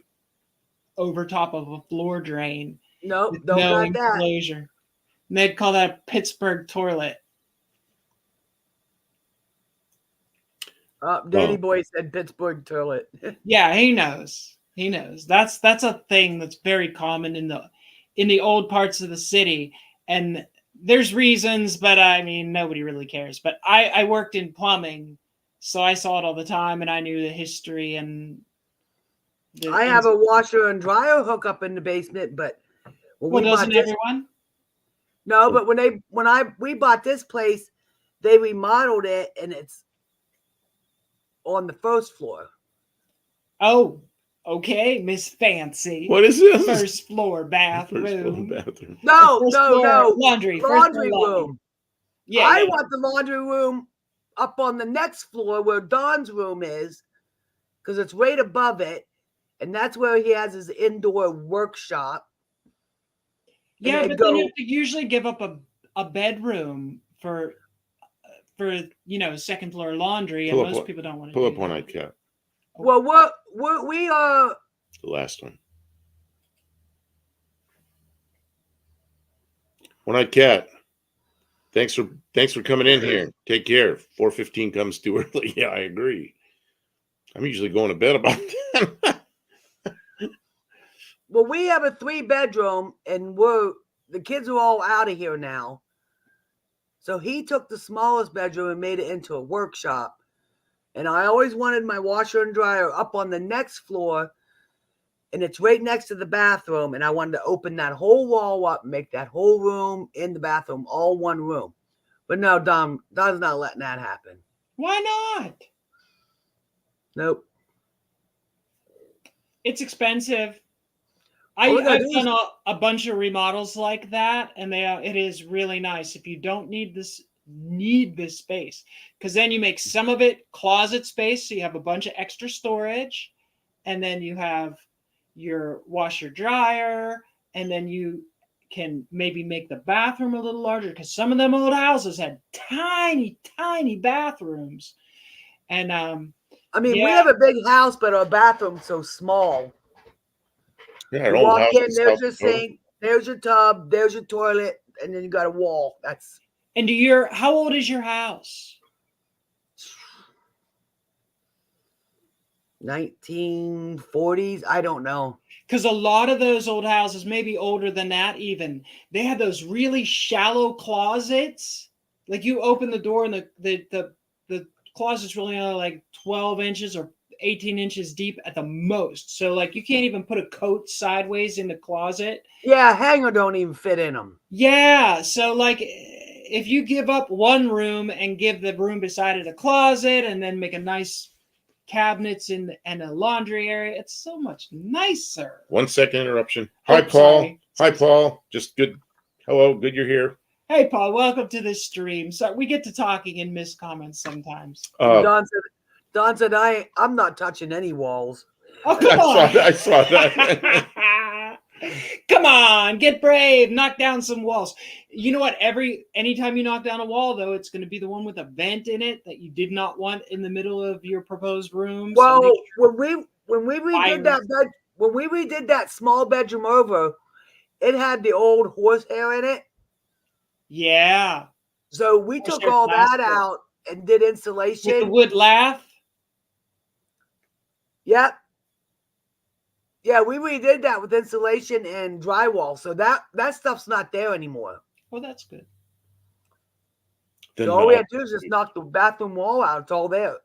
over top of a floor drain. Nope, with don't no got that. enclosure. And they'd call that a Pittsburgh toilet. Danny Boy said Pittsburgh toilet. Yeah, he knows. He knows. That's a thing that's very common in the old parts of the city. And there's reasons, but I mean, nobody really cares. But I worked in plumbing, so I saw it all the time, and I knew the history and. I have a washer and dryer hookup in the basement, but when doesn't everyone? No, but when we bought this place, they remodeled it, and it's on the first floor. Oh, okay, Miss Fancy. What is this? First floor bathroom. First floor bathroom. No, First no, floor no. Laundry. Laundry room. Yeah, I yeah. want the laundry room up on the next floor where Don's room is, because it's right above it, and that's where he has his indoor workshop. Yeah, they but go- then you have to usually give up a bedroom for second floor laundry, and Pull up most one- people don't want to Pull do up that. one-eyed cat. Well, we are. The last one. One-eyed cat. Thanks for coming in here. Take care. 4:15 comes too early. Yeah, I agree. I'm usually going to bed about that. Well, we have a 3-bedroom, and the kids are all out of here now. So he took the smallest bedroom and made it into a workshop. And I always wanted my washer and dryer up on the next floor, and it's right next to the bathroom. And I wanted to open that whole wall up and make that whole room in the bathroom all one room. But no, Don's not letting that happen. Why not? Nope. It's expensive. All we gotta I've do done a bunch of remodels like that, and it is really nice. If you don't need this space, because then you make some of it closet space, so you have a bunch of extra storage, and then you have your washer dryer, and then you can maybe make the bathroom a little larger, because some of them old houses had tiny, tiny bathrooms. And I mean, we yeah. have a big house, but our bathroom's so small. Yeah, an You old walk house in, in there's South your Dakota. sink, there's your tub, there's your toilet, and then you got a wall. That's And how old is your house? 1940s. I don't know. Because a lot of those old houses, maybe older than that even, they had those really shallow closets. Like you open the door and the closet's really only like 12 inches or 18 inches deep at the most. So like you can't even put a coat sideways in the closet. Yeah, hanger don't even fit in them. Yeah. So like if you give up one room and give the room beside it a closet and then make a nice cabinets and a laundry area, it's so much nicer. 1 second interruption. Oh, Hi, Paul. sorry. Hi, Paul. Just good. Hello. Good you're here. Hey, Paul, welcome to the stream. So we get to talking and miss comments sometimes. Don said, I'm not touching any walls. Oh, come on. I saw that. Come on, get brave, knock down some walls. You know what? Anytime you knock down a wall, though, it's going to be the one with a vent in it that you did not want in the middle of your proposed room. Well, So when we redid that small bedroom over, it had the old horsehair in it. yeah. So we took Horsehair all that plastic. out and did With the insulation. wood lath. Yep. Yeah, we redid that with insulation and drywall. So that stuff's not there anymore. Well, that's good. Then So all we had to do is just knock the bathroom wall out. It's all there.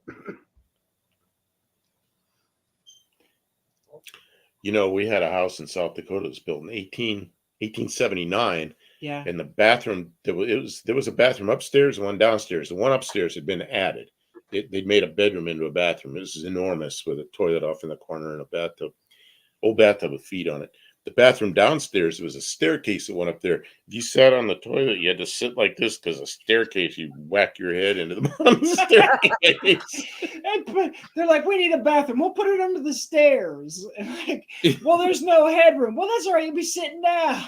You know, we had a house in South Dakota that was built in 1879, Yeah. and the bathroom there was a bathroom upstairs and one downstairs. The one upstairs had been added. They'd made a bedroom into a bathroom. This is enormous with a toilet off in the corner and a bathtub, old bathtub with feet on it. The bathroom downstairs, there was a staircase that went up there. If you sat on the toilet, you had to sit like this because a staircase, you'd whack your head into the bottom of the staircase. They're like, we need a bathroom. We'll put it under the stairs. And like, well, there's no headroom. Well, that's all right. You'll be sitting down.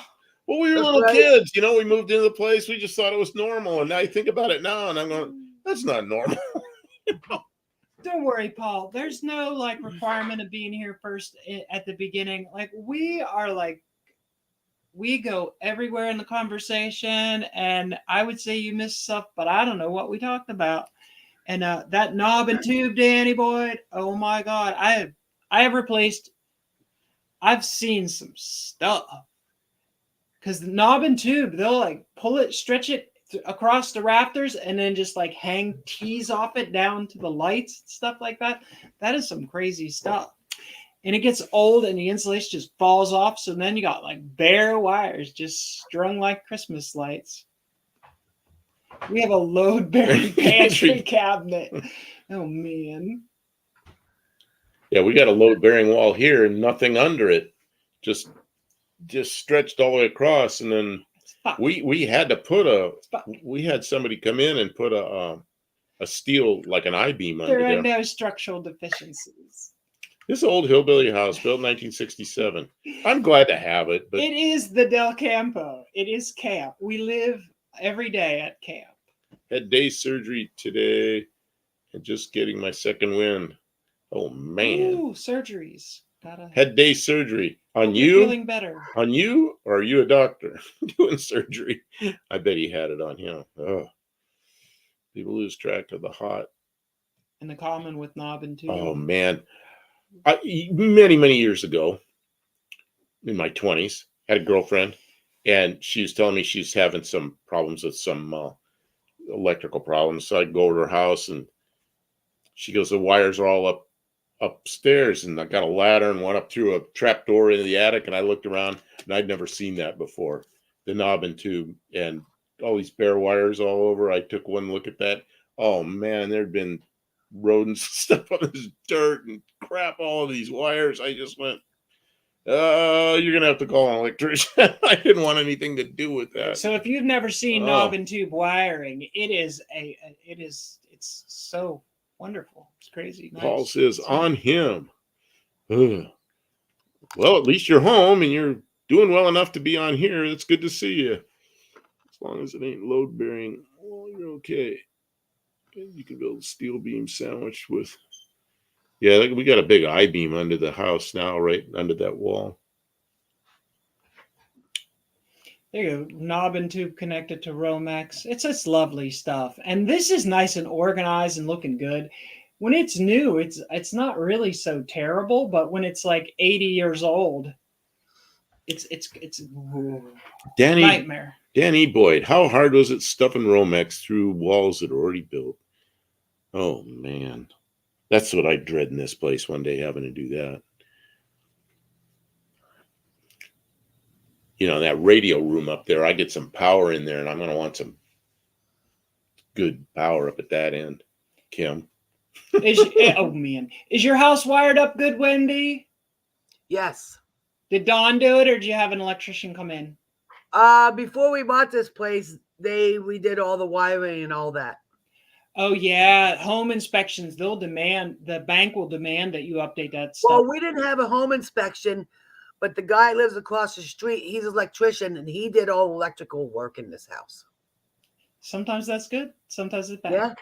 Well, we were That's little right. kids, you know, we moved into the place. We just thought it was normal. And now I think about it now and I'm going, that's not normal. Don't worry, Paul. There's no like requirement of being here first at the beginning. Like we go everywhere in the conversation, and I would say you missed stuff, but I don't know what we talked about. And that knob and tube, Danny Boyd. Oh my God, I've seen some stuff because the knob and tube, they'll like pull it, stretch it across the rafters and then just like hang tees off it down to the lights and stuff like that. That is some crazy stuff. And it gets old and the insulation just falls off. So then you got like bare wires just strung like Christmas lights. We have a load bearing pantry cabinet. Oh man. Yeah, we got a load bearing wall here and nothing under it. Just stretched all the way across. And then we had to we had somebody come in and put a steel, like an I-beam under there there. are no structural deficiencies. This old hillbilly house built in 1967. I'm glad to have it, but It is the Del Campo. It is camp. We live every day at camp. had day surgery today and just getting my second wind. Oh man. Ooh, surgeries. Had day surgery on You're you? feeling better. On you? Or are you a doctor doing surgery? I bet he had it on him. Oh, people lose track of the hot. And the common with knob and tube. Oh man. Many years ago, in my 20s, had a girlfriend, and she was telling me she's having some problems with some electrical problems. So I'd go over to her house, and she goes, the wires are all upstairs, and I got a ladder and went up through a trap door into the attic, and I looked around, and I'd never seen that before. The knob and tube and all these bare wires all over. I took one look at that. Oh man, there'd been rodents and stuff on this dirt and crap, all of these wires. I just went, you're gonna have to call an electrician. I didn't want anything to do with that. So if you've never seen knob and tube wiring, it's so wonderful. It's crazy. Nice. Paul says on him. Ugh. Well, at least you're home and you're doing well enough to be on here. It's good to see you. As long as it ain't load bearing, well, you're okay. And you can build a steel beam sandwich with. Yeah, we got a big I-beam under the house now, right under that wall. There you go. Knob and tube connected to Romex. It's just lovely stuff. And this is nice and organized and looking good. When it's new, it's not really so terrible, but when it's like 80 years old, it's nightmare. Danny Boyd, how hard was it stuffing Romex through walls that are already built? Oh man. That's what I dread in this place one day, having to do that. You know, that radio room up there, I get some power in there, and I'm going to want some good power up at that end. Kim? Oh, man. Is your house wired up good, Wendy? Yes. Did Dawn do it, or did you have an electrician come in? Before we bought this place, we did all the wiring and all that. Oh, yeah. Home inspections, the bank will demand that you update that stuff. Well, we didn't have a home inspection, but the guy lives across the street. He's an electrician, and he did all electrical work in this house. Sometimes that's good. Sometimes it's bad. Yeah.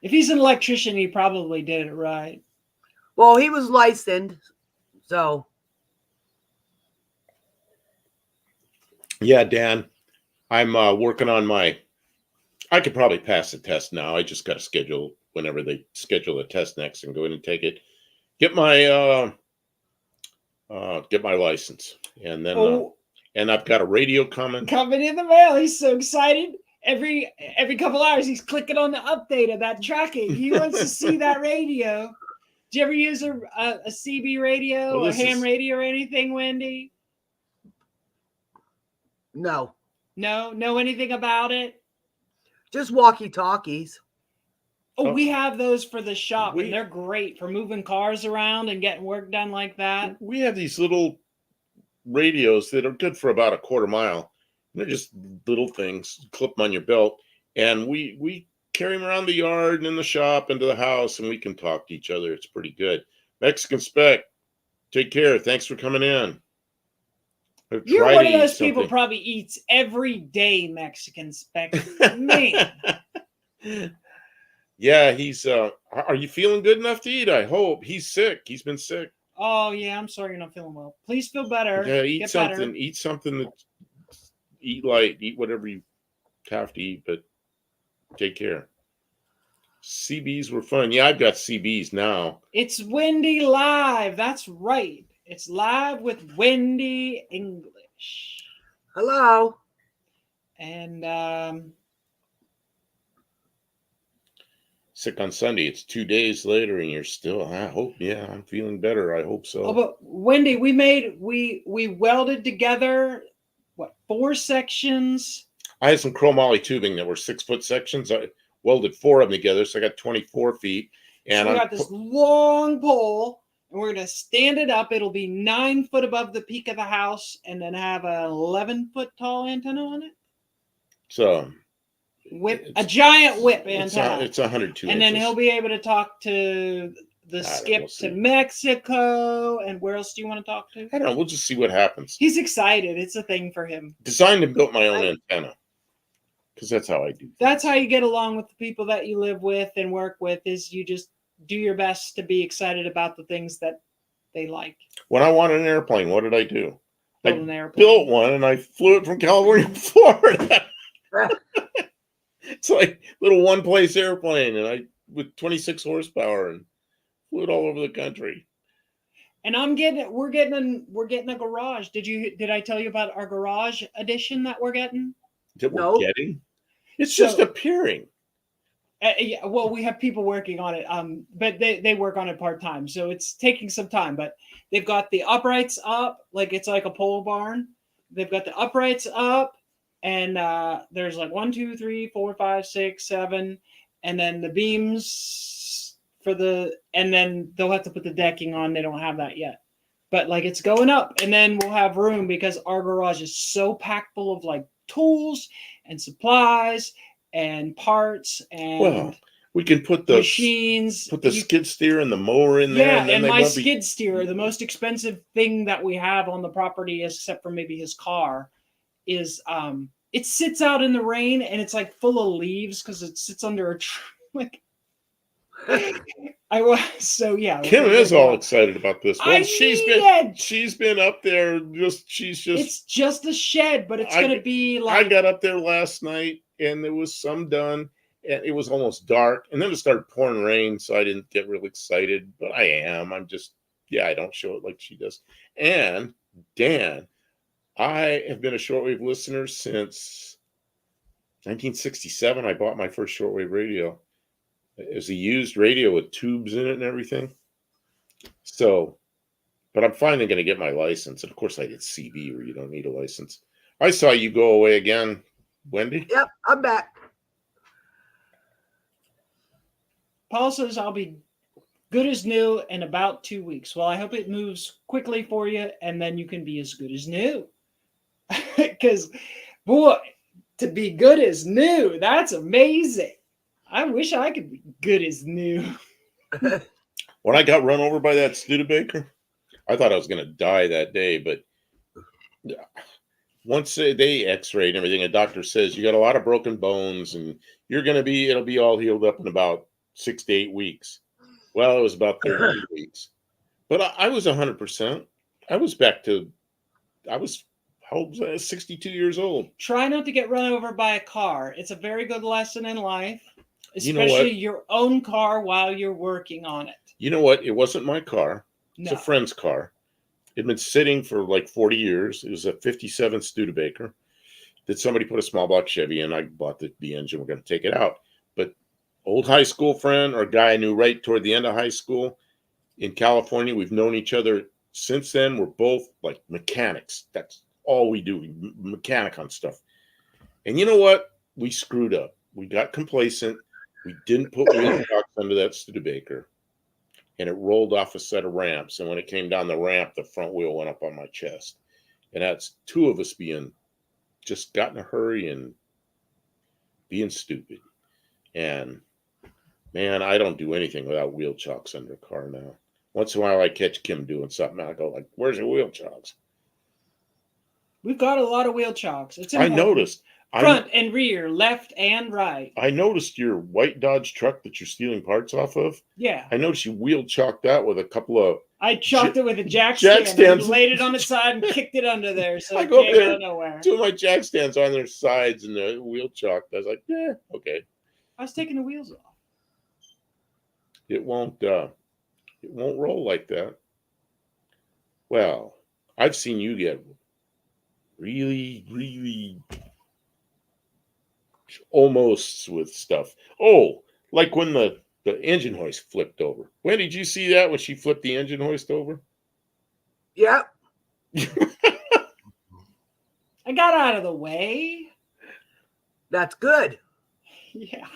If he's an electrician, he probably did it right. Well, he was licensed, so. Yeah, Dan, I'm working on I could probably pass the test now. I just got to schedule whenever they schedule the test next and go in and take it. Get my license, and then and I've got a radio coming in the mail. He's so excited. Every couple hours, he's clicking on the update of that tracking. He wants to see that radio. Do you ever use a CB radio or ham radio or anything, Wendy? No. No? Know anything about it? Just walkie-talkies. Oh, we have those for the shop, and they're great for moving cars around and getting work done like that. We have these little radios that are good for about a quarter mile. They're just little things, clip them on your belt, and we carry them around the yard and in the shop into the house, and we can talk to each other. It's pretty good. Mexican Spec, take care. Thanks for coming in. You're one of those people probably eats every day, Mexican Spec. Man. Yeah, he's are you feeling good enough to eat? I hope. He's sick. He's been sick. Oh yeah, I'm sorry you're not feeling well. Please feel better. Yeah, eat something. Better. Eat something that eat light. Eat whatever you have to eat, but take care. CBs were fun. Yeah, I've got CBs now. It's Wendy Live. That's right. It's live with Wendy English. Hello. And sick on Sunday. It's 2 days later, and you're still. I hope. Yeah, I'm feeling better. I hope so. Oh, but Wendy, we welded together 4 sections. I had some chromoly tubing that were 6-foot sections. I welded 4 of them together, so I got 24 feet. And so we got this long pole, and we're going to stand it up. It'll be 9 foot above the peak of the house, and then have an 11-foot tall antenna on it. So a giant whip antenna. It's 102 and inches. then he'll be able to talk to the skip to Mexico. And where else do you want to talk to? I don't know. We'll just see what happens. He's excited. It's a thing for him. Designed and built my own antenna, because that's how I do. That's how you get along with the people that you live with and work with, is you just do your best to be excited about the things that they like. When I wanted an airplane, what did I do? Build an airplane. Built one, and I flew it from California to Florida. It's like a little one-place airplane, and with 26 horsepower, and flew it all over the country. And we're getting a garage. Did I tell you about our garage addition that we're getting? That we're getting? It's just appearing. Yeah, well, we have people working on it, but they work on it part-time, so it's taking some time. But they've got the uprights up, like it's like a pole barn. They've got the uprights up, and there's like 1, 2, 3, 4, 5, 6, 7, and then the beams and then they'll have to put the decking on. They don't have that yet, but like it's going up, and then we'll have room because our garage is so packed full of like tools and supplies and parts. And We can put the machines. skid steer and the mower in there. Yeah, And then and they my won't be. skid steer, the most expensive thing that we have on the property, except for maybe his car, is it sits out in the rain and it's like full of leaves because it sits under a tree. Like I was so yeah. Kim is all excited about this one. I She's been up there. It's just a shed, but it's gonna be I like got up there last night and there was some done. And it was almost dark, and then it started pouring rain, so I didn't get real excited. But I am. I'm just, I don't show it like she does. And Dan, I have been a shortwave listener since 1967. I bought my first shortwave radio. It was a used radio with tubes in it and everything. So, but I'm finally going to get my license. And of course, I did CB, where you don't need a license. I saw you go away again, Wendy. Yep, I'm back. Paul says I'll be good as new in about 2 weeks. Well, I hope it moves quickly for you, and then you can be as good as new. Because, boy, to be good as new, that's amazing. I wish I could be good as new. When I got run over by that Studebaker, I thought I was going to die that day. But once they x-rayed and everything, a doctor says you got a lot of broken bones, and it'll be all healed up in about 6 to 8 weeks. Well, it was about 30 weeks. But I was 100%. I was how old was I? 62 years old. Try not to get run over by a car. It's a very good lesson in life, You know what? especially your own car while you're working on it. You know what? It wasn't my car. It's No. a friend's car. It had been sitting for like 40 years. It was a 57 Studebaker that somebody put a small block Chevy in. I bought the engine. We're going to take it out. But old high school friend, or guy I knew right toward the end of high school in California. We've known each other since then. We're both like mechanics. That's all we do. We mechanic on stuff. And you know what? We screwed up. We got complacent. We didn't put wheel shocks under that Studebaker. And it rolled off a set of ramps. And when it came down the ramp, the front wheel went up on my chest. And that's two of us being just got in a hurry and being stupid. And man, I don't do anything without wheel chocks under a car now. Once in a while, I catch Kim doing something. I go like, "Where's your wheel chocks?" We've got a lot of wheel chocks. It's I important. noticed. Front and rear, left and right. I noticed your white Dodge truck that you're stealing parts off of. Yeah. I noticed you wheel chalked that with a couple of. I chalked it with a jack Jack stand and stands. laid it on its side and kicked it under there so I it go can't there. go nowhere. Two of my jack stands on their sides and the wheel chalked. I was like, yeah, okay. I was taking the wheels off. It won't roll like that. Well, I've seen you get really, really almost with stuff. Oh, like when the engine hoist flipped over. When did you see that when she flipped the engine hoist over? Yep. I got out of the way. That's good. Yeah.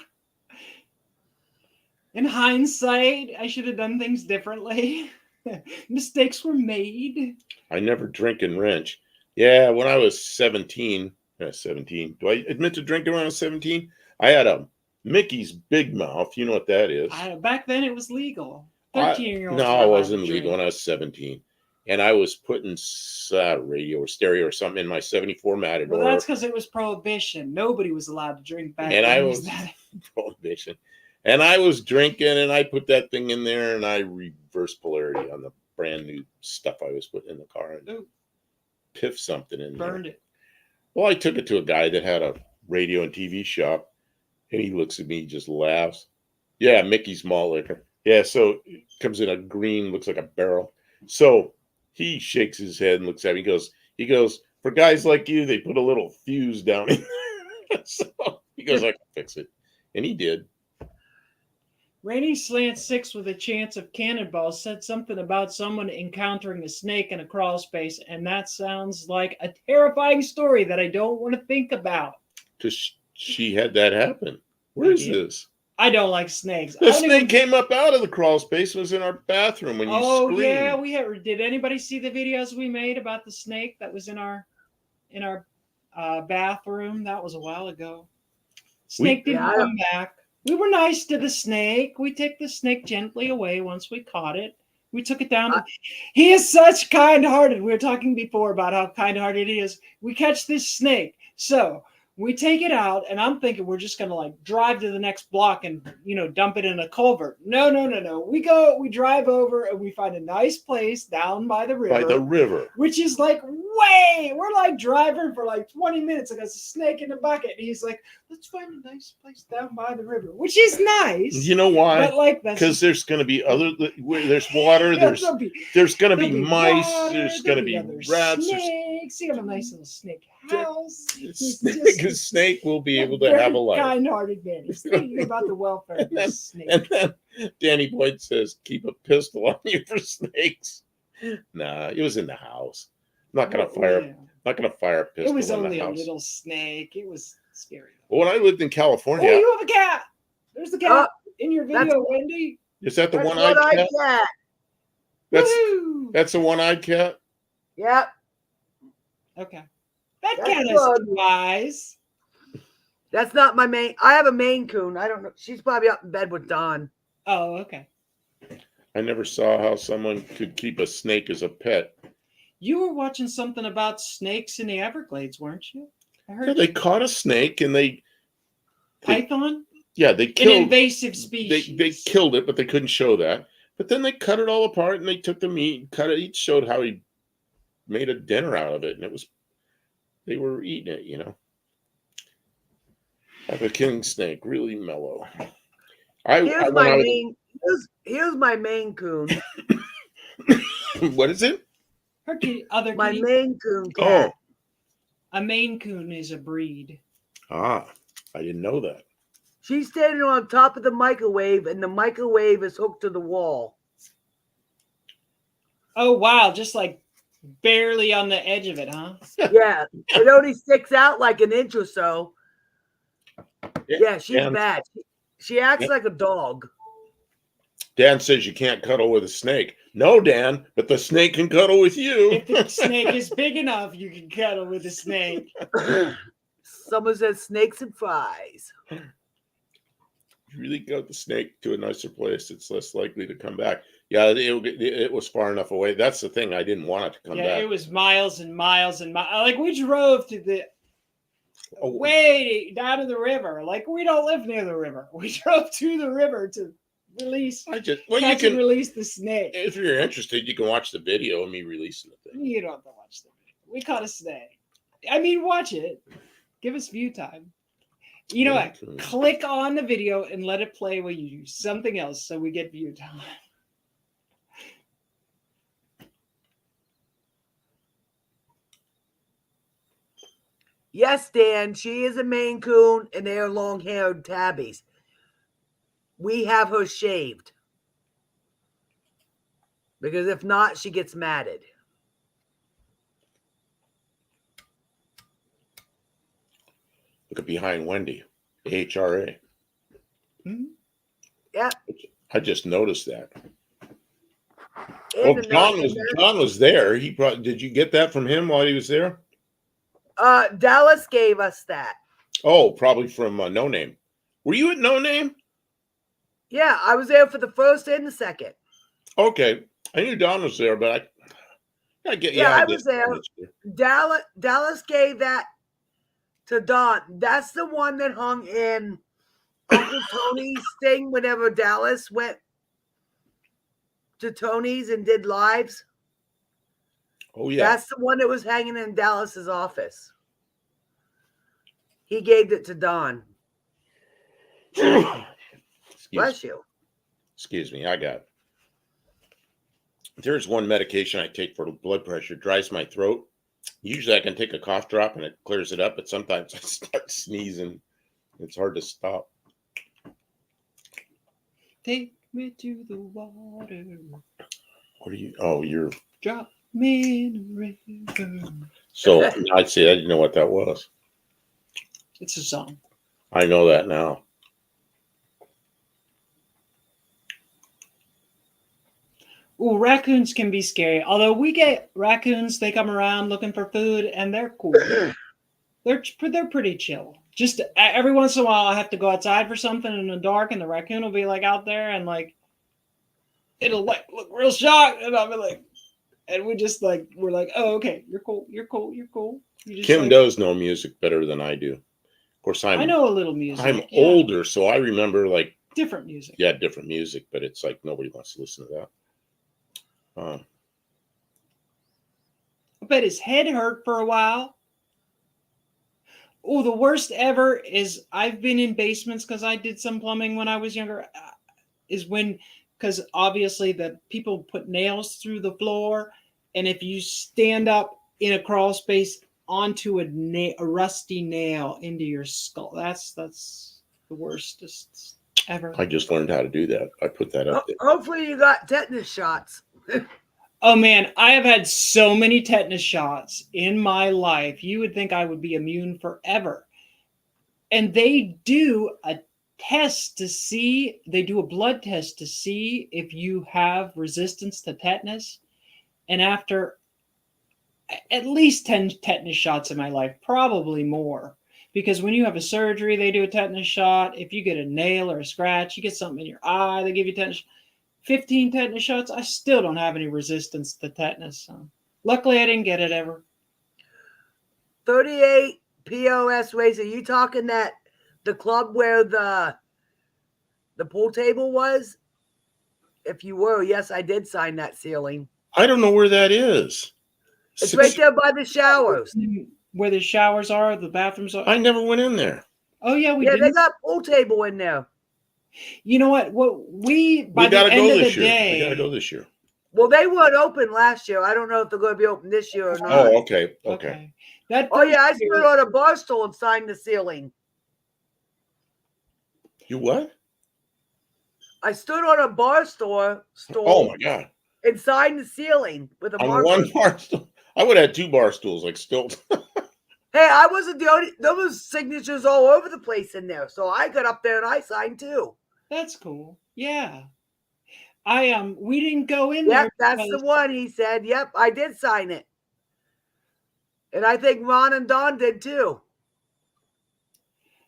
In hindsight, I should have done things differently. Mistakes were made. I never drink and wrench. Yeah, when I was 17, do I admit to drinking when I was 17? I had a Mickey's Big Mouth. You know what that is? Back then, it was legal. 13-year-olds. No, it wasn't legal when I was 17. And I was putting radio or stereo or something in my 74 Matador. Well, that's because it was prohibition. Nobody was allowed to drink back then. And I was prohibition. And I was drinking, and I put that thing in there, and I reversed polarity on the brand new stuff I was putting in the car, and piffed something in there. Burned it. Well, I took it to a guy that had a radio and TV shop, and he looks at me, just laughs. Yeah, Mickey's malt liquor. Yeah, so it comes in a green, looks like a barrel. So he shakes his head and looks at me. He goes, for guys like you, they put a little fuse down in there. So he goes, I can fix it. And he did. Rainy Slant 6 with a chance of cannonball said something about someone encountering a snake in a crawl space, and that sounds like a terrifying story that I don't want to think about. Because she had that happen. Where is this? I don't like snakes. The snake came up out of the crawl space and was in our bathroom when you screamed. Yeah, we had. Did anybody see the videos we made about the snake that was in our bathroom? That was a while ago. Snake didn't come back. We were nice to the snake. We take the snake gently away once we caught it. We took it down. He is such kind-hearted. We were talking before about how kind-hearted he is. We catch this snake. So we take it out, and I'm thinking we're just gonna like drive to the next block and dump it in a culvert. No. We drive over and we find a nice place down by the river. By the river. Which is like we're like driving for like 20 minutes and there's a snake in the bucket. And he's like, let's find a nice place down by the river, which is nice. You know why? But like that's Because there's going to be there's water, there's going to be mice, there's going to be rats. Snakes. You have a nice little snake house. Snake will be able to have a life. Kind-hearted man. He's thinking about the welfare of the snake. And then Danny Boyd says, keep a pistol on you for snakes. Nah, it was in the house. Not gonna fire a pistol. It was in only the a house. little snake. It was scary. Well, when I lived in Oh, California, you have a cat. There's the cat in your that's- video, Wendy. is that the That's one-eyed what I cat? get. Woohoo! That's the one-eyed cat. Yep. Okay. That That's cat has good. 2 eyes. That's not my main. I have a Maine Coon. I don't know. She's probably up in bed with Don. Oh, okay. I never saw how someone could keep a snake as a pet. You were watching something about snakes in the Everglades, weren't you? I heard Yeah, they caught a snake and they python, they an killed invasive species. they killed it, but they couldn't show that. But then they cut it all apart and they took the meat and cut it. Each showed how he made a dinner out of it, and they were eating it. Like a king snake, really mellow. Here's my main. Here's my Maine Coon. What is it? Her other My kitty- Maine Coon Oh, cat. a Maine Coon is a breed. I didn't know that. She's standing on top of the microwave, and the microwave is hooked to the wall. Oh wow, just like barely on the edge of it, huh? Yeah, it only sticks out like an inch or so. Yeah, she's Dan- bad. She acts Yeah. like a dog. Dan says you can't cuddle with a snake. No, Dan, but the snake can cuddle with you. If the snake is big enough, you can cuddle with a snake. Someone says snakes and fries. You really got the snake to a nicer place, it's less likely to come back. Yeah, it was far enough away. That's the thing. I didn't want it to come Yeah, back. it was miles and miles and miles. Like we drove to the Oh. way down to the river. Like we don't live near the river. We drove to the river to release, You catch and can, release the snake. if you're interested, you can watch the video of me releasing the thing. You don't have to watch the video. We caught a snake. I mean, watch it. Give us view time. You know what? Okay. Click on the video and let it play while you do something else so we get view time. Yes, Dan, she is a Maine Coon, and they are long-haired tabbies. We have her shaved. Because if not, she gets matted. Look at behind Wendy, AHRA. Hmm? Yep. I just noticed that. And Oh, the John was there. Did you get that from him while he was there? Dallas gave us that. Oh, probably from No Name. Were you at No Name? Yeah, I was there for the first and the second. Okay, I knew Don was there, but I get. Yeah, I did. was there. Dallas gave that to Don. That's the one that hung in Uncle Tony's thing whenever Dallas went to Tony's and did lives. Oh yeah, That's the one that was hanging in Dallas's office. He gave it to Don. Bless you. Excuse me, I got. There's one medication I take for blood pressure, dries my throat. Usually I can take a cough drop and it clears it up, but sometimes I start sneezing. It's hard to stop. Take me to the water. What are you? Oh, you're. Drop me in a river. So I'd say I didn't know what that was. It's a song. I know that now. Ooh, raccoons can be scary. Although we get raccoons, they come around looking for food, and they're cool. They're pretty chill. just every once in a while, I have to go outside for something in the dark, and the raccoon will be like out there, and like it'll like look real shocked, and I'll be like, and we're like, oh, okay, you're cool, you're cool, you're cool. You just Kim like, does know music better than I do. Of course, I know a little music. I'm yeah. older, so I remember like Different music. different music, but it's like nobody wants to listen to that. I bet his head hurt for a while. Oh, the worst ever is I've been in basements because I did some plumbing when I was younger. Is when, because obviously the people put nails through the floor, and if you stand up in a crawl space onto a rusty nail into your skull, that's the worstest ever. I just learned how to do that. I put that up there. Hopefully you got tetanus shots. Oh man, I have had so many tetanus shots in my life. You would think I would be immune forever. And they do a test to see, they do a blood test to see if you have resistance to tetanus. And after at least 10 tetanus shots in my life, probably more. Because when you have a surgery, they do a tetanus shot. If you get a nail or a scratch, you get something in your eye, they give you tetanus. 15 tetanus shots, I still don't have any resistance to tetanus. So luckily, I didn't get it ever. 38 POS race. Are you talking that the club where the pool table was? If you were, yes, I did sign that ceiling. I don't know where that is. It's right there by the showers. Where the showers are, the bathrooms are. I never went in there. Oh, yeah, we Yeah, did. they got pool table in there. You know what? We by We gotta the go end of the this year. day, We gotta go this year. Well, they weren't open last year. I don't know if they're going to be open this year or not. Oh, okay. That Oh, yeah, I first year- stood on a bar stool and signed the ceiling. You what? I stood on a bar stool Oh my god! and signed the ceiling with a On marker. one bar stool, I would have had 2 bar stools, like still. Hey, I wasn't the only. There was signatures all over the place in there, so I got up there and I signed too. That's cool. Yeah. We didn't go in Yep, there. that's the because- one. He said, "Yep, I did sign it," and I think Ron and Don did too.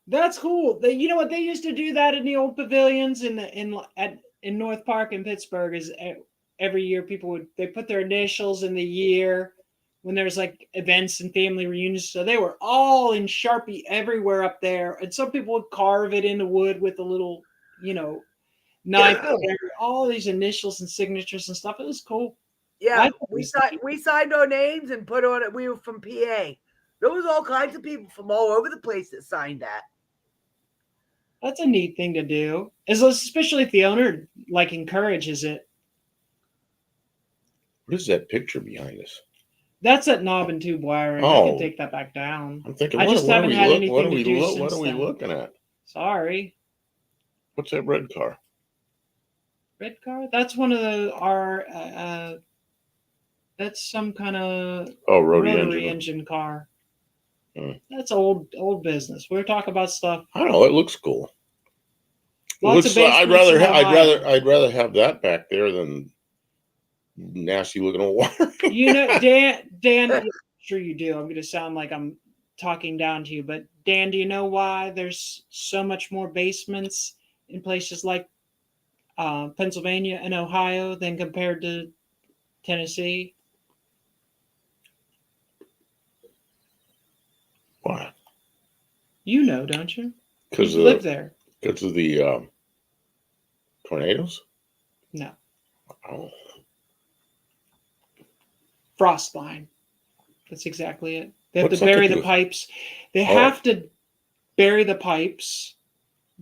That's cool. You know what? They used to do that in the old pavilions in North Park in Pittsburgh. Is every year they put their initials in the year when there's like events and family reunions. So they were all in Sharpie everywhere up there, and some people would carve it into wood with a little, knife. Yeah. All these initials and signatures and stuff. It was cool. Yeah, I thought we signed our names and put on it. We were from PA. There was all kinds of people from all over the place that signed that. That's a neat thing to do, especially if the owner encourages it. What is that picture behind us? That's that knob and tube wiring. I Oh. can take that back down. I'm thinking. I What, just what haven't are we had look, anything What are to we do look, What since are we then. looking at? Sorry. What's that red car? Red car? That's one of our that's some kind of Oh, rotary rotary engine. engine car. Hmm. That's old business. We're talking about stuff. I don't know. It looks cool. It Lots looks of like, I'd basements rather in Ohio. I'd rather have that back there than nasty looking old wire. Dan, I'm sure you do. I'm going to sound like I'm talking down to you, but Dan, do you know why there's so much more basements in places like Pennsylvania and Ohio than compared to Tennessee? Why? You know, don't you? Because You live there. of the tornadoes. No. Oh, Frost line. That's exactly it. They have What's to that to bury do the with- pipes. They Oh. have to bury the pipes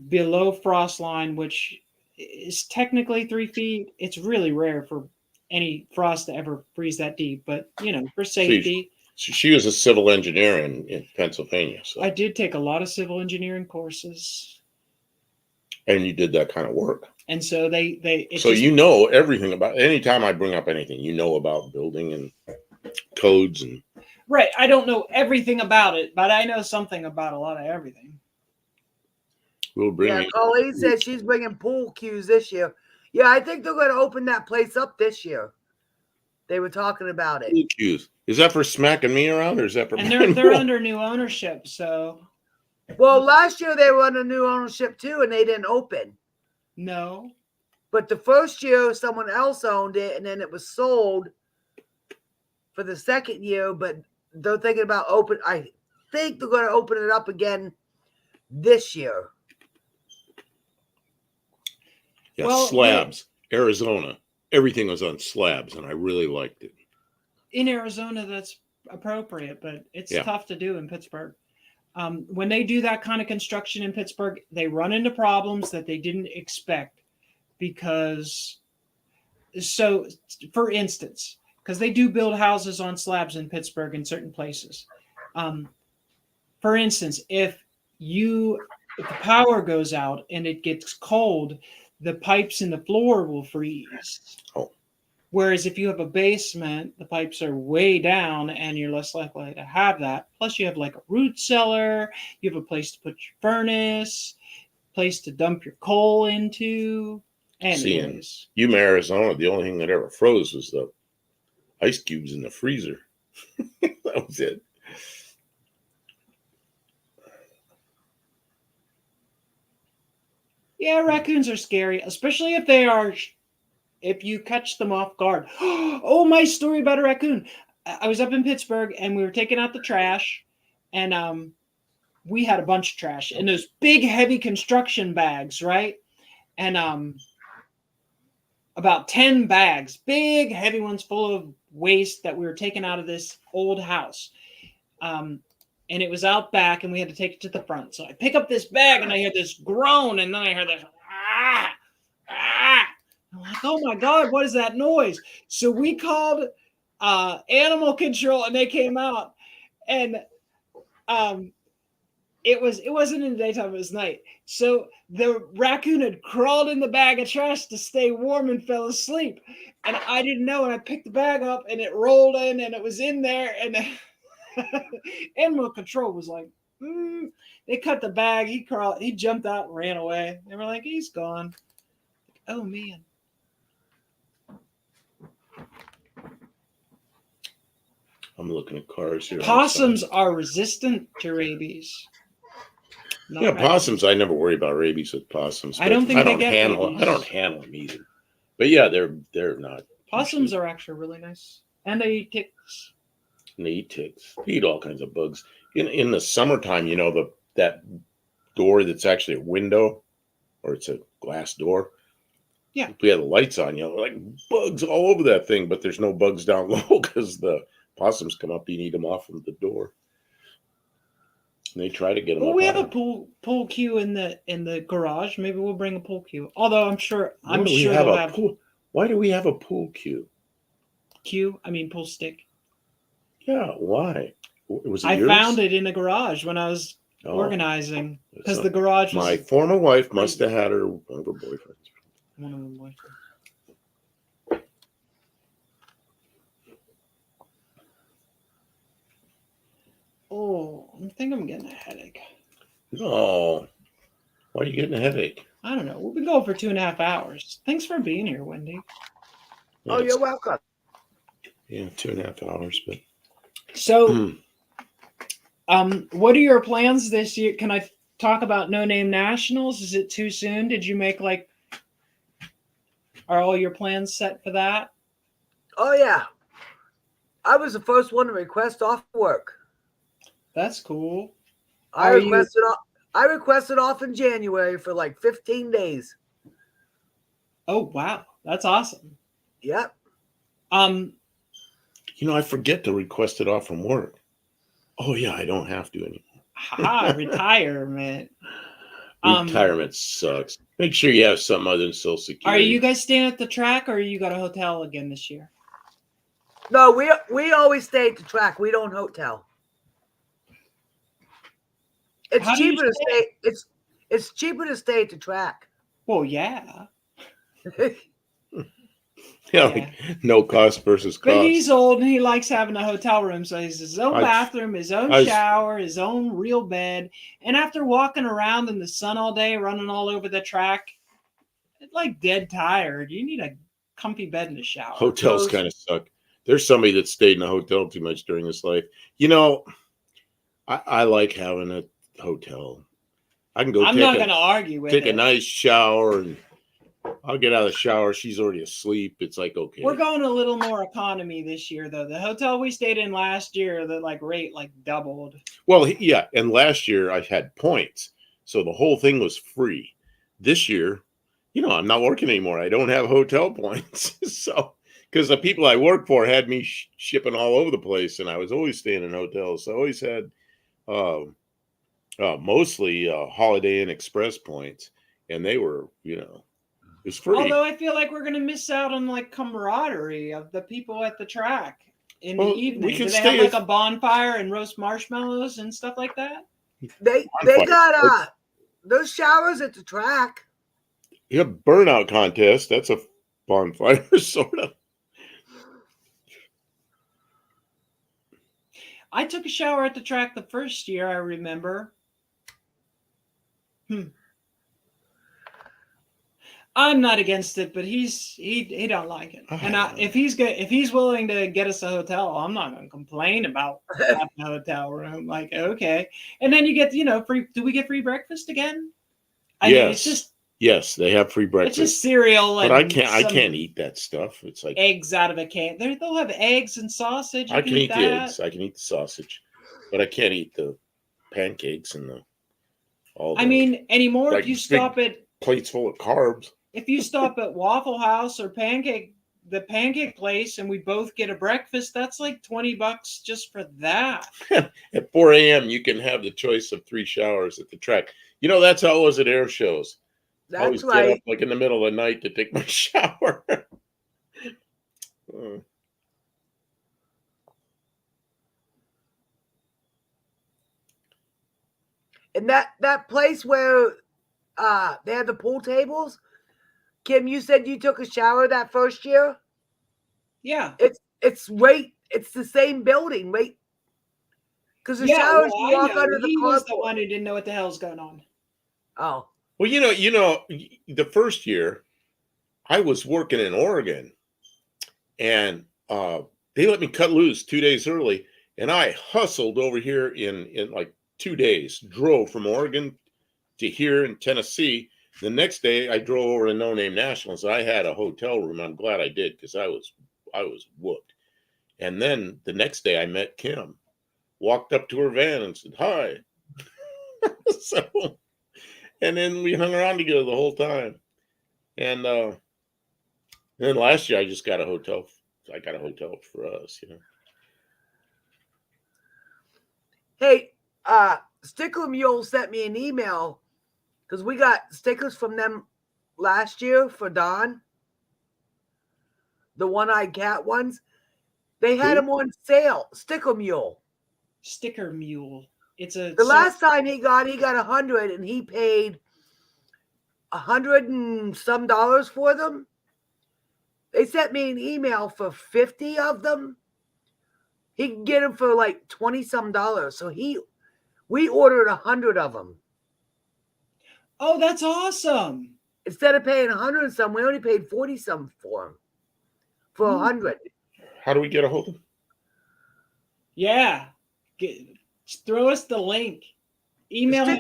below frost line, which is technically 3 feet. It's really rare for any frost to ever freeze that deep, but for safety. she was a civil engineer in Pennsylvania. So, I did take a lot of civil engineering courses, and you did that kind of work. and so it's So just- you know everything about. Anytime I bring up anything, you know about building and codes and. right. I don't know everything about it, but I know something about a lot of everything. We'll bring Yeah, you. Colleen says she's bringing pool cues this year. Yeah, I think they're going to open that place up this year. They were talking about it. Pool cues. Is that for smacking me around, or is that for? And they're under new ownership, so Well, last year they were under new ownership too, and they didn't open. No. But the first year, someone else owned it, and then it was sold for the second year. But they're thinking about open. I think they're going to open it up again this year. Yeah, Well, slabs. Arizona. Everything was on slabs, and I really liked it. In Arizona, that's appropriate, but it's Yeah. tough to do in Pittsburgh. When they do that kind of construction in Pittsburgh, they run into problems that they didn't expect because, so for instance, because they do build houses on slabs in Pittsburgh in certain places. For instance, if the power goes out and it gets cold, the pipes in the floor will freeze. Oh. Whereas if you have a basement, the pipes are way down and you're less likely to have that. Plus, you have like a root cellar, you have a place to put your furnace, place to dump your coal into. Anyways, Yuma, Arizona, the only thing that ever froze was the ice cubes in the freezer. That was it. yeah, raccoons are scary, especially if you catch them off guard. Oh, my story about a raccoon. I was up in Pittsburgh and we were taking out the trash, and we had a bunch of trash in those big, heavy construction bags, right? And about 10 bags, big, heavy ones full of waste that we were taking out of this old house. And it was out back, and we had to take it to the front. So I pick up this bag, and I hear this groan, and then I hear this, ah, ah. I'm like, oh my God, what is that noise? So we called animal control, and they came out, and it wasn't in the daytime, it was night. So the raccoon had crawled in the bag of trash to stay warm and fell asleep. And I didn't know, and I picked the bag up, and it rolled in, and it was in there, and animal control was like, They cut the bag, he jumped out and ran away. They were like, he's gone. Oh man. I'm looking at cars here. Possums are resistant to rabies. Not Yeah, raccoons. possums. I never worry about rabies with possums. I don't but think I they don't get handle. rabies. I don't handle them either. But yeah, they're not. Possums are actually really nice, and they eat ticks. And they eat ticks. They eat all kinds of bugs. In the summertime, you know, that door that's actually a window, or it's a glass door. Yeah. If we had the lights on, you know, like bugs all over that thing, but there's no bugs down low because the possums come up and eat them off of the door. And they try to get them. Well, up we have high. a pool cue in the garage. Maybe we'll bring a pool cue. Although I'm sure Why do we they'll a have pool? Why do we have a pool cue? cue. I mean pool stick. Yeah, why? Was it I yours? found it in the garage when I was Oh, organizing because so the garage was my former wife must have had one of her boyfriends. one of them. Was. Oh, I think I'm getting a headache. No. Why are you getting a headache? I don't know. We've been going for 2.5 hours. Thanks for being here, Wendy. Oh, It's- you're welcome. Yeah, 2.5 hours, but So, what are your plans this year? Can I talk about No Name Nationals? Is it too soon? Did you make are all your plans set for that? Oh yeah, I was the first one to request off work. That's cool. I Are you- requested off in January for like 15 days. Oh wow, that's awesome. Yep. you know, I forget to request it off from work. Oh yeah, I don't have to anymore. Haha, retirement. Retirement sucks. Make sure you have something other than Social Security. Are you guys staying at the track, or you got a hotel again this year? No, we always stay at the track. We don't hotel. It's How do you cheaper to stay. It's cheaper to stay at the track. Well, yeah. Yeah, like no cost versus But cost. he's old and he likes having a hotel room, so he has his own I- bathroom, his own I- shower, his own real bed. And after walking around in the sun all day, running all over the track, it's like dead tired. You need a comfy bed and a shower. Hotels kind of suck. There's somebody that stayed in a hotel too much during his life. You know, I like having hotel. I can go I'm not going to argue with take it. a nice shower, and I'll get out of the shower. She's already asleep. It's like, okay. We're going a little more economy this year, though. The hotel we stayed in last year, the rate doubled. Well, yeah, and last year I had points, so the whole thing was free. This year, I'm not working anymore. I don't have hotel points, so because the people I work for had me shipping all over the place, and I was always staying in hotels. So I always had mostly Holiday Inn Express points, and they were, it was free. Although I feel like we're going to miss out on camaraderie of the people at the track in the evening. We can Do they stay have a bonfire and roast marshmallows and stuff like that? They got those showers at the track. Yeah, burnout contest. That's a bonfire, sort of. I took a shower at the track the first year, I remember. I'm not against it, but he don't like it. And if he's willing to get us a hotel, I'm not going to complain about having a hotel room. Okay. And then you get, free. Do we get free breakfast again? Yes, they have free breakfast. It's just cereal. But I can't eat that stuff. It's like eggs out of a can. They'll have eggs and sausage. I can eat the eggs. I can eat the sausage, but I can't eat the pancakes and anymore. If you stop at plates full of carbs. If you stop at Waffle House or the pancake place, and we both get a breakfast, that's like $20 just for that. At 4 a.m., you can have the choice of 3 showers at the track. That's how it was at air shows. That's I always right. Get up in the middle of the night to take my shower. And that place where they had the pool tables, Kim, you said you took a shower that first year? Yeah. It's the same building, right? Because the showers you walk under the He carport. was the one who didn't know what the hell's going on. Oh. Well, the first year I was working in Oregon, and they let me cut loose 2 days early, and I hustled over here in like 2 days, drove from Oregon to here in Tennessee. The next day I drove over to No Name Nationals. I had a hotel room. I'm glad I did, because I was whooped. And then the next day I met Kim, walked up to her van and said, hi. And then we hung around together the whole time. And then last year I just got a hotel. I got a hotel for us, Hey, Stickler Mule sent me an email because we got stickers from them last year for Don. The one-eyed cat ones. They had them on sale. Sticker Mule. Sticker Mule. The last time he got 100, and he paid $100 and some for them. They sent me an email for 50 of them. He can get them for like $20 some. So we ordered 100 of them. Oh, that's awesome! Instead of paying 100 and some, we only paid 40 some for them. For 100. How do we get a hold of them? Yeah. Throw us the link. Email him.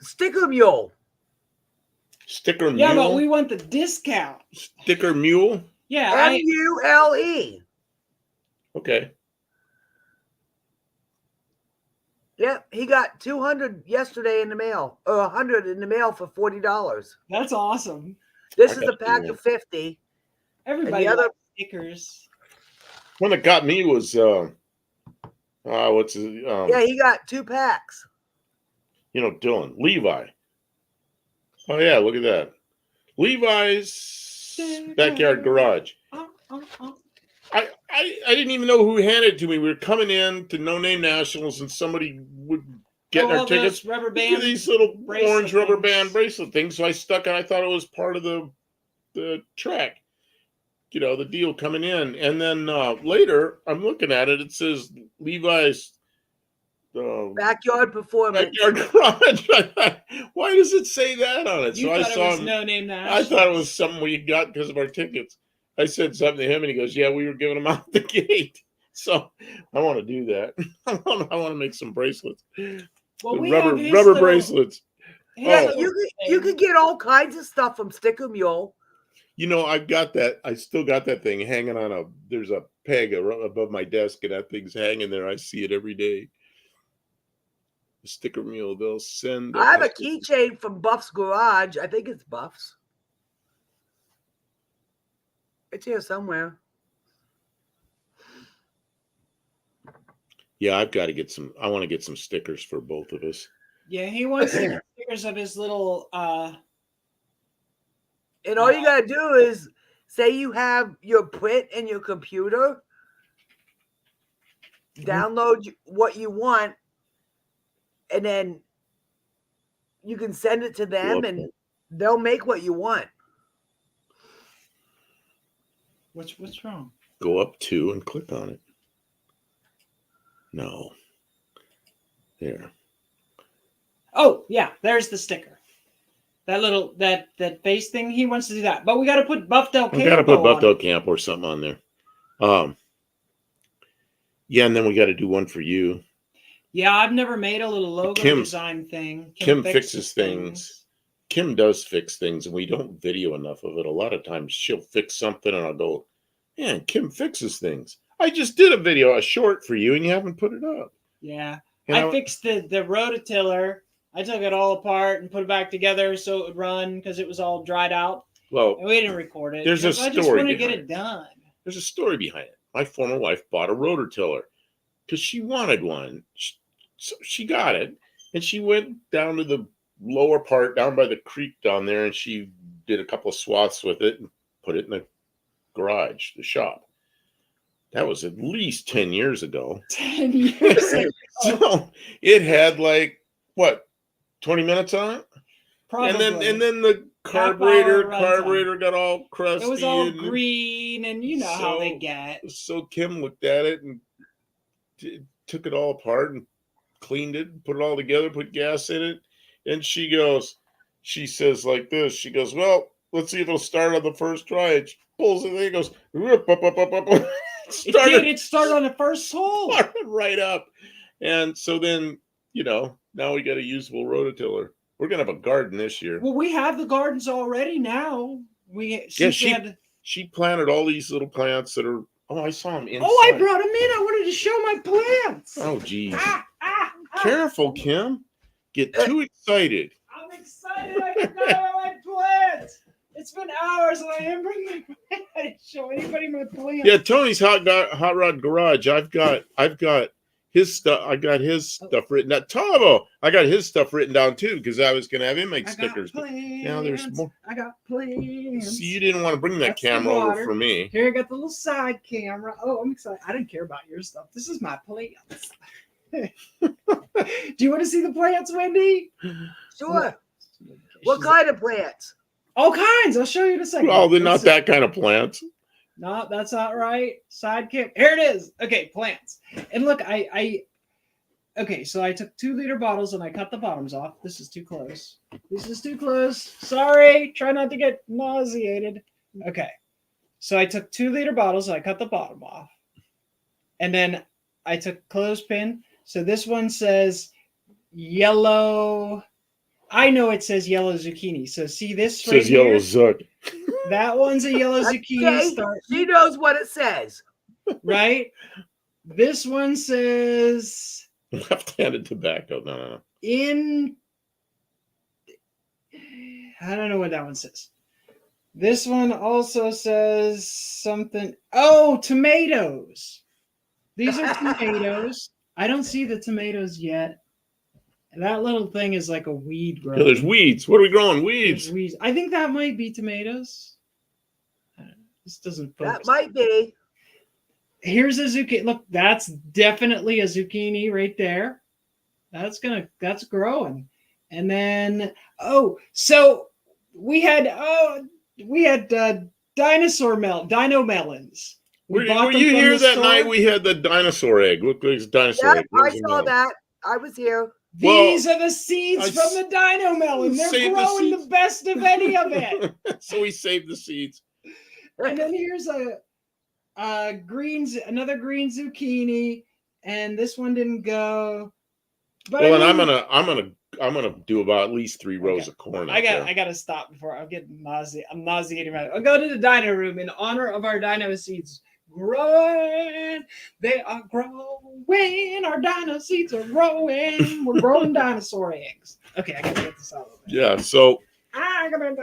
Sticker Mule. Sticker Mule? Yeah, but we want the discount. Sticker Mule? Yeah. MULE. Okay. Yep, he got 200 yesterday in the mail, or 100 in the mail for $40. That's awesome. This is a pack of 50. Everybody loves stickers. One that got me was what's his yeah, he got 2 packs. Dylan Levi. Oh yeah, look at that. Levi's Backyard Garage. I didn't even know who handed it to me. We were coming in to No Name Nationals, and somebody would get our tickets. Rubber band, these little orange rubber things. band bracelet things. So I stuck it. I thought it was part of the track. The deal coming in. And then later, I'm looking at it. It says Levi's Backyard Performance. Backyard Garage. Why does it say that on it? You thought it was No Name Nationals. I thought it was something we got because of our tickets. I said something to him, and he goes, yeah, we were giving them out the gate. So I want to do that. I want to make some bracelets. Well, The we have his rubber little- bracelets. his Yeah, Oh. little you thing. could get all kinds of stuff from Sticker Mule. You know, I've got that. I still got that thing hanging on there's a peg above my desk, and that thing's hanging there. I see it every day. The Sticker Mule, they'll send. I have a keychain from Buff's Garage. I think it's Buff's. It's here somewhere. Yeah, I've got to get some. I want to get some stickers for both of us. Yeah, he wants to get stickers of his little. And all you gotta do is say you have your print in your computer, download what you want, and then you can send it to them and they'll make what you want. What's wrong? Go up 2 and click on it. No. There. Oh yeah, there's the sticker. That little that face thing. He wants to do that, but we got to put Buff Del Campo. We got to put on Buff Del it. Campo or something on there. Yeah, and then we got to do one for you. Yeah, I've never made a little logo Kim- design thing. Kim fixes things. Kim does fix things, and we don't video enough of it. A lot of times she'll fix something, and I'll go, man, Kim fixes things. I just did a short for you, and you haven't put it up. Yeah, And I fixed the rototiller. I took it all apart and put it back together so it would run because it was all dried out. Well, And we didn't record it. There's a because I just story want to get behind it done. there's a story behind it. My former wife bought a rototiller because she wanted one. So she got it, and she went down to the lower part, down by the creek down there, and she did a couple of swaths with it and put it in the garage, the shop. That was at least 10 years ago. 10 years ago. So it had like, what, 20 minutes on it? Probably. And then the Half-hour carburetor got all crusty. it was all and green, and you know how they So- get. So Kim looked at it and took it all apart and cleaned it, put it all together, put gas in it. And she says like this, she goes, well, let's see if it'll start on the first try. And she pulls it, and it goes, whoop, up. It started on the first hole. Started right up. And so then, now we got a usable rototiller. We're going to have a garden this year. Well, we have the gardens already now. She planted all these little plants that are, I saw them inside. Oh, I brought them in. I wanted to show my plants. Oh, geez. Ah. Careful, Kim. Get too excited. I'm excited. I forgot about my plants. It's been hours and I didn't bring my plants. I didn't show anybody my plants. Yeah, Tony's hot rod garage. I've got his stuff. I got his stuff written down. Tomo, I got his stuff written down too because I was gonna have him make stickers. But now there's more. I got plants. See, you didn't want to bring that That's the camera over water. for me. Here I got the little side camera. Oh, I'm excited. I didn't care about your stuff. This is my plants. Do you want to see the plants, Wendy? Sure. What kind of plants? All kinds. I'll show you in a second. Well, they're not Let's see. that kind of plants. No, that's not right. Sidekick. Here it is. Okay, plants. And look, okay, so I took 2-liter bottles and I cut the bottoms off. This is too close. This is too close. Sorry. Try not to get nauseated. Okay. So I took 2-liter bottles and I cut the bottom off. And then I took clothespin. So this one says yellow. I know it says yellow zucchini. So see this right Says yellow here? zuck. That one's a yellow zucchini Okay, start, she knows what it says. right? This one says Left-handed tobacco. No. I don't know what that one says. This one also says something. Oh, tomatoes. These are tomatoes. I don't see the tomatoes yet. That little thing is like a weed growing. Yeah, there's weeds. What are we growing? There's Weeds. weeds. I think that might be tomatoes. This doesn't focus. That might be. Here's a zucchini. Look, that's definitely a zucchini right there. That's growing. And then, so we had dino melons. Were bought them you from here the that store. night we had the dinosaur egg? Look, there's a dinosaur Yeah, egg. I Where's the saw melon? that. I was here. These are the seeds I from the dino melon. They're saved the growing the seeds. best of any of it. So we saved the seeds. And then here's another green zucchini, and this one didn't go. But Well, I and mean, I'm gonna do about at least 3 rows Okay. of corn. I out got there. to stop before I'll get nauseated. I'm nauseating right. I'll go to the dino room in honor of our dino seeds growing. They are growing. Our dino seeds are growing. We're growing dinosaur eggs. Okay, I gotta get this out of there. Yeah. So I gotta.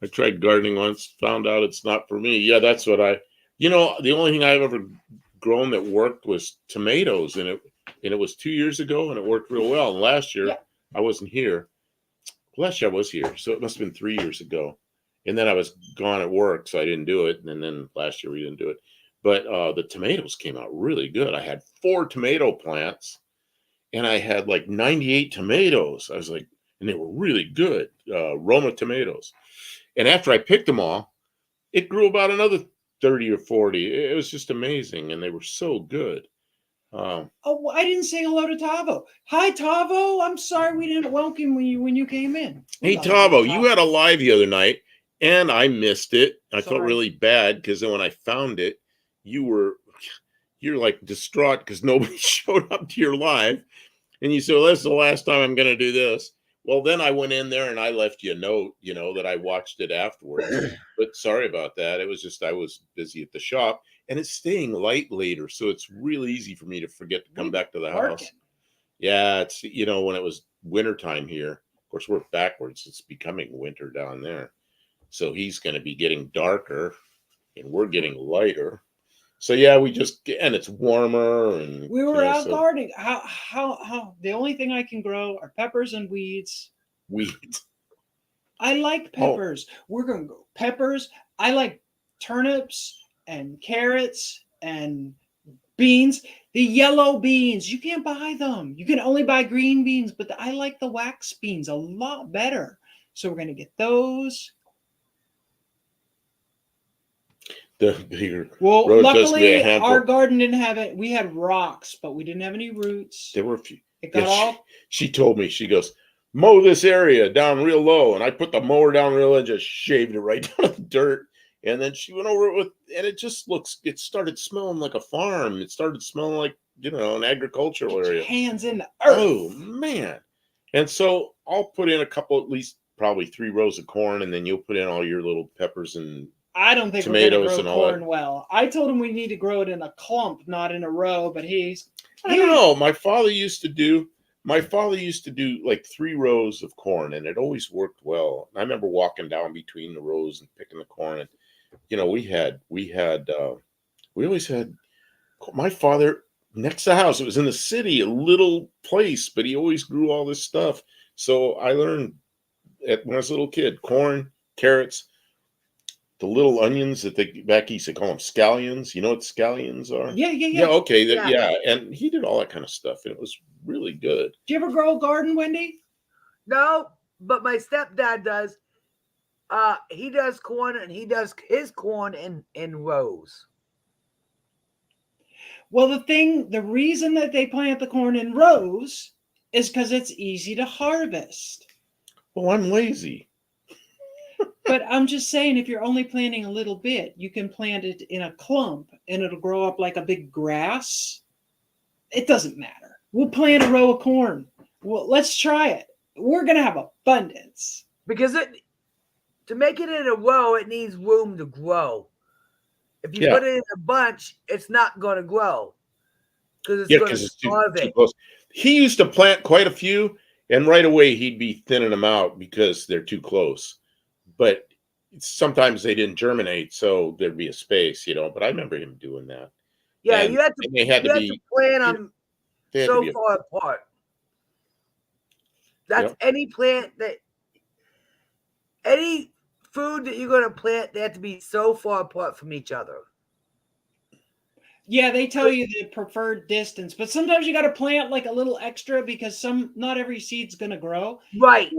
I tried gardening once, found out it's not for me. Yeah, that's what the only thing I've ever grown that worked was tomatoes, and it was 2 years ago, and it worked real well. And last year Yeah. I wasn't here. Last year I was here, so it must have been 3 years ago. And then I was gone at work, so I didn't do it. And then last year we didn't do it. But the tomatoes came out really good. I had 4 tomato plants, and I had like 98 tomatoes. I was like, and they were really good, Roma tomatoes. And after I picked them all, it grew about another 30 or 40. It was just amazing, and they were so good. Oh, I didn't say hello to Tavo. Hi, Tavo. I'm sorry we didn't welcome when you came in. Hey, Tavo, you had a live the other night, and I missed it. I felt Sorry. really bad because then when I found it, you're like distraught because nobody showed up to your live, and you said, well, "This is the last time I'm going to do this." Well, then I went in there and I left you a note, that I watched it afterwards. But sorry about that. It was just I was busy at the shop, and it's staying light later, so it's really easy for me to forget to come back to the house. Working. Yeah, it's when it was wintertime here. Of course, we're backwards. It's becoming winter down there. So he's going to be getting darker and we're getting lighter. So yeah, and it's warmer and We were out so gardening. How? The only thing I can grow are peppers and weeds. weeds. I like peppers. We're gonna go peppers. I like turnips and carrots and beans. The yellow beans, you can't buy them. You can only buy green beans, but I like the wax beans a lot better. So we're gonna get those. The bigger Well, road does be a luckily handful. our garden didn't have it. We had rocks, but we didn't have any roots. There were a few. It got Yeah, all she told me, she goes, mow this area down real low. And I put the mower down real low and just shaved it right down to the dirt. And then she went over it and it just it started smelling like a farm. It started smelling like, an agricultural get your area. hands in the earth. Oh, man. And so I'll put in a couple, at least probably 3 rows of corn, and then you'll put in all your little peppers and I don't think tomatoes we're and going to all grow that. corn well. I told him we need to grow it in a clump, not in a row, but I don't know. My father used to do like 3 rows of corn, and it always worked well. I remember walking down between the rows and picking the corn. And we always had my father next to the house. It was in the city, a little place, but he always grew all this stuff. So I learned when I was a little kid, corn, carrots, the little onions that back east, they call them scallions. You know what scallions are? Yeah. Okay. Yeah. And he did all that kind of stuff, and it was really good. Do you ever grow a garden, Wendy? No, but my stepdad does. He does corn, and he does his corn in rows. Well, the reason that they plant the corn in rows is because it's easy to harvest. Well, I'm lazy. But I'm just saying, if you're only planting a little bit, you can plant it in a clump and it'll grow up like a big grass. It doesn't matter. We'll plant a row of corn. Well, let's try it. We're going to have abundance. Because to make it in a row, it needs room to grow. If you Yeah. put it in a bunch, it's not going to grow. Because Yeah, going because to it's too starve it. close. He used to plant quite a few, and right away he'd be thinning them out because they're too close. But sometimes they didn't germinate, so there'd be a space, But I remember him doing that. Yeah, And- you have to, and they had you to have be to plant them they had to so be far apart. That's Yep. any plant any food that you're going to plant, they have to be so far apart from each other. Yeah, they tell you the preferred distance, but sometimes you got to plant like a little extra because not every seed's going to grow. Right.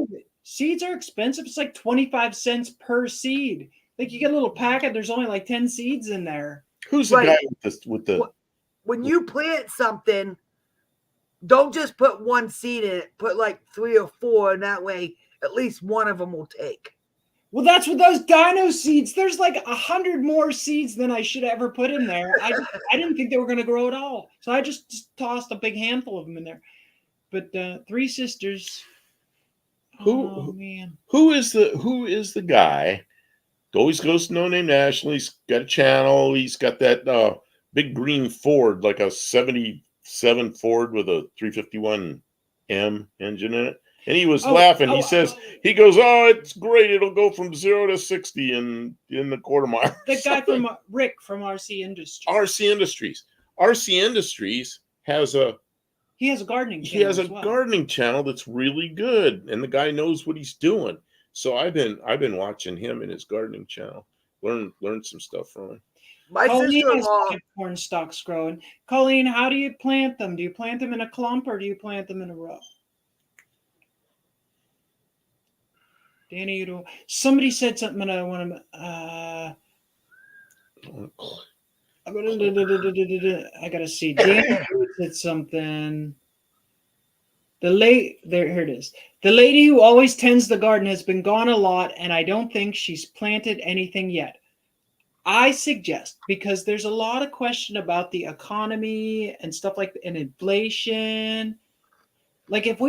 Seeds are expensive. It's like 25 cents per seed. Like you get a little packet, there's only like 10 seeds in there. Who's the Right. guy with the When you plant something, don't just put one seed in it. Put like 3 or 4, and that way at least one of them will take. Well, that's with those dino seeds. There's like 100 more seeds than I should have ever put in there. I didn't think they were going to grow at all, so I just tossed a big handful of them in there. But Three Sisters. Oh man, Who is the guy? Always goes to No Name National. He's got a channel. He's got that big green Ford, like a 77 Ford with a 351M engine in it. And he was laughing. He says, he goes, "Oh, it's great. It'll go from 0 to 60 in the quarter mile." the guy from Rick from RC Industries. RC Industries. RC Industries has a gardening channel. he has a as well. gardening channel that's really good, and the guy knows what he's doing. So I've been watching him and his gardening channel. Learn some stuff from him. My Colleen has sister-in-law, corn stalks growing. Colleen, how do you plant them? Do you plant them in a clump or do you plant them in a row? Danny, you don't. Somebody said something, and I want to. I gotta see. Danny said something. Here it is. The lady who always tends the garden has been gone a lot, and I don't think she's planted anything yet. I suggest, because there's a lot of question about the economy and stuff and inflation. Like if a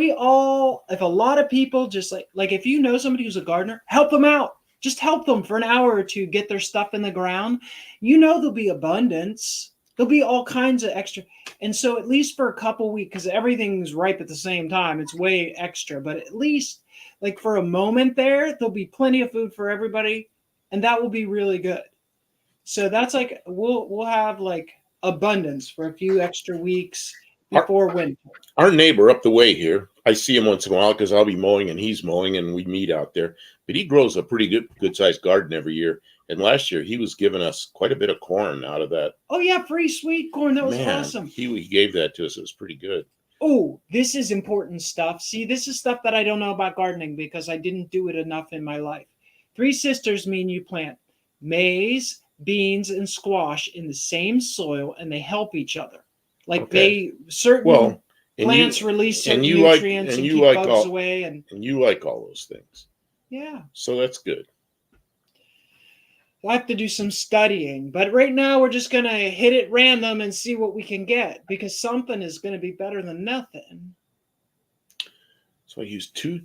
lot of people just like if you know somebody who's a gardener, help them out. Just help them for an hour or two, get their stuff in the ground. There'll be abundance. There'll be all kinds of extra. And so at least for a couple weeks, because everything's ripe at the same time, it's way extra. But at least like for a moment there'll be plenty of food for everybody. And that will be really good. So that's like, we'll have like abundance for a few extra weeks before winter. Our neighbor up the way here, I see him once in a while because I'll be mowing and he's mowing and we meet out there. But he grows a pretty good sized garden every year. And last year he was giving us quite a bit of corn out of that. Oh yeah, free sweet corn. That was awesome. He gave that to us. It was pretty good. Oh, this is important stuff. See, this is stuff that I don't know about gardening because I didn't do it enough in my life. Three Sisters mean you plant maize, beans, and squash in the same soil, and they help each other. Like plants release certain nutrients and keep bugs away. And you like all those things. Yeah. So that's good. We'll have to do some studying. But right now we're just going to hit it random and see what we can get because something is going to be better than nothing. So I used two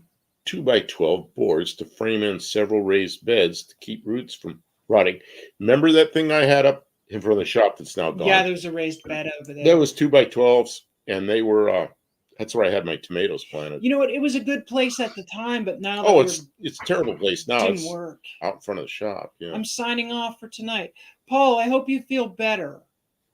2x12 boards to frame in several raised beds to keep roots from rotting. Remember that thing I had up in front of the shop that's now gone? Yeah, there's a raised bed over there. That was 2x12s, and they were that's where I had my tomatoes planted. You know what? It was a good place at the time, but now it's a terrible place now. Didn't work out in front of the shop. Yeah. I'm signing off for tonight. Paul, I hope you feel better.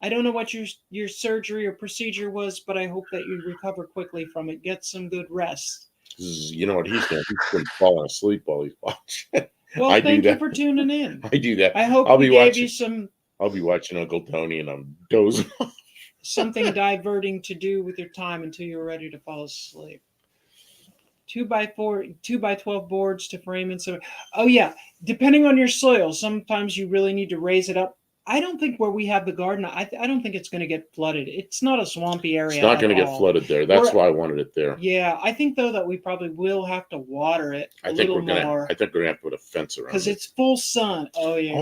I don't know what your surgery or procedure was, but I hope that you recover quickly from it. Get some good rest. You know what he's doing? He's been falling asleep while he's watching. Well, thank you for tuning in. I do that. I hope I'll be watching Uncle Tony and I'm dozing off. Something diverting to do with your time until you're ready to fall asleep. 2x12 boards to frame in some. Oh yeah, depending on your soil, sometimes you really need to raise it up. I don't think where we have the garden, I don't think it's going to get flooded. It's not a swampy area. It's not going to get flooded there. That's why I wanted it there. Yeah, I think though that we probably will have to water it I think we're gonna have to put a fence around it because it's full sun. Oh yeah.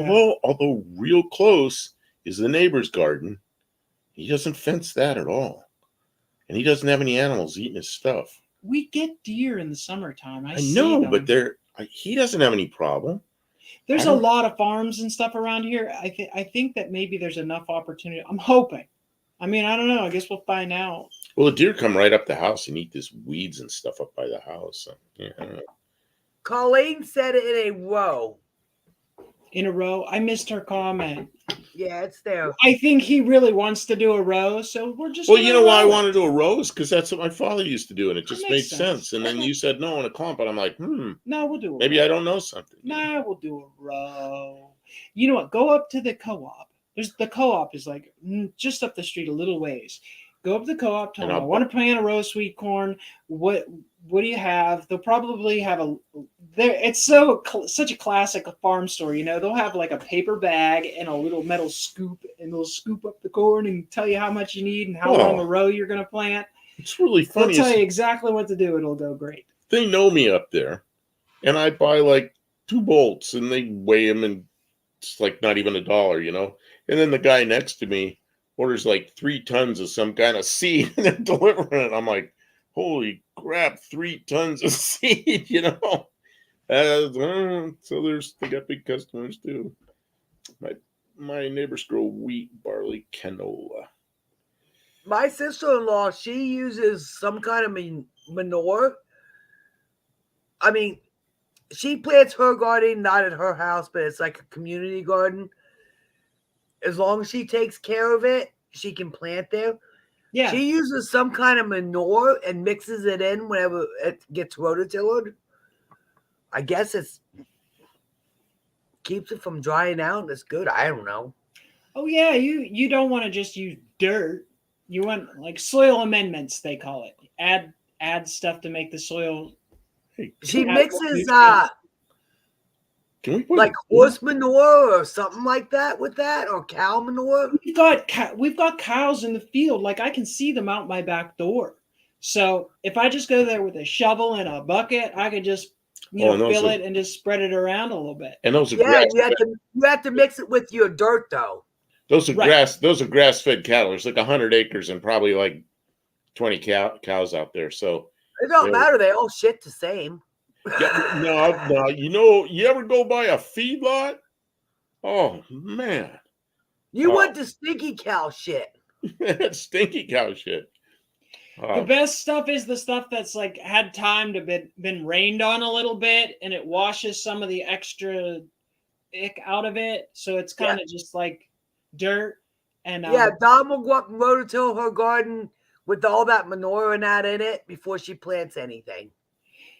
Although real close is the neighbor's garden. He doesn't fence that at all, and he doesn't have any animals eating his stuff. We get deer in the summertime. I know, but he doesn't have any problem. There's a lot of farms and stuff around here. I think that maybe there's enough opportunity. I'm hoping. I mean, I don't know. I guess we'll find out. Well, the deer come right up the house and eat this weeds and stuff up by the house. So, yeah, I don't know. Colleen said it in a row. In a row? I missed her comment. Yeah, it's there. I think he really wants to do a row, so we're just. Well, you know why I want to do a row is because that's what my father used to do, and it just made sense. And then you said no in a clump, and I'm like, No, we'll do it. Maybe I don't know something. Nah, we'll do a row. You know what? Go up to the co-op. The co-op is like just up the street a little ways. Go up to the co-op. Tell them I want to plant a row of sweet corn. What do you have? They'll probably have it's such a classic farm store. You know, they'll have like a paper bag and a little metal scoop, and they'll scoop up the corn and tell you how much you need and how long a row you're going to plant. It's really funny. They'll tell you exactly what to do. It'll go great. They know me up there, and I buy like 2 bolts, and they weigh them, and it's like not even $1, you know. And then the guy next to me orders like 3 tons of some kind of seed and they're delivering it. I'm like, holy crap, 3 tons of seed, you know. So they got big customers too. My neighbors grow wheat, barley, canola. My sister-in-law, she uses some kind of manure. I mean, she plants her garden not at her house, but it's like a community garden. As long as she takes care of it, she can plant there. Yeah. She uses some kind of manure and mixes it in whenever it gets rototillered. I guess it's keeps it from drying out. It's good. I don't know. Oh yeah, you don't want to just use dirt. You want like soil amendments, they call it. Add stuff to make the soil. Hey, She add mixes nutrients. can we put like horse manure or something like that with that, or cow manure. We've got cows in the field. Like I can see them out my back door. So if I just go there with a shovel and a bucket, I could just fill it and just spread it around a little bit. And those are Yeah, grass. you have to mix it with your dirt though. Those are Right. Those are grass-fed cattle. There's like 100 acres and probably like 20 cows out there. So It don't Yeah. matter. They all shit the same. yeah, no. You ever go by a feedlot? Oh man, You want the stinky cow shit. that's stinky cow shit. The best stuff is the stuff that's like had time to been rained on a little bit, and it washes some of the extra ick out of it. So it's kind of just like dirt. And Yeah, Dom will go up and rototill her garden with all that manure and that in it before she plants anything.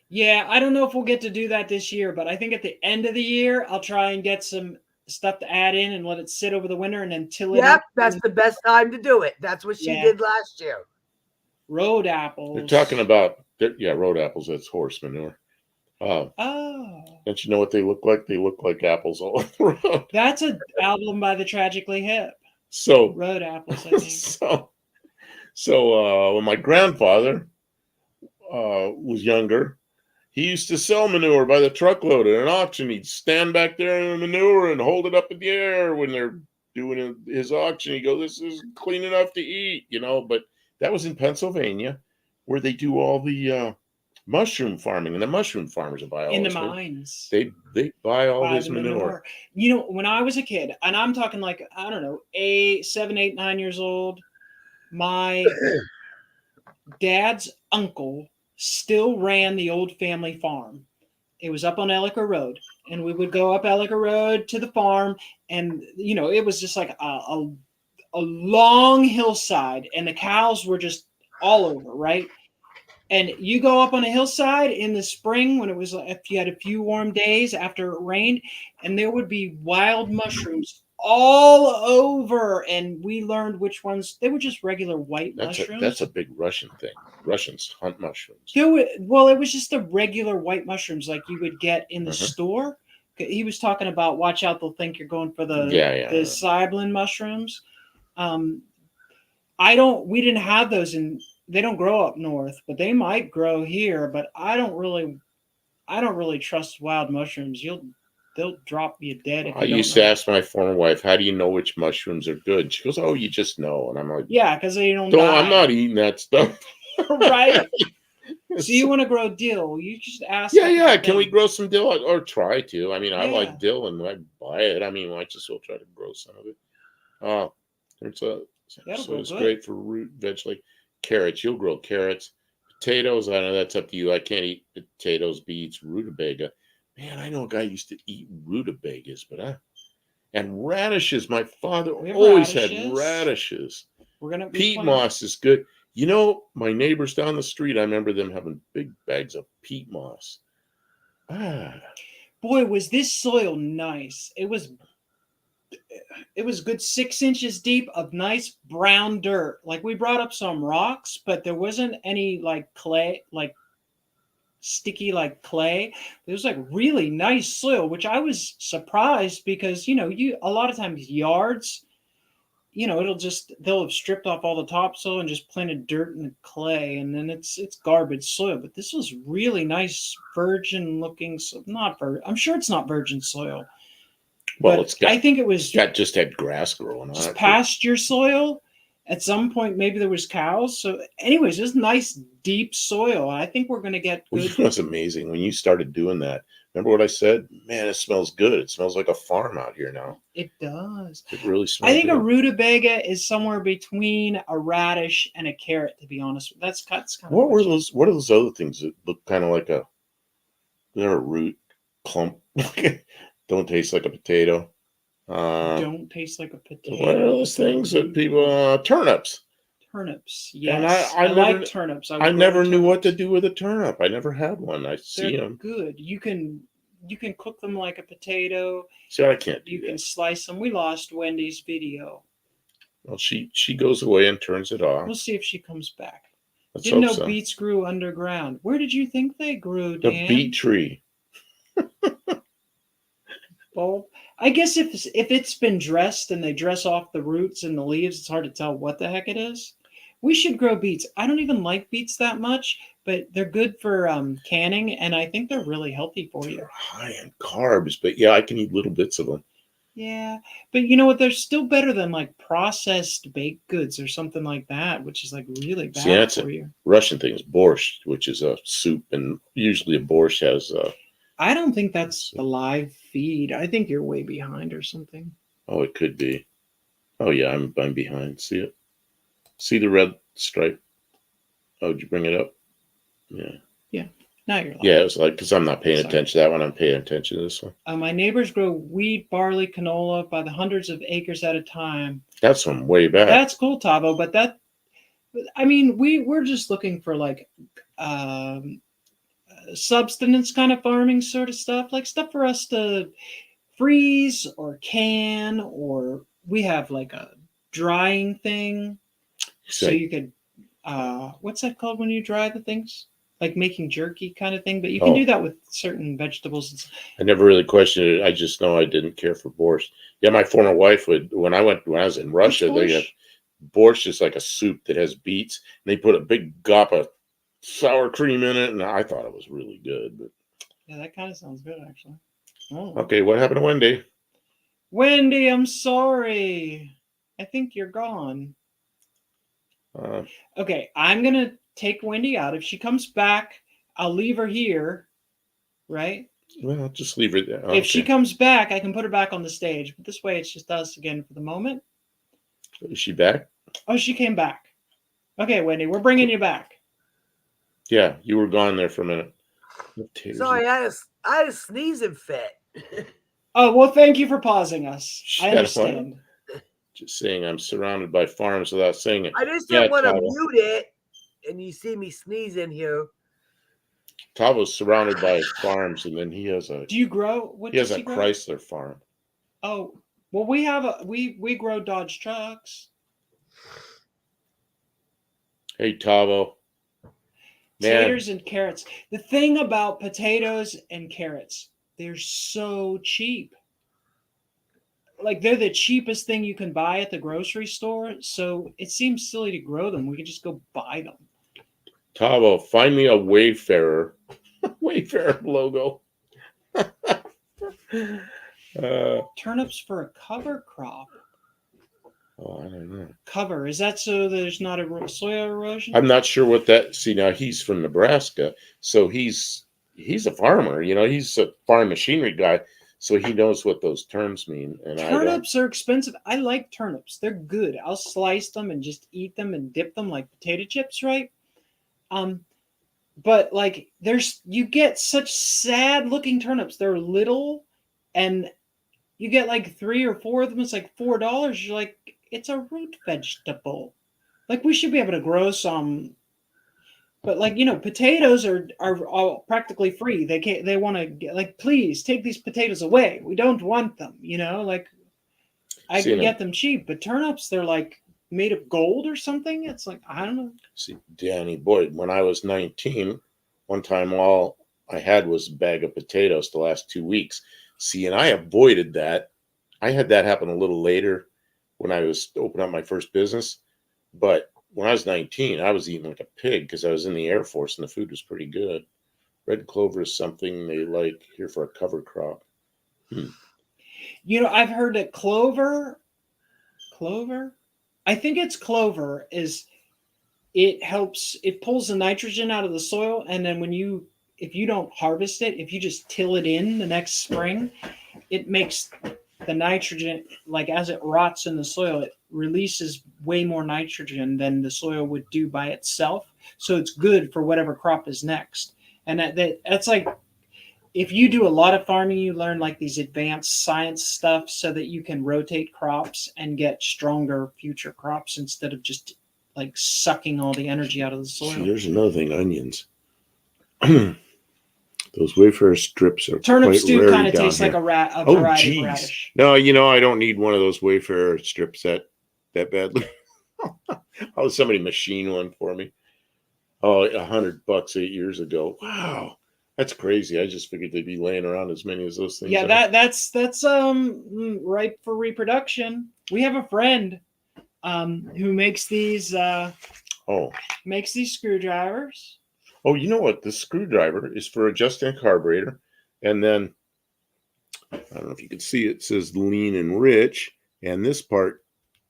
Yeah, I don't know if we'll get to do that this year, but I think at the end of the year, I'll try and get some stuff to add in and let it sit over the winter and then till it. Yep, that's the best time to do it. That's what she Yeah. did last year. Road apples. They're talking about road apples. That's horse manure. Oh, Don't you know what they look like? They look like apples all over the road. that's an album by the Tragically Hip. So Road apples, I think. so when my grandfather was younger, he used to sell manure by the truckload at an auction. He'd stand back there in the manure and hold it up in the air when they're doing his auction. He'd go, "This is clean enough to eat," you know. But that was in Pennsylvania, where they do all the mushroom farming, and the mushroom farmers will buy all In the this. mines. They buy all Buy this the manure. You know, when I was a kid, and I'm talking like, I don't know, 7, 8, 9 years old, my dad's uncle still ran the old family farm. It was up on Elliker Road, and we would go up Elliker Road to the farm, and it was just like a long hillside, and the cows were just all over, right? And you go up on a hillside in the spring when it was, if you had a few warm days after it rained, and there would be wild mushrooms all over. And we learned which ones, they were just regular white mushrooms. That's a big Russian thing. Russians hunt mushrooms. It was just the regular white mushrooms like you would get in the store. He was talking about, watch out, they'll think you're going for the Cybele mushrooms. We didn't have those they don't grow up north, but they might grow here. But I don't really trust wild mushrooms. They'll drop you dead. I used to ask my former wife, "How do you know which mushrooms are good?" She goes, "Oh, you just know." And I'm like, "Yeah, because they don't die." I'm not eating that stuff. Right. So you want to grow dill? You just ask. Yeah. Can we grow some dill or try to? I mean, I Yeah. like dill and I buy it. I mean, might just well try to grow some of it. It's great for root vegetables. Carrots, you'll grow carrots. Potatoes, I know that's up to you. I can't eat potatoes, beets, rutabaga. Man, I know a guy used to eat rutabagas, and radishes. My father always had radishes. Peat moss is good. You know, my neighbors down the street, I remember them having big bags of peat moss. Boy, was this soil nice. It was good 6 inches deep of nice brown dirt. Like, we brought up some rocks, but there wasn't any like clay, like sticky like clay. It was like really nice soil, which I was surprised because a lot of times yards, they'll have stripped off all the topsoil and just planted dirt and clay, and then it's garbage soil. But this was really nice virgin looking. So not virgin. I'm sure it's not virgin soil. Well, But I think it was just had grass growing on just it. pasture soil. At some point, maybe there was cows. So, anyways, this nice deep soil. I think we're going to get good. It was amazing when you started doing that. Remember what I said? Man, it smells good. It smells like a farm out here now. It does. It really smells. I think a good. rutabaga is somewhere between a radish and a carrot. To be honest, that's kind of What were those? What are those other things that look kind of like they're a root clump? Don't taste like a potato. Don't taste like a potato. What are those things that people turnips? Yes, And I like turnips. I never knew what to do with a turnip. I never had one. I see They're them. good. You can cook them like a potato. See, I can't do You can that. slice them. We lost Wendy's video. Well, she goes away and turns it off. We'll see if she comes back. Let's Didn't know hope so. beets grew underground. Where did you think they grew, The Dan? beet tree. Well, I guess if it's been dressed and they dress off the roots and the leaves, it's hard to tell what the heck it is. We should grow beets. I don't even like beets that much, but they're good for canning, and I think they're really healthy for you. They're high in carbs, but yeah, I can eat little bits of them. Yeah, but you know what? They're still better than like processed baked goods or something like that, which is like really bad See, that's for you. Russian thing is borscht, which is a soup, and usually a borscht has. I don't think that's the live feed. I think you're way behind or something. Oh, it could be. Oh yeah, I'm behind. See it? See the red stripe? Oh, did you bring it up? Yeah. Now you're live. Yeah, it was like because I'm not paying Sorry. attention to that one. I'm paying attention to this one. My neighbors grow wheat, barley, canola by the hundreds of acres at a time. That's from way back. That's cool, Tavo. But I mean, we're just looking for like subsistence kind of farming sort of stuff, like stuff for us to freeze or can, or we have like a drying thing, so you could what's that called when you dry the things? Like making jerky kind of thing, but you can do that with certain vegetables. I never really questioned it. I just know I didn't care for borscht. Yeah, my former wife would when I was in Russia, they had borscht is like a soup that has beets, and they put a big gop of sour cream in it, and I thought it was really good. But Yeah, that kind of sounds good, actually. Oh. okay, what happened to Wendy? Wendy, I'm sorry. I think you're gone. Okay, I'm gonna take Wendy out. If she comes back, I'll leave her here, right? Well, I'll just leave her there. If she comes back, I can put her back on the stage. But this way, it's just us again for the moment. Is she back? Oh, she came back. Okay, Wendy, we're bringing you back. Yeah, you were gone there for a minute. Sorry, I had a sneezing fit. Oh, well, thank you for pausing us. I Shut up. understand. Just saying, I'm surrounded by farms without saying it. I just Yeah, didn't want to Tavo. mute it, and you see me sneezing here. Tavo's surrounded by farms, and then he has a Do you grow? What he has does a he grow? Chrysler farm. Oh, well, we have we grow Dodge trucks. Hey, Tavo. Man, Taters and carrots. The thing about potatoes and carrots, they're so cheap. Like they're the cheapest thing you can buy at the grocery store. So it seems silly to grow them. We could just go buy them. Tavo, find me a Wayfarer. Wayfarer logo. Turnips for a cover crop. Oh, I don't know. Cover, is that so there's not a soil erosion? I'm not sure what that. See, now he's from Nebraska, so he's a farmer. You know, he's a farm machinery guy, so he knows what those terms mean. And Turnips are expensive. I like turnips. They're good. I'll slice them and just eat them and dip them like potato chips, right? But like you get such sad looking turnips. They're little and you get like 3 or 4 of them. It's like $4. You're like, it's a root vegetable. Like we should be able to grow some. But like, potatoes are all practically free. They want to get like, please take these potatoes away. We don't want them, like I can get them cheap, but turnips, they're like made of gold or something. It's like, I don't know. See, Danny Boyd, when I was 19, one time all I had was a bag of potatoes the last 2 weeks. See, and I avoided that. I had that happen a little later when I was opening up my first business. But when I was 19, I was eating like a pig because I was in the Air Force and the food was pretty good. Red clover is something they like here for a cover crop. You know, I've heard that clover, I think it's clover, is it helps, it pulls the nitrogen out of the soil. And then if you don't harvest it, if you just till it in the next spring, it makes the nitrogen, like as it rots in the soil, it releases way more nitrogen than the soil would do by itself. So it's good for whatever crop is next. And that's like, if you do a lot of farming, you learn like these advanced science stuff so that you can rotate crops and get stronger future crops instead of just like sucking all the energy out of the soil. See, there's another thing, onions. Those Wayfarer strips are Turnip quite stew rare kind of down tastes like here. a variety of geez. radish. No, I don't need one of those Wayfarer strips that badly. Oh, somebody machine one for me. Oh, $100 8 years ago. Wow. That's crazy. I just figured they'd be laying around as many as those things. Yeah, are. that's ripe for reproduction. We have a friend who makes these screwdrivers. Oh, you know what? The screwdriver is for adjusting a carburetor. And then, I don't know if you can see it says lean and rich. And this part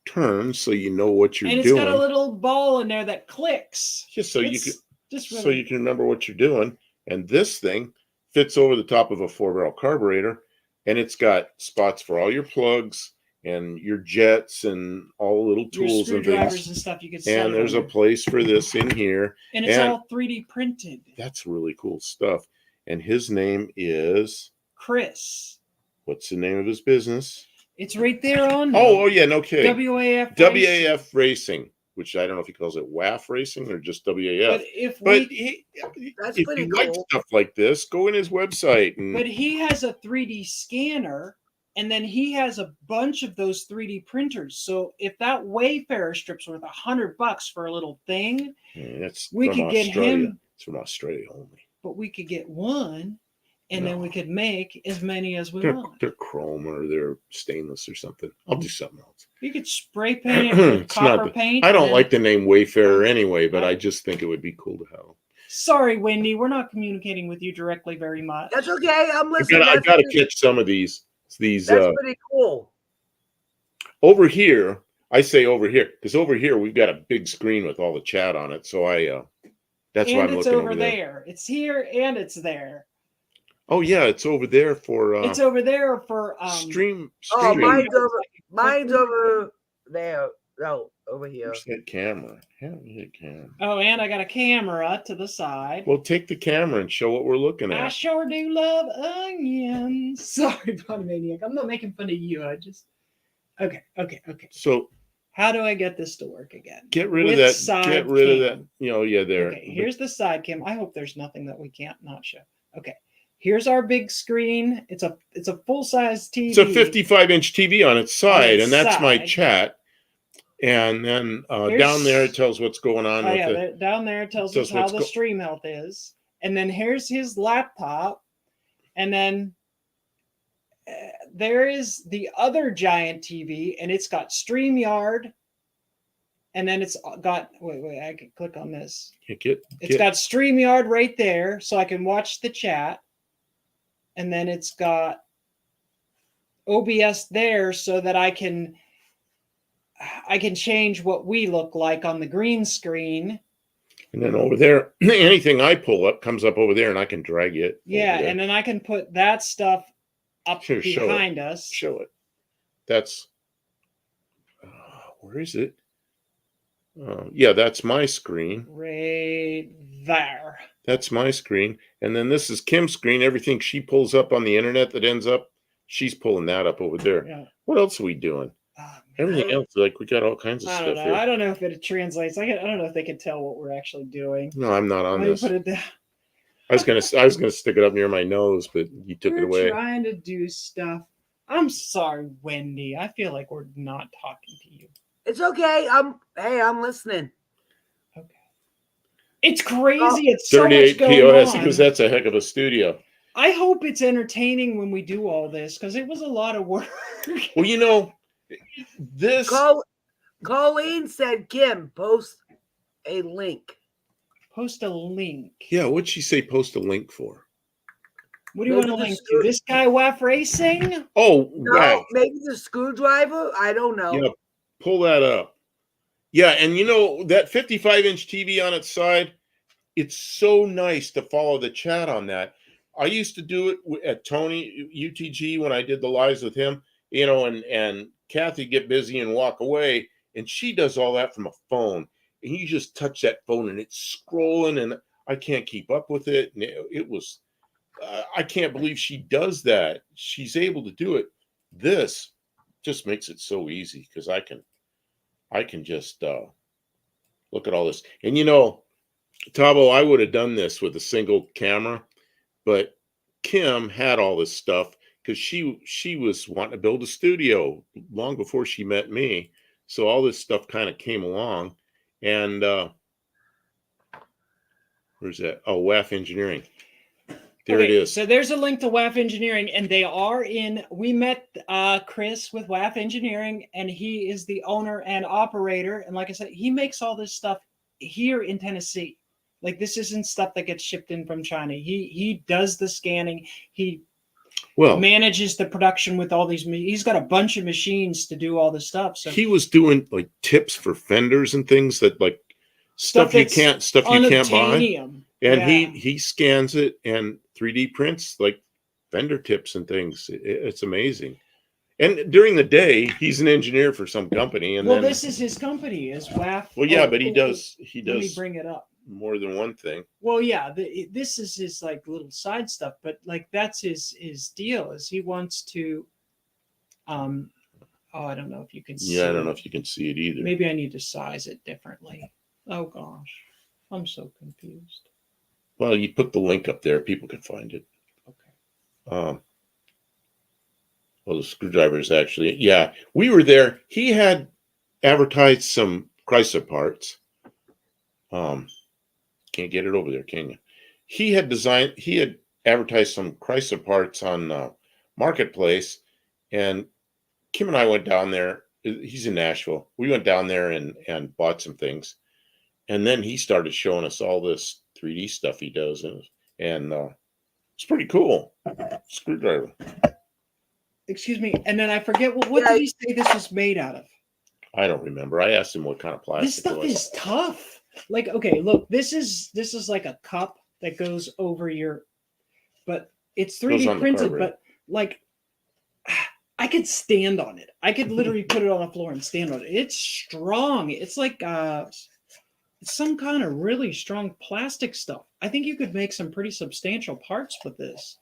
turns so you know what you're and it's doing. got a little ball in there that clicks. Just so you can just really, so you can remember what you're doing. And this thing fits over the top of a 4-barrel carburetor. And it's got spots for all your plugs and your jets and all the little your tools and screwdrivers things. and stuff you can set And there's a on. place for this in here. And it's and- all 3D printed. That's really cool stuff. And his name is, Chris. what's the name of his business? It's right there on Oh yeah, no kidding. WAF. WAF Racing, which I don't know if he calls it WAF Racing or just WAF. But if But That's if pretty you like cool. stuff like this, go in his website and But he has a 3D scanner, and then he has a bunch of those 3D printers. So if that Wayfarer strip's worth $100 for a little thing, that's we from could get Australia. him, It's from Australia only. but we could get one, and then we could make as many as we They're, want. they're chrome or they're stainless or something. I'll do something else. You could spray paint it with It's not copper the- paint. I don't and- like the name Wayfarer anyway, but I just think it would be cool to have. Sorry, Wendy, we're not communicating with you directly very much. That's okay. I'm I listening. got to That's catch some of these. pretty cool. Over here, I say over here because over here we've got a big screen with all the chat on it. So that's why and I'm it's looking over over there. there. It's here and it's there. Oh yeah, it's over there for It's over there for stream. Oh, streaming. mine's over there. No, over here. Where's that camera? Have that camera. Oh, and I got a camera to the side. Well, take the camera and show what we're looking I at. sure do love onions. Sorry, Bonamaniac. I'm not making fun of you. I just okay. So How do I get this to work again? get rid of With that. side Get rid of cam. that. Yeah, there. Okay, here's the side cam. I hope there's nothing that we can't not show. Okay, here's our big screen. It's a full size TV. It's a 55-inch TV on its side, its and that's my side. chat. And then Here's- down there it tells what's going on Oh with yeah, it. down there it tells Tells us how what's the stream health is, and then here's his laptop, and then there is the other giant TV, and it's got StreamYard, and then it's got wait, I can click on this. Get, Got StreamYard right there, so I can watch the chat, and then it's got OBS there, so that I can change what we look like on the green screen. and then over there, anything I pull up comes up over there, and I can drag it. Yeah, over there. and then I can put that stuff up Here, show it. behind us. Show it. That's where is it? Yeah, that's my screen. Right there. That's my screen, and then this is Kim's screen. Everything she pulls up on the internet that ends up, she's pulling that up over there. Yeah. What else are we doing? Everything else, like we got all kinds of I stuff don't know. here. I don't know if it translates. I don't know if they can tell what we're actually doing. No, I'm not on Let me this. put it down. I was gonna stick it up near my nose, but you took it We're away. trying to do stuff. I'm sorry, Wendy. I feel like we're not talking to you. It's okay. I'm listening. Okay. It's crazy. It's so much 38 going POS on. because that's a heck of a studio. I hope it's entertaining when we do all this because it was a lot of work. Well, This, Colleen said, Kim, post a link. Post a link. yeah, what'd she say post a link for? What do you want to Maybe the link to? This guy WAF Racing? Oh, No, wow. maybe the screwdriver. I don't know. Yeah, pull that up. Yeah, and you know, that 55-inch TV on its side, it's so nice to follow the chat on that. I used to do it at Tony UTG when I did the lives with him, you know, and Kathy get busy and walk away, and she does all that from a phone. And you just touch that phone and it's scrolling, and I can't keep up with it. And it was, I can't believe she does that. She's able to do it. This just makes it so easy because I can just look at all this. And you know, Tavo, I would have done this with a single camera, but Kim had all this stuff because she was wanting to build a studio long before she met me. So all this stuff kind of came along. And where's that? Oh, WAF Engineering. There it is. So there's a link to WAF Engineering, and they are in. We met Chris with WAF Engineering, and he is the owner and operator. And like I said, he makes all this stuff here in Tennessee. Like, this isn't stuff that gets shipped in from China. He does the scanning. He manages the production with all these. He's got a bunch of machines to do all this stuff. So he was doing like tips for fenders and things that like stuff you can't buy. And he scans it and 3D prints like fender tips and things. It's amazing. And during the day, he's an engineer for some company. And this is his company, is WAF. Well, yeah, but he does. Let me bring it up. More than one thing. Well, yeah, this is his like little side stuff, but like that's his deal. Is he wants to, I don't know if you can. Yeah, I don't know if you can see it either. Maybe I need to size it differently. Oh gosh, I'm so confused. Well, you put the link up there; people can find it. Okay. Well, the screwdrivers actually, yeah, we were there. He had advertised some Chrysler parts. Can't get it over there, can you? He had advertised some Chrysler parts on Marketplace, and Kim and I went down there. He's in Nashville. We went down there and bought some things, and then he started showing us all this 3D stuff he does, and it's pretty cool. Screwdriver. Excuse me, and then I forget what did he say this was made out of? I don't remember. I asked him what kind of plastic. This stuff is tough. Like, okay, look, this is like a cup that goes over your, but it's 3D printed, but like I could stand on it. I could literally put it on the floor and stand on it. It's strong. It's like it's some kind of really strong plastic stuff. I think you could make some pretty substantial parts with this.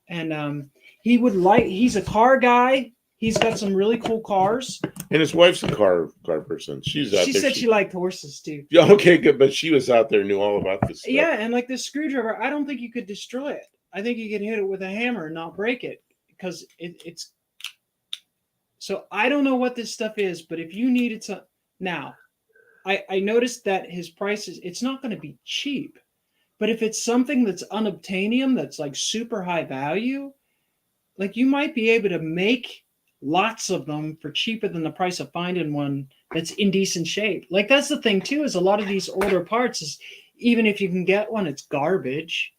And he's a car guy. He's got some really cool cars. And his wife's a car person. She's out there. She said she liked horses too. Yeah, okay, good. But she was out there, knew all about this stuff. Yeah, and like this screwdriver, I don't think you could destroy it. I think you could hit it with a hammer and not break it because it's. So I don't know what this stuff is, but if you needed some now, I noticed that his prices, it's not going to be cheap, but if it's something that's unobtainium, that's like super high value, like you might be able to make lots of them for cheaper than the price of finding one that's in decent shape. Like that's the thing too, is a lot of these older parts is, even if you can get one, it's garbage,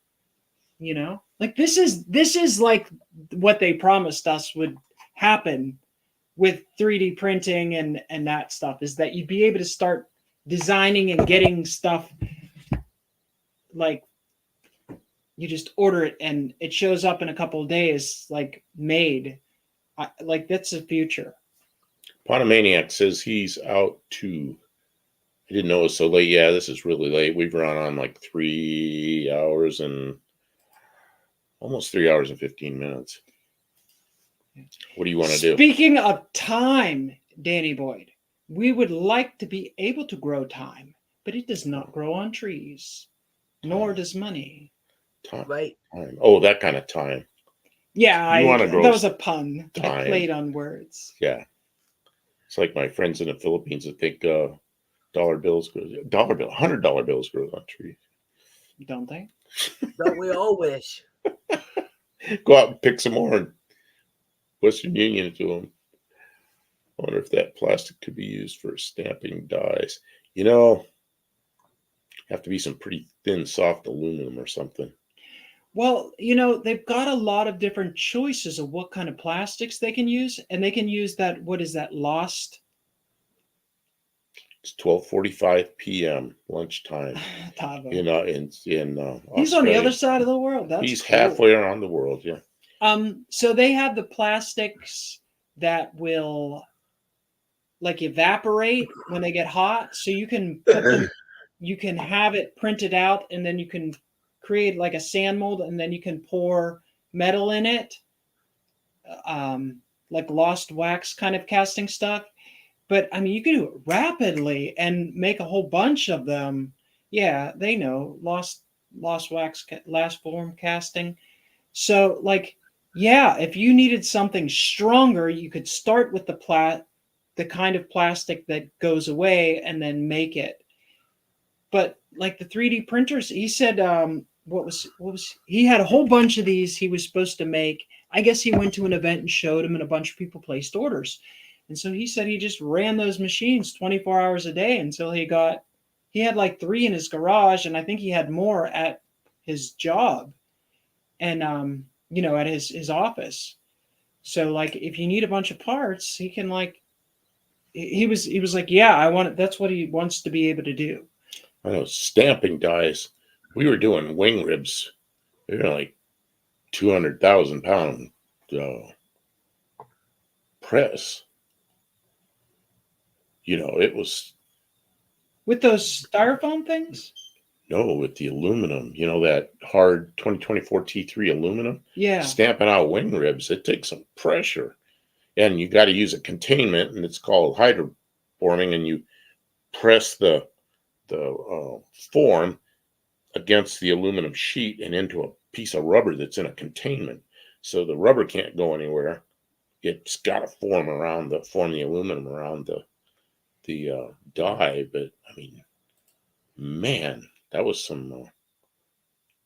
you know, like this is like what they promised us would happen with 3D printing and that stuff, is that you'd be able to start designing and getting stuff like you just order it and it shows up in a couple of days, like made. Like that's the future. Potomaniac says he's out too. I didn't know it was so late. Yeah, this is really late. We've run on like 3 hours and almost 3 hours and 15 minutes. What do you want to do? Speaking of time, Danny Boyd, we would like to be able to grow time, but it does not grow on trees, nor does money. Time. Right. Time. Oh, that kind of time. Yeah, that was a pun. Time. I played on words. Yeah. It's like my friends in the Philippines that think $100 bills grow on trees. Don't they? Don't we all wish? Go out and pick some more and Western Union to them. I wonder if that plastic could be used for stamping dies. You know, have to be some pretty thin, soft aluminum or something. Well, they've got a lot of different choices of what kind of plastics they can use, and they can use that. What is that? Lost It's 12:45 p.m. lunchtime Tavo. in He's on the Australia. other side of the world. That's He's cool. halfway around the world. Yeah. So they have the plastics that will like evaporate when they get hot. So you can put them, you can have it printed out, and then you can create like a sand mold, and then you can pour metal in it, like lost wax kind of casting stuff. But I mean, you can do it rapidly and make a whole bunch of them. Yeah, they know lost wax, last form casting. So like, yeah, if you needed something stronger, you could start with the kind of plastic that goes away and then make it. But like the 3D printers, he said, what was he had a whole bunch of these he was supposed to make. I guess he went to an event and showed them, and a bunch of people placed orders. And so he said he just ran those machines 24 hours a day until he had like 3 in his garage, and I think he had more at his job and at his office. So like if you need a bunch of parts, he can like he was like, yeah, I want it. That's what he wants to be able to do. I know stamping dies. We were doing wing ribs. They're like 200,000 pound press. It was With those styrofoam things? with the aluminum. That hard 2024 T3 aluminum. Yeah. Stamping out wing ribs, it takes some pressure, and you got to use a containment, and it's called hydroforming, and you press the form against the aluminum sheet and into a piece of rubber that's in a containment, so the rubber can't go anywhere. It's got to form the aluminum around the die. But I mean, man, that was some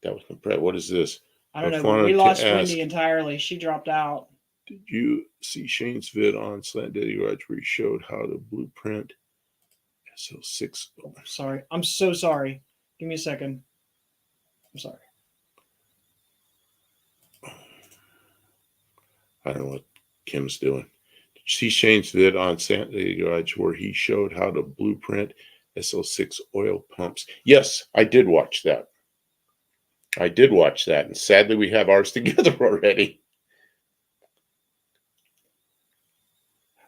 what is this? I don't know. Wanted We to lost ask, Wendy entirely. She dropped out. did you see Shane's vid on Slant Daddy Garage where he showed how to blueprint SL6? Oh, sorry. I'm so sorry. Give me a second. I'm sorry. I don't know what Kim's doing. Did you see Shane's vid on Slant Daddy Garage where he showed how to blueprint SL6 oil pumps? Yes, I did watch that. And sadly, we have ours together already.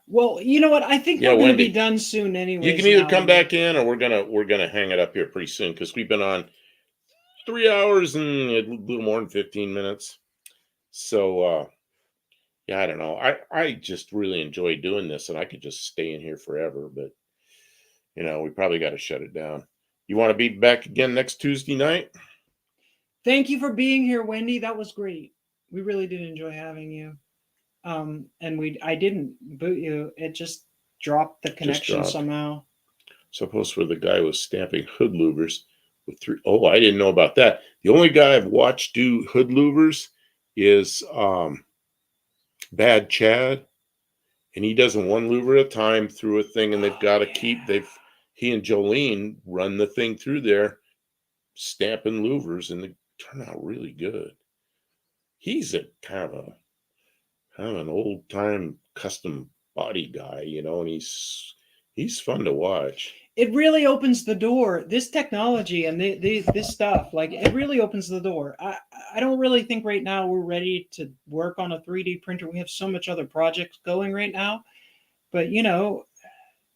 Well, you know what? I think we're going to Wendy, be done soon anyway. You can either come back in, or we're gonna hang it up here pretty soon, because we've been on 3 hours and a little more than 15 minutes. So yeah, I don't know. I just really enjoy doing this, and I could just stay in here forever, but we probably got to shut it down. You want to be back again next Tuesday night? Thank you for being here, Wendy. That was great. We really did enjoy having you. And I didn't boot you. It just dropped the connection somehow. Suppose where the guy was stamping hood louvers with 3. Oh, I didn't know about that. The only guy I've watched do hood louvers is Bad Chad, and he does them 1 louver at a time through a thing, and they've got to he and Jolene run the thing through there, stamping louvers, and they turn out really good. He's a kind of an old time custom body guy, and he's fun to watch. It really opens the door. This technology and this stuff, like, it really opens the door. I don't really think right now we're ready to work on a 3D printer. We have so much other projects going right now, but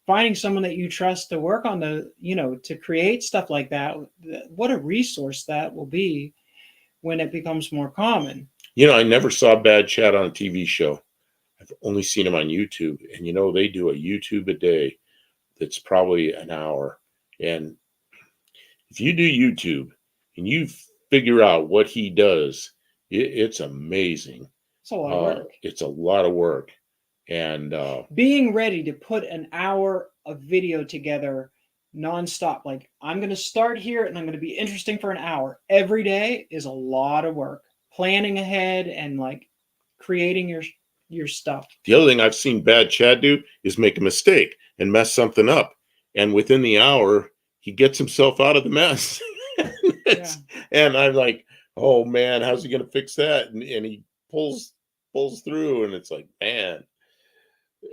finding someone that you trust to work on to create stuff like that, what a resource that will be when it becomes more common. I never saw Bad Chad on a TV show. I've only seen him on YouTube, and they do a YouTube a day that's probably an hour. And if you do YouTube and you figure out what he does, it's amazing. It's a lot of work. It's a lot of work. And being ready to put an hour of video together nonstop, like, I'm going to start here and I'm going to be interesting for an hour every day, is a lot of work. Planning ahead and like creating your stuff. The other thing I've seen Bad Chad do is make a mistake and mess something up. And within the hour, he gets himself out of the mess. And I'm like, oh man, how's he going to fix that? And he pulls through, and it's like, man.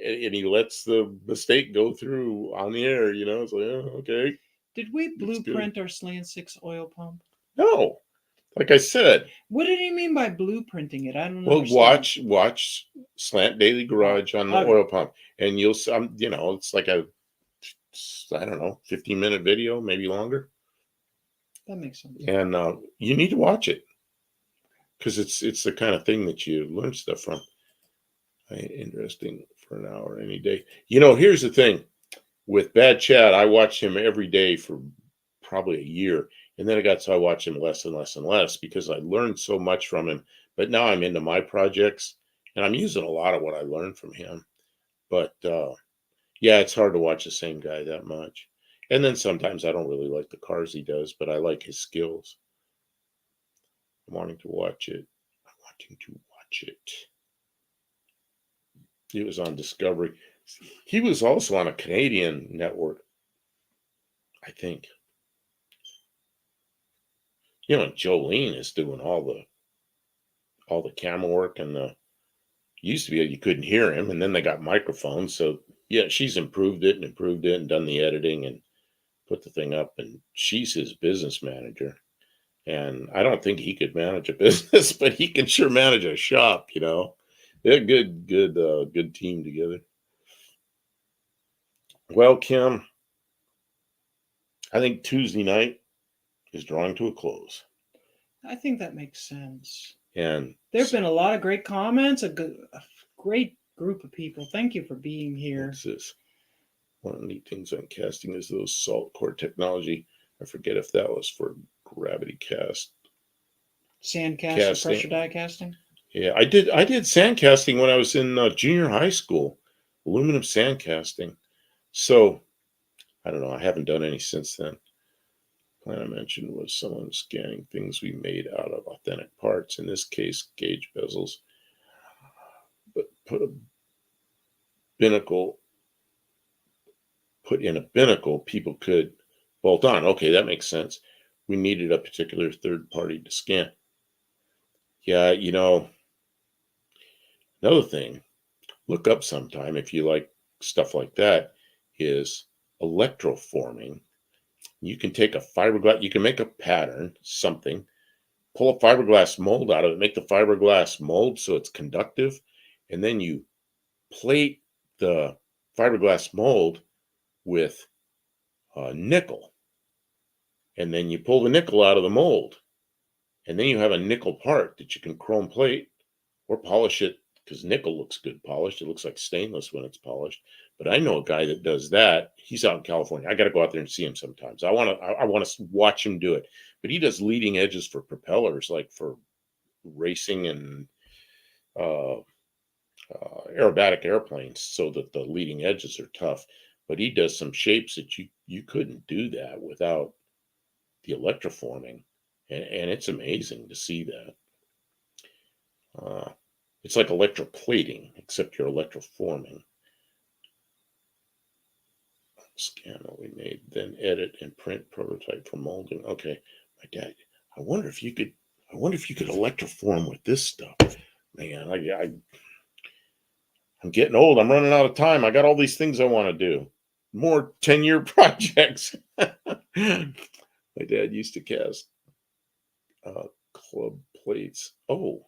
And he lets the mistake go through on the air, you know. It's like, oh, okay. Did we That's good. blueprint our Slant 6 oil pump? No, like I said, What did he mean by blueprinting it? I don't know. well, watch Slant Daily Garage on the Okay. oil pump, and you'll, you know, it's like a, I don't know, 15-minute video, maybe longer. That makes sense. And you need to watch it because it's the kind of thing that you learn stuff from. Interesting for an hour any day. You know, here's the thing with Bad Chad. I watched him every day for probably a year, and then I watched him less and less and less because I learned so much from him. But now I'm into my projects, and I'm using a lot of what I learned from him. But yeah, it's hard to watch the same guy that much. And then sometimes I don't really like the cars he does, but I like his skills. I'm wanting to watch it. He was on Discovery. He was also on a Canadian network, I think. You know, Jolene is doing all the camera work, and used to be you couldn't hear him, and then they got microphones. So yeah, she's improved it and done the editing and put the thing up. And she's his business manager. And I don't think he could manage a business, but he can sure manage a shop. You know, they're good team together. Well, Kim, I think Tuesday night is drawing to a close. I think that makes sense. And there have been a lot of great comments, a great group of people. Thank you for being here. What's this? One of the neat things on casting is those salt core technology. I forget if that was for gravity cast. Sand casting, pressure die casting? Yeah, I did sand casting when I was in junior high school. Aluminum sand casting. So, I don't know. I haven't done any since then. Plan I mentioned was someone scanning things we made out of authentic parts. In this case, gauge bezels. But put in a binnacle, people could bolt on. Okay, that makes sense. We needed a particular third party to scan. Yeah, you know, another thing, look up sometime if you like stuff like that, is electroforming. You can take a fiberglass, you can make a pattern, something, pull a fiberglass mold out of it, make the fiberglass mold so it's conductive, and then you plate the fiberglass mold with nickel. And then you pull the nickel out of the mold. And then you have a nickel part that you can chrome plate or polish it, because nickel looks good polished. It looks like stainless when it's polished. But I know a guy that does that. He's out in California. I got to go out there and see him sometimes. I want to watch him do it. But he does leading edges for propellers, like for racing and aerobatic airplanes, so that the leading edges are tough. But he does some shapes that you couldn't do that without the electroforming. And it's amazing to see that. It's like electroplating, except you're electroforming. Scan what we made, then edit and print prototype for molding. Okay, my dad. I wonder if you could electroform with this stuff. Man, I'm getting old. I'm running out of time. I got all these things I want to do. More 10-year projects. My dad used to cast club plates. Oh.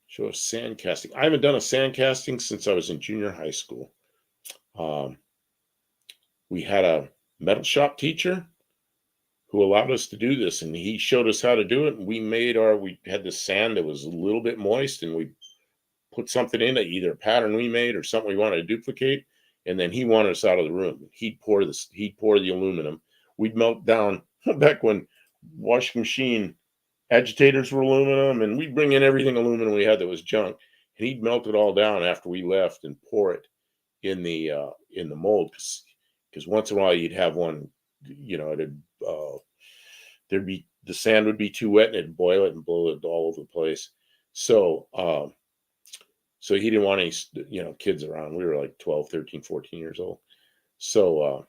Show us sand casting. I haven't done a sand casting since I was in junior high school. We had a metal shop teacher who allowed us to do this, and he showed us how to do it. And we had this sand that was a little bit moist, and we put something in it, either a pattern we made or something we wanted to duplicate. And then he wanted us out of the room. He'd pour the aluminum. We'd melt down back when washing machine agitators were aluminum, and we'd bring in everything aluminum we had that was junk, and he'd melt it all down after we left and pour it in the mold, because once in a while you'd have one, you know, it'd the sand would be too wet and it'd boil it and blow it all over the place. So so he didn't want any kids around. We were like 12, 13, 14 years old. So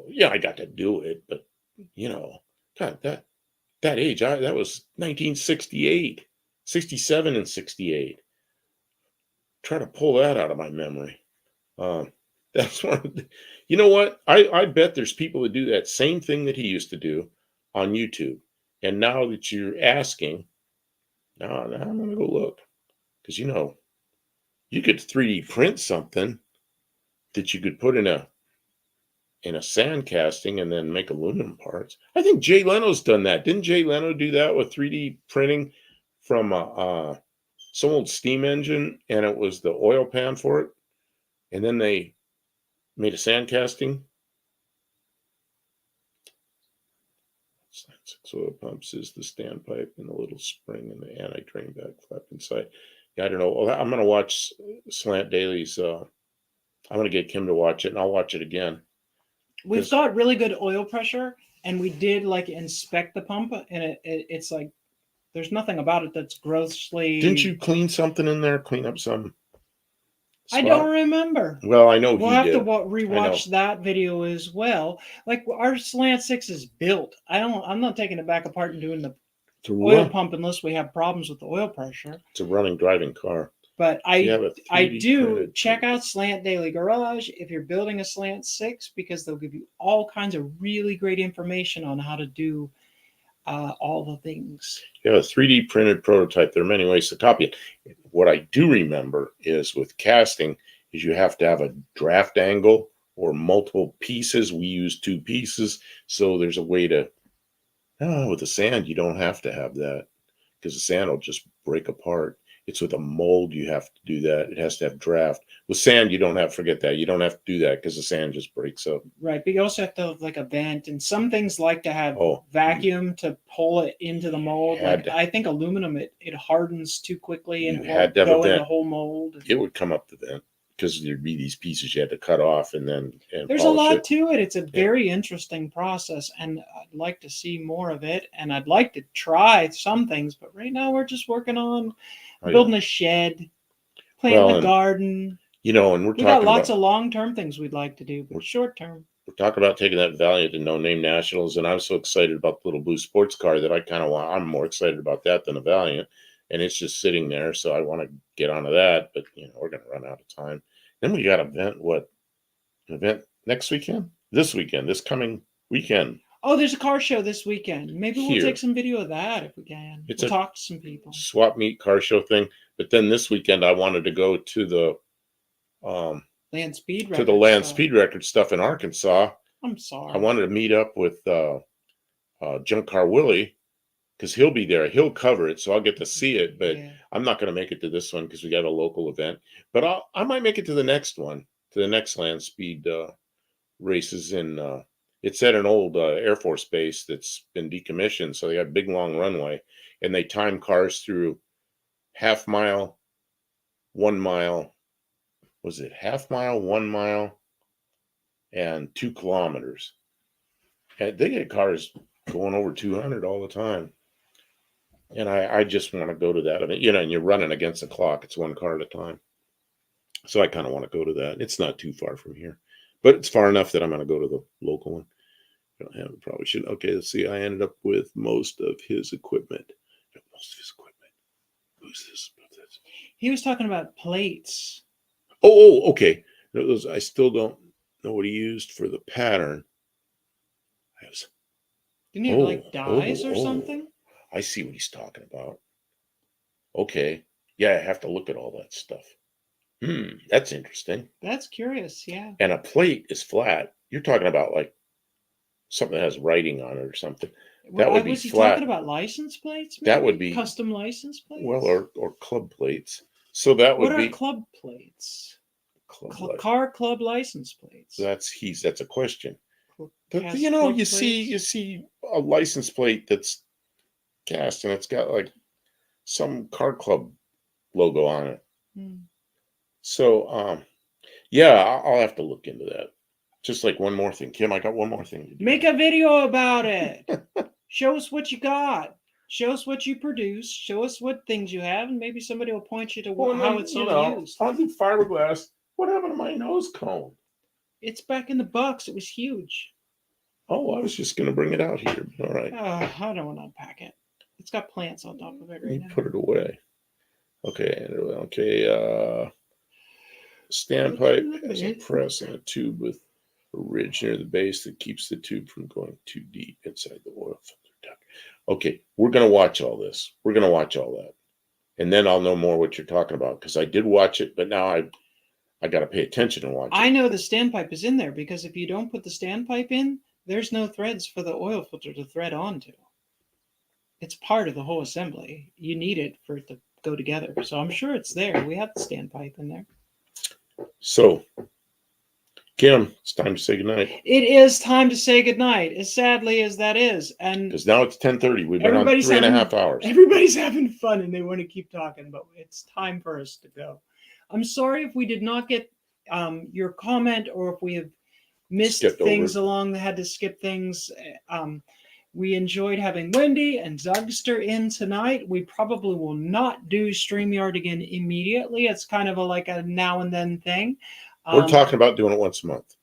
yeah, I got to do it, but God, that age, that was 1968, 67 and 68. Try to pull that out of my memory. That's one. You know what? I bet there's people that do that same thing that he used to do on YouTube. And now that you're asking, now I'm gonna go look, because you could 3D print something that you could put in a sand casting and then make aluminum parts. I think Jay Leno's done that. Didn't Jay Leno do that with 3D printing from some old steam engine, and it was the oil pan for it, and then they made a sand casting? Six oil pumps is the standpipe and the little spring and the anti-drain back flap inside. Yeah, I don't know. Well, I'm going to watch Slant Daily's. I'm going to get Kim to watch it, and I'll watch it again. We've got really good oil pressure, and we did inspect the pump, and it's like there's nothing about it that's grossly. Didn't you clean something in there? Clean up some spot? I don't remember. Well, I know we'll have to rewatch that video as well. Like our Slant 6 is built. I'm not taking it back apart and doing the oil pump unless we have problems with the oil pressure. It's a running, driving car. But I do check out Slant Daily Garage if you're building a Slant 6, because they'll give you all kinds of really great information on how to do all the things. Yeah, a 3D printed prototype. There are many ways to copy it. What I do remember is with casting is you have to have a draft angle or multiple pieces. We use 2 pieces. So there's a way to, with the sand, you don't have to have that, because the sand will just break apart. It's with a mold you have to do that. It has to have draft. With sand, you don't have to forget that. You don't have to do that because the sand just breaks up. Right, but you also have to have a vent, and some things like to have vacuum to pull it into the mold. I think aluminum, it hardens too quickly and it won't go in the whole mold. It would come up the vent because there'd be these pieces you had to cut off and there's a lot to it. It's a very interesting process, and I'd like to see more of it, and I'd like to try some things, but right now we're just working on building a shed, planting a garden. And we got lots of long-term things we'd like to do, but short-term. We're talking about taking that Valiant to No Name Nationals, and I'm so excited about the little blue sports car that I kind of want. I'm more excited about that than the Valiant, and it's just sitting there, so I want to get onto that. But we're going to run out of time. Then we got an event next weekend? This coming weekend. Oh, there's a car show this weekend. Maybe we'll take some video of that if we can. We'll talk to some people. Swap meet car show thing. But then this weekend I wanted to go to the Land Speed Record. To the Land Speed Record stuff in Arkansas. I'm sorry. I wanted to meet up with Junk Car Willie, because he'll be there. He'll cover it, so I'll get to see it. But I'm not going to make it to this one because we got a local event. But I might make it to the next one, to the next Land Speed races in. It's at an old Air Force base that's been decommissioned, so they got a big long runway, and they time cars through half mile, 1 mile. Was it half mile, 1 mile, and 2 kilometers? And they get cars going over 200 all the time. And I just want to go to that. I mean, and you're running against the clock. It's 1 car at a time. So I kind of want to go to that. It's not too far from here, but it's far enough that I'm going to go to the local one. I don't have it, probably should. Okay, let's see. I ended up with most of his equipment. Who's this? He was talking about plates. Oh, okay. Those, I still don't know what he used for the pattern. Didn't he have dyes or something? I see what he's talking about. Okay. Yeah, I have to look at all that stuff. That's interesting. That's curious, yeah. And a plate is flat. You're talking about something that has writing on it or something. That would be was he flat. Talking about license plates? Maybe? That would be custom license plates. Well, or club plates. So that would be. What are club plates? Car club license plates. That's a question. But you see a license plate that's cast and it's got some car club logo on it. So yeah, I'll have to look into that. just like one more thing. Kim, I got one more thing to do. Make a video about it. Show us what you got. Show us what you produce. Show us what things you have, and maybe somebody will point you to and how then, it's all used. I'll do fiberglass. What happened to my nose cone? It's back in the box. It was huge. Oh, I was just going to bring it out here. All right. I don't want to unpack it. It's got plants on top of it right You now. put it away. Okay. Standpipe has a press and a tube with a ridge near the base that keeps the tube from going too deep inside the oil filter duct. Okay, we're going to watch all this. We're going to watch all that. And then I'll know more what you're talking about, because I did watch it, but now I got to pay attention and watch it. I know the standpipe is in there, because if you don't put the standpipe in, there's no threads for the oil filter to thread onto. It's part of the whole assembly. You need it for it to go together. So I'm sure it's there. We have the standpipe in there. So, Kim, it's time to say goodnight. It is time to say goodnight, as sadly as that is. And Because now it's 10:30. We've been on Everybody's 3.5 hours. everybody's having fun and they want to keep talking, but it's time for us to go. I'm sorry if we did not get your comment, or if we have missed Skipped things over. along, had to skip things. We enjoyed having Wendy and Zugster in tonight. We probably will not do StreamYard again immediately. It's kind of like a now and then thing. We're talking about doing it once a month.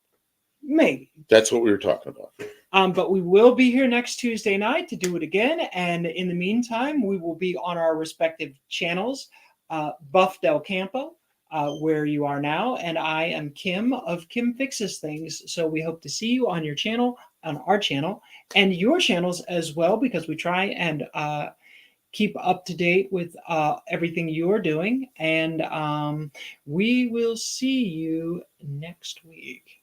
Maybe. That's what we were talking about. But we will be here next Tuesday night to do it again. And in the meantime, we will be on our respective channels. Buff Del Campo, where you are now. And I am Kim of Kim Fixes Things. So we hope to see you on your channel, on our channel, and your channels as well, because we try and keep up to date with everything you're doing. And we will see you next week.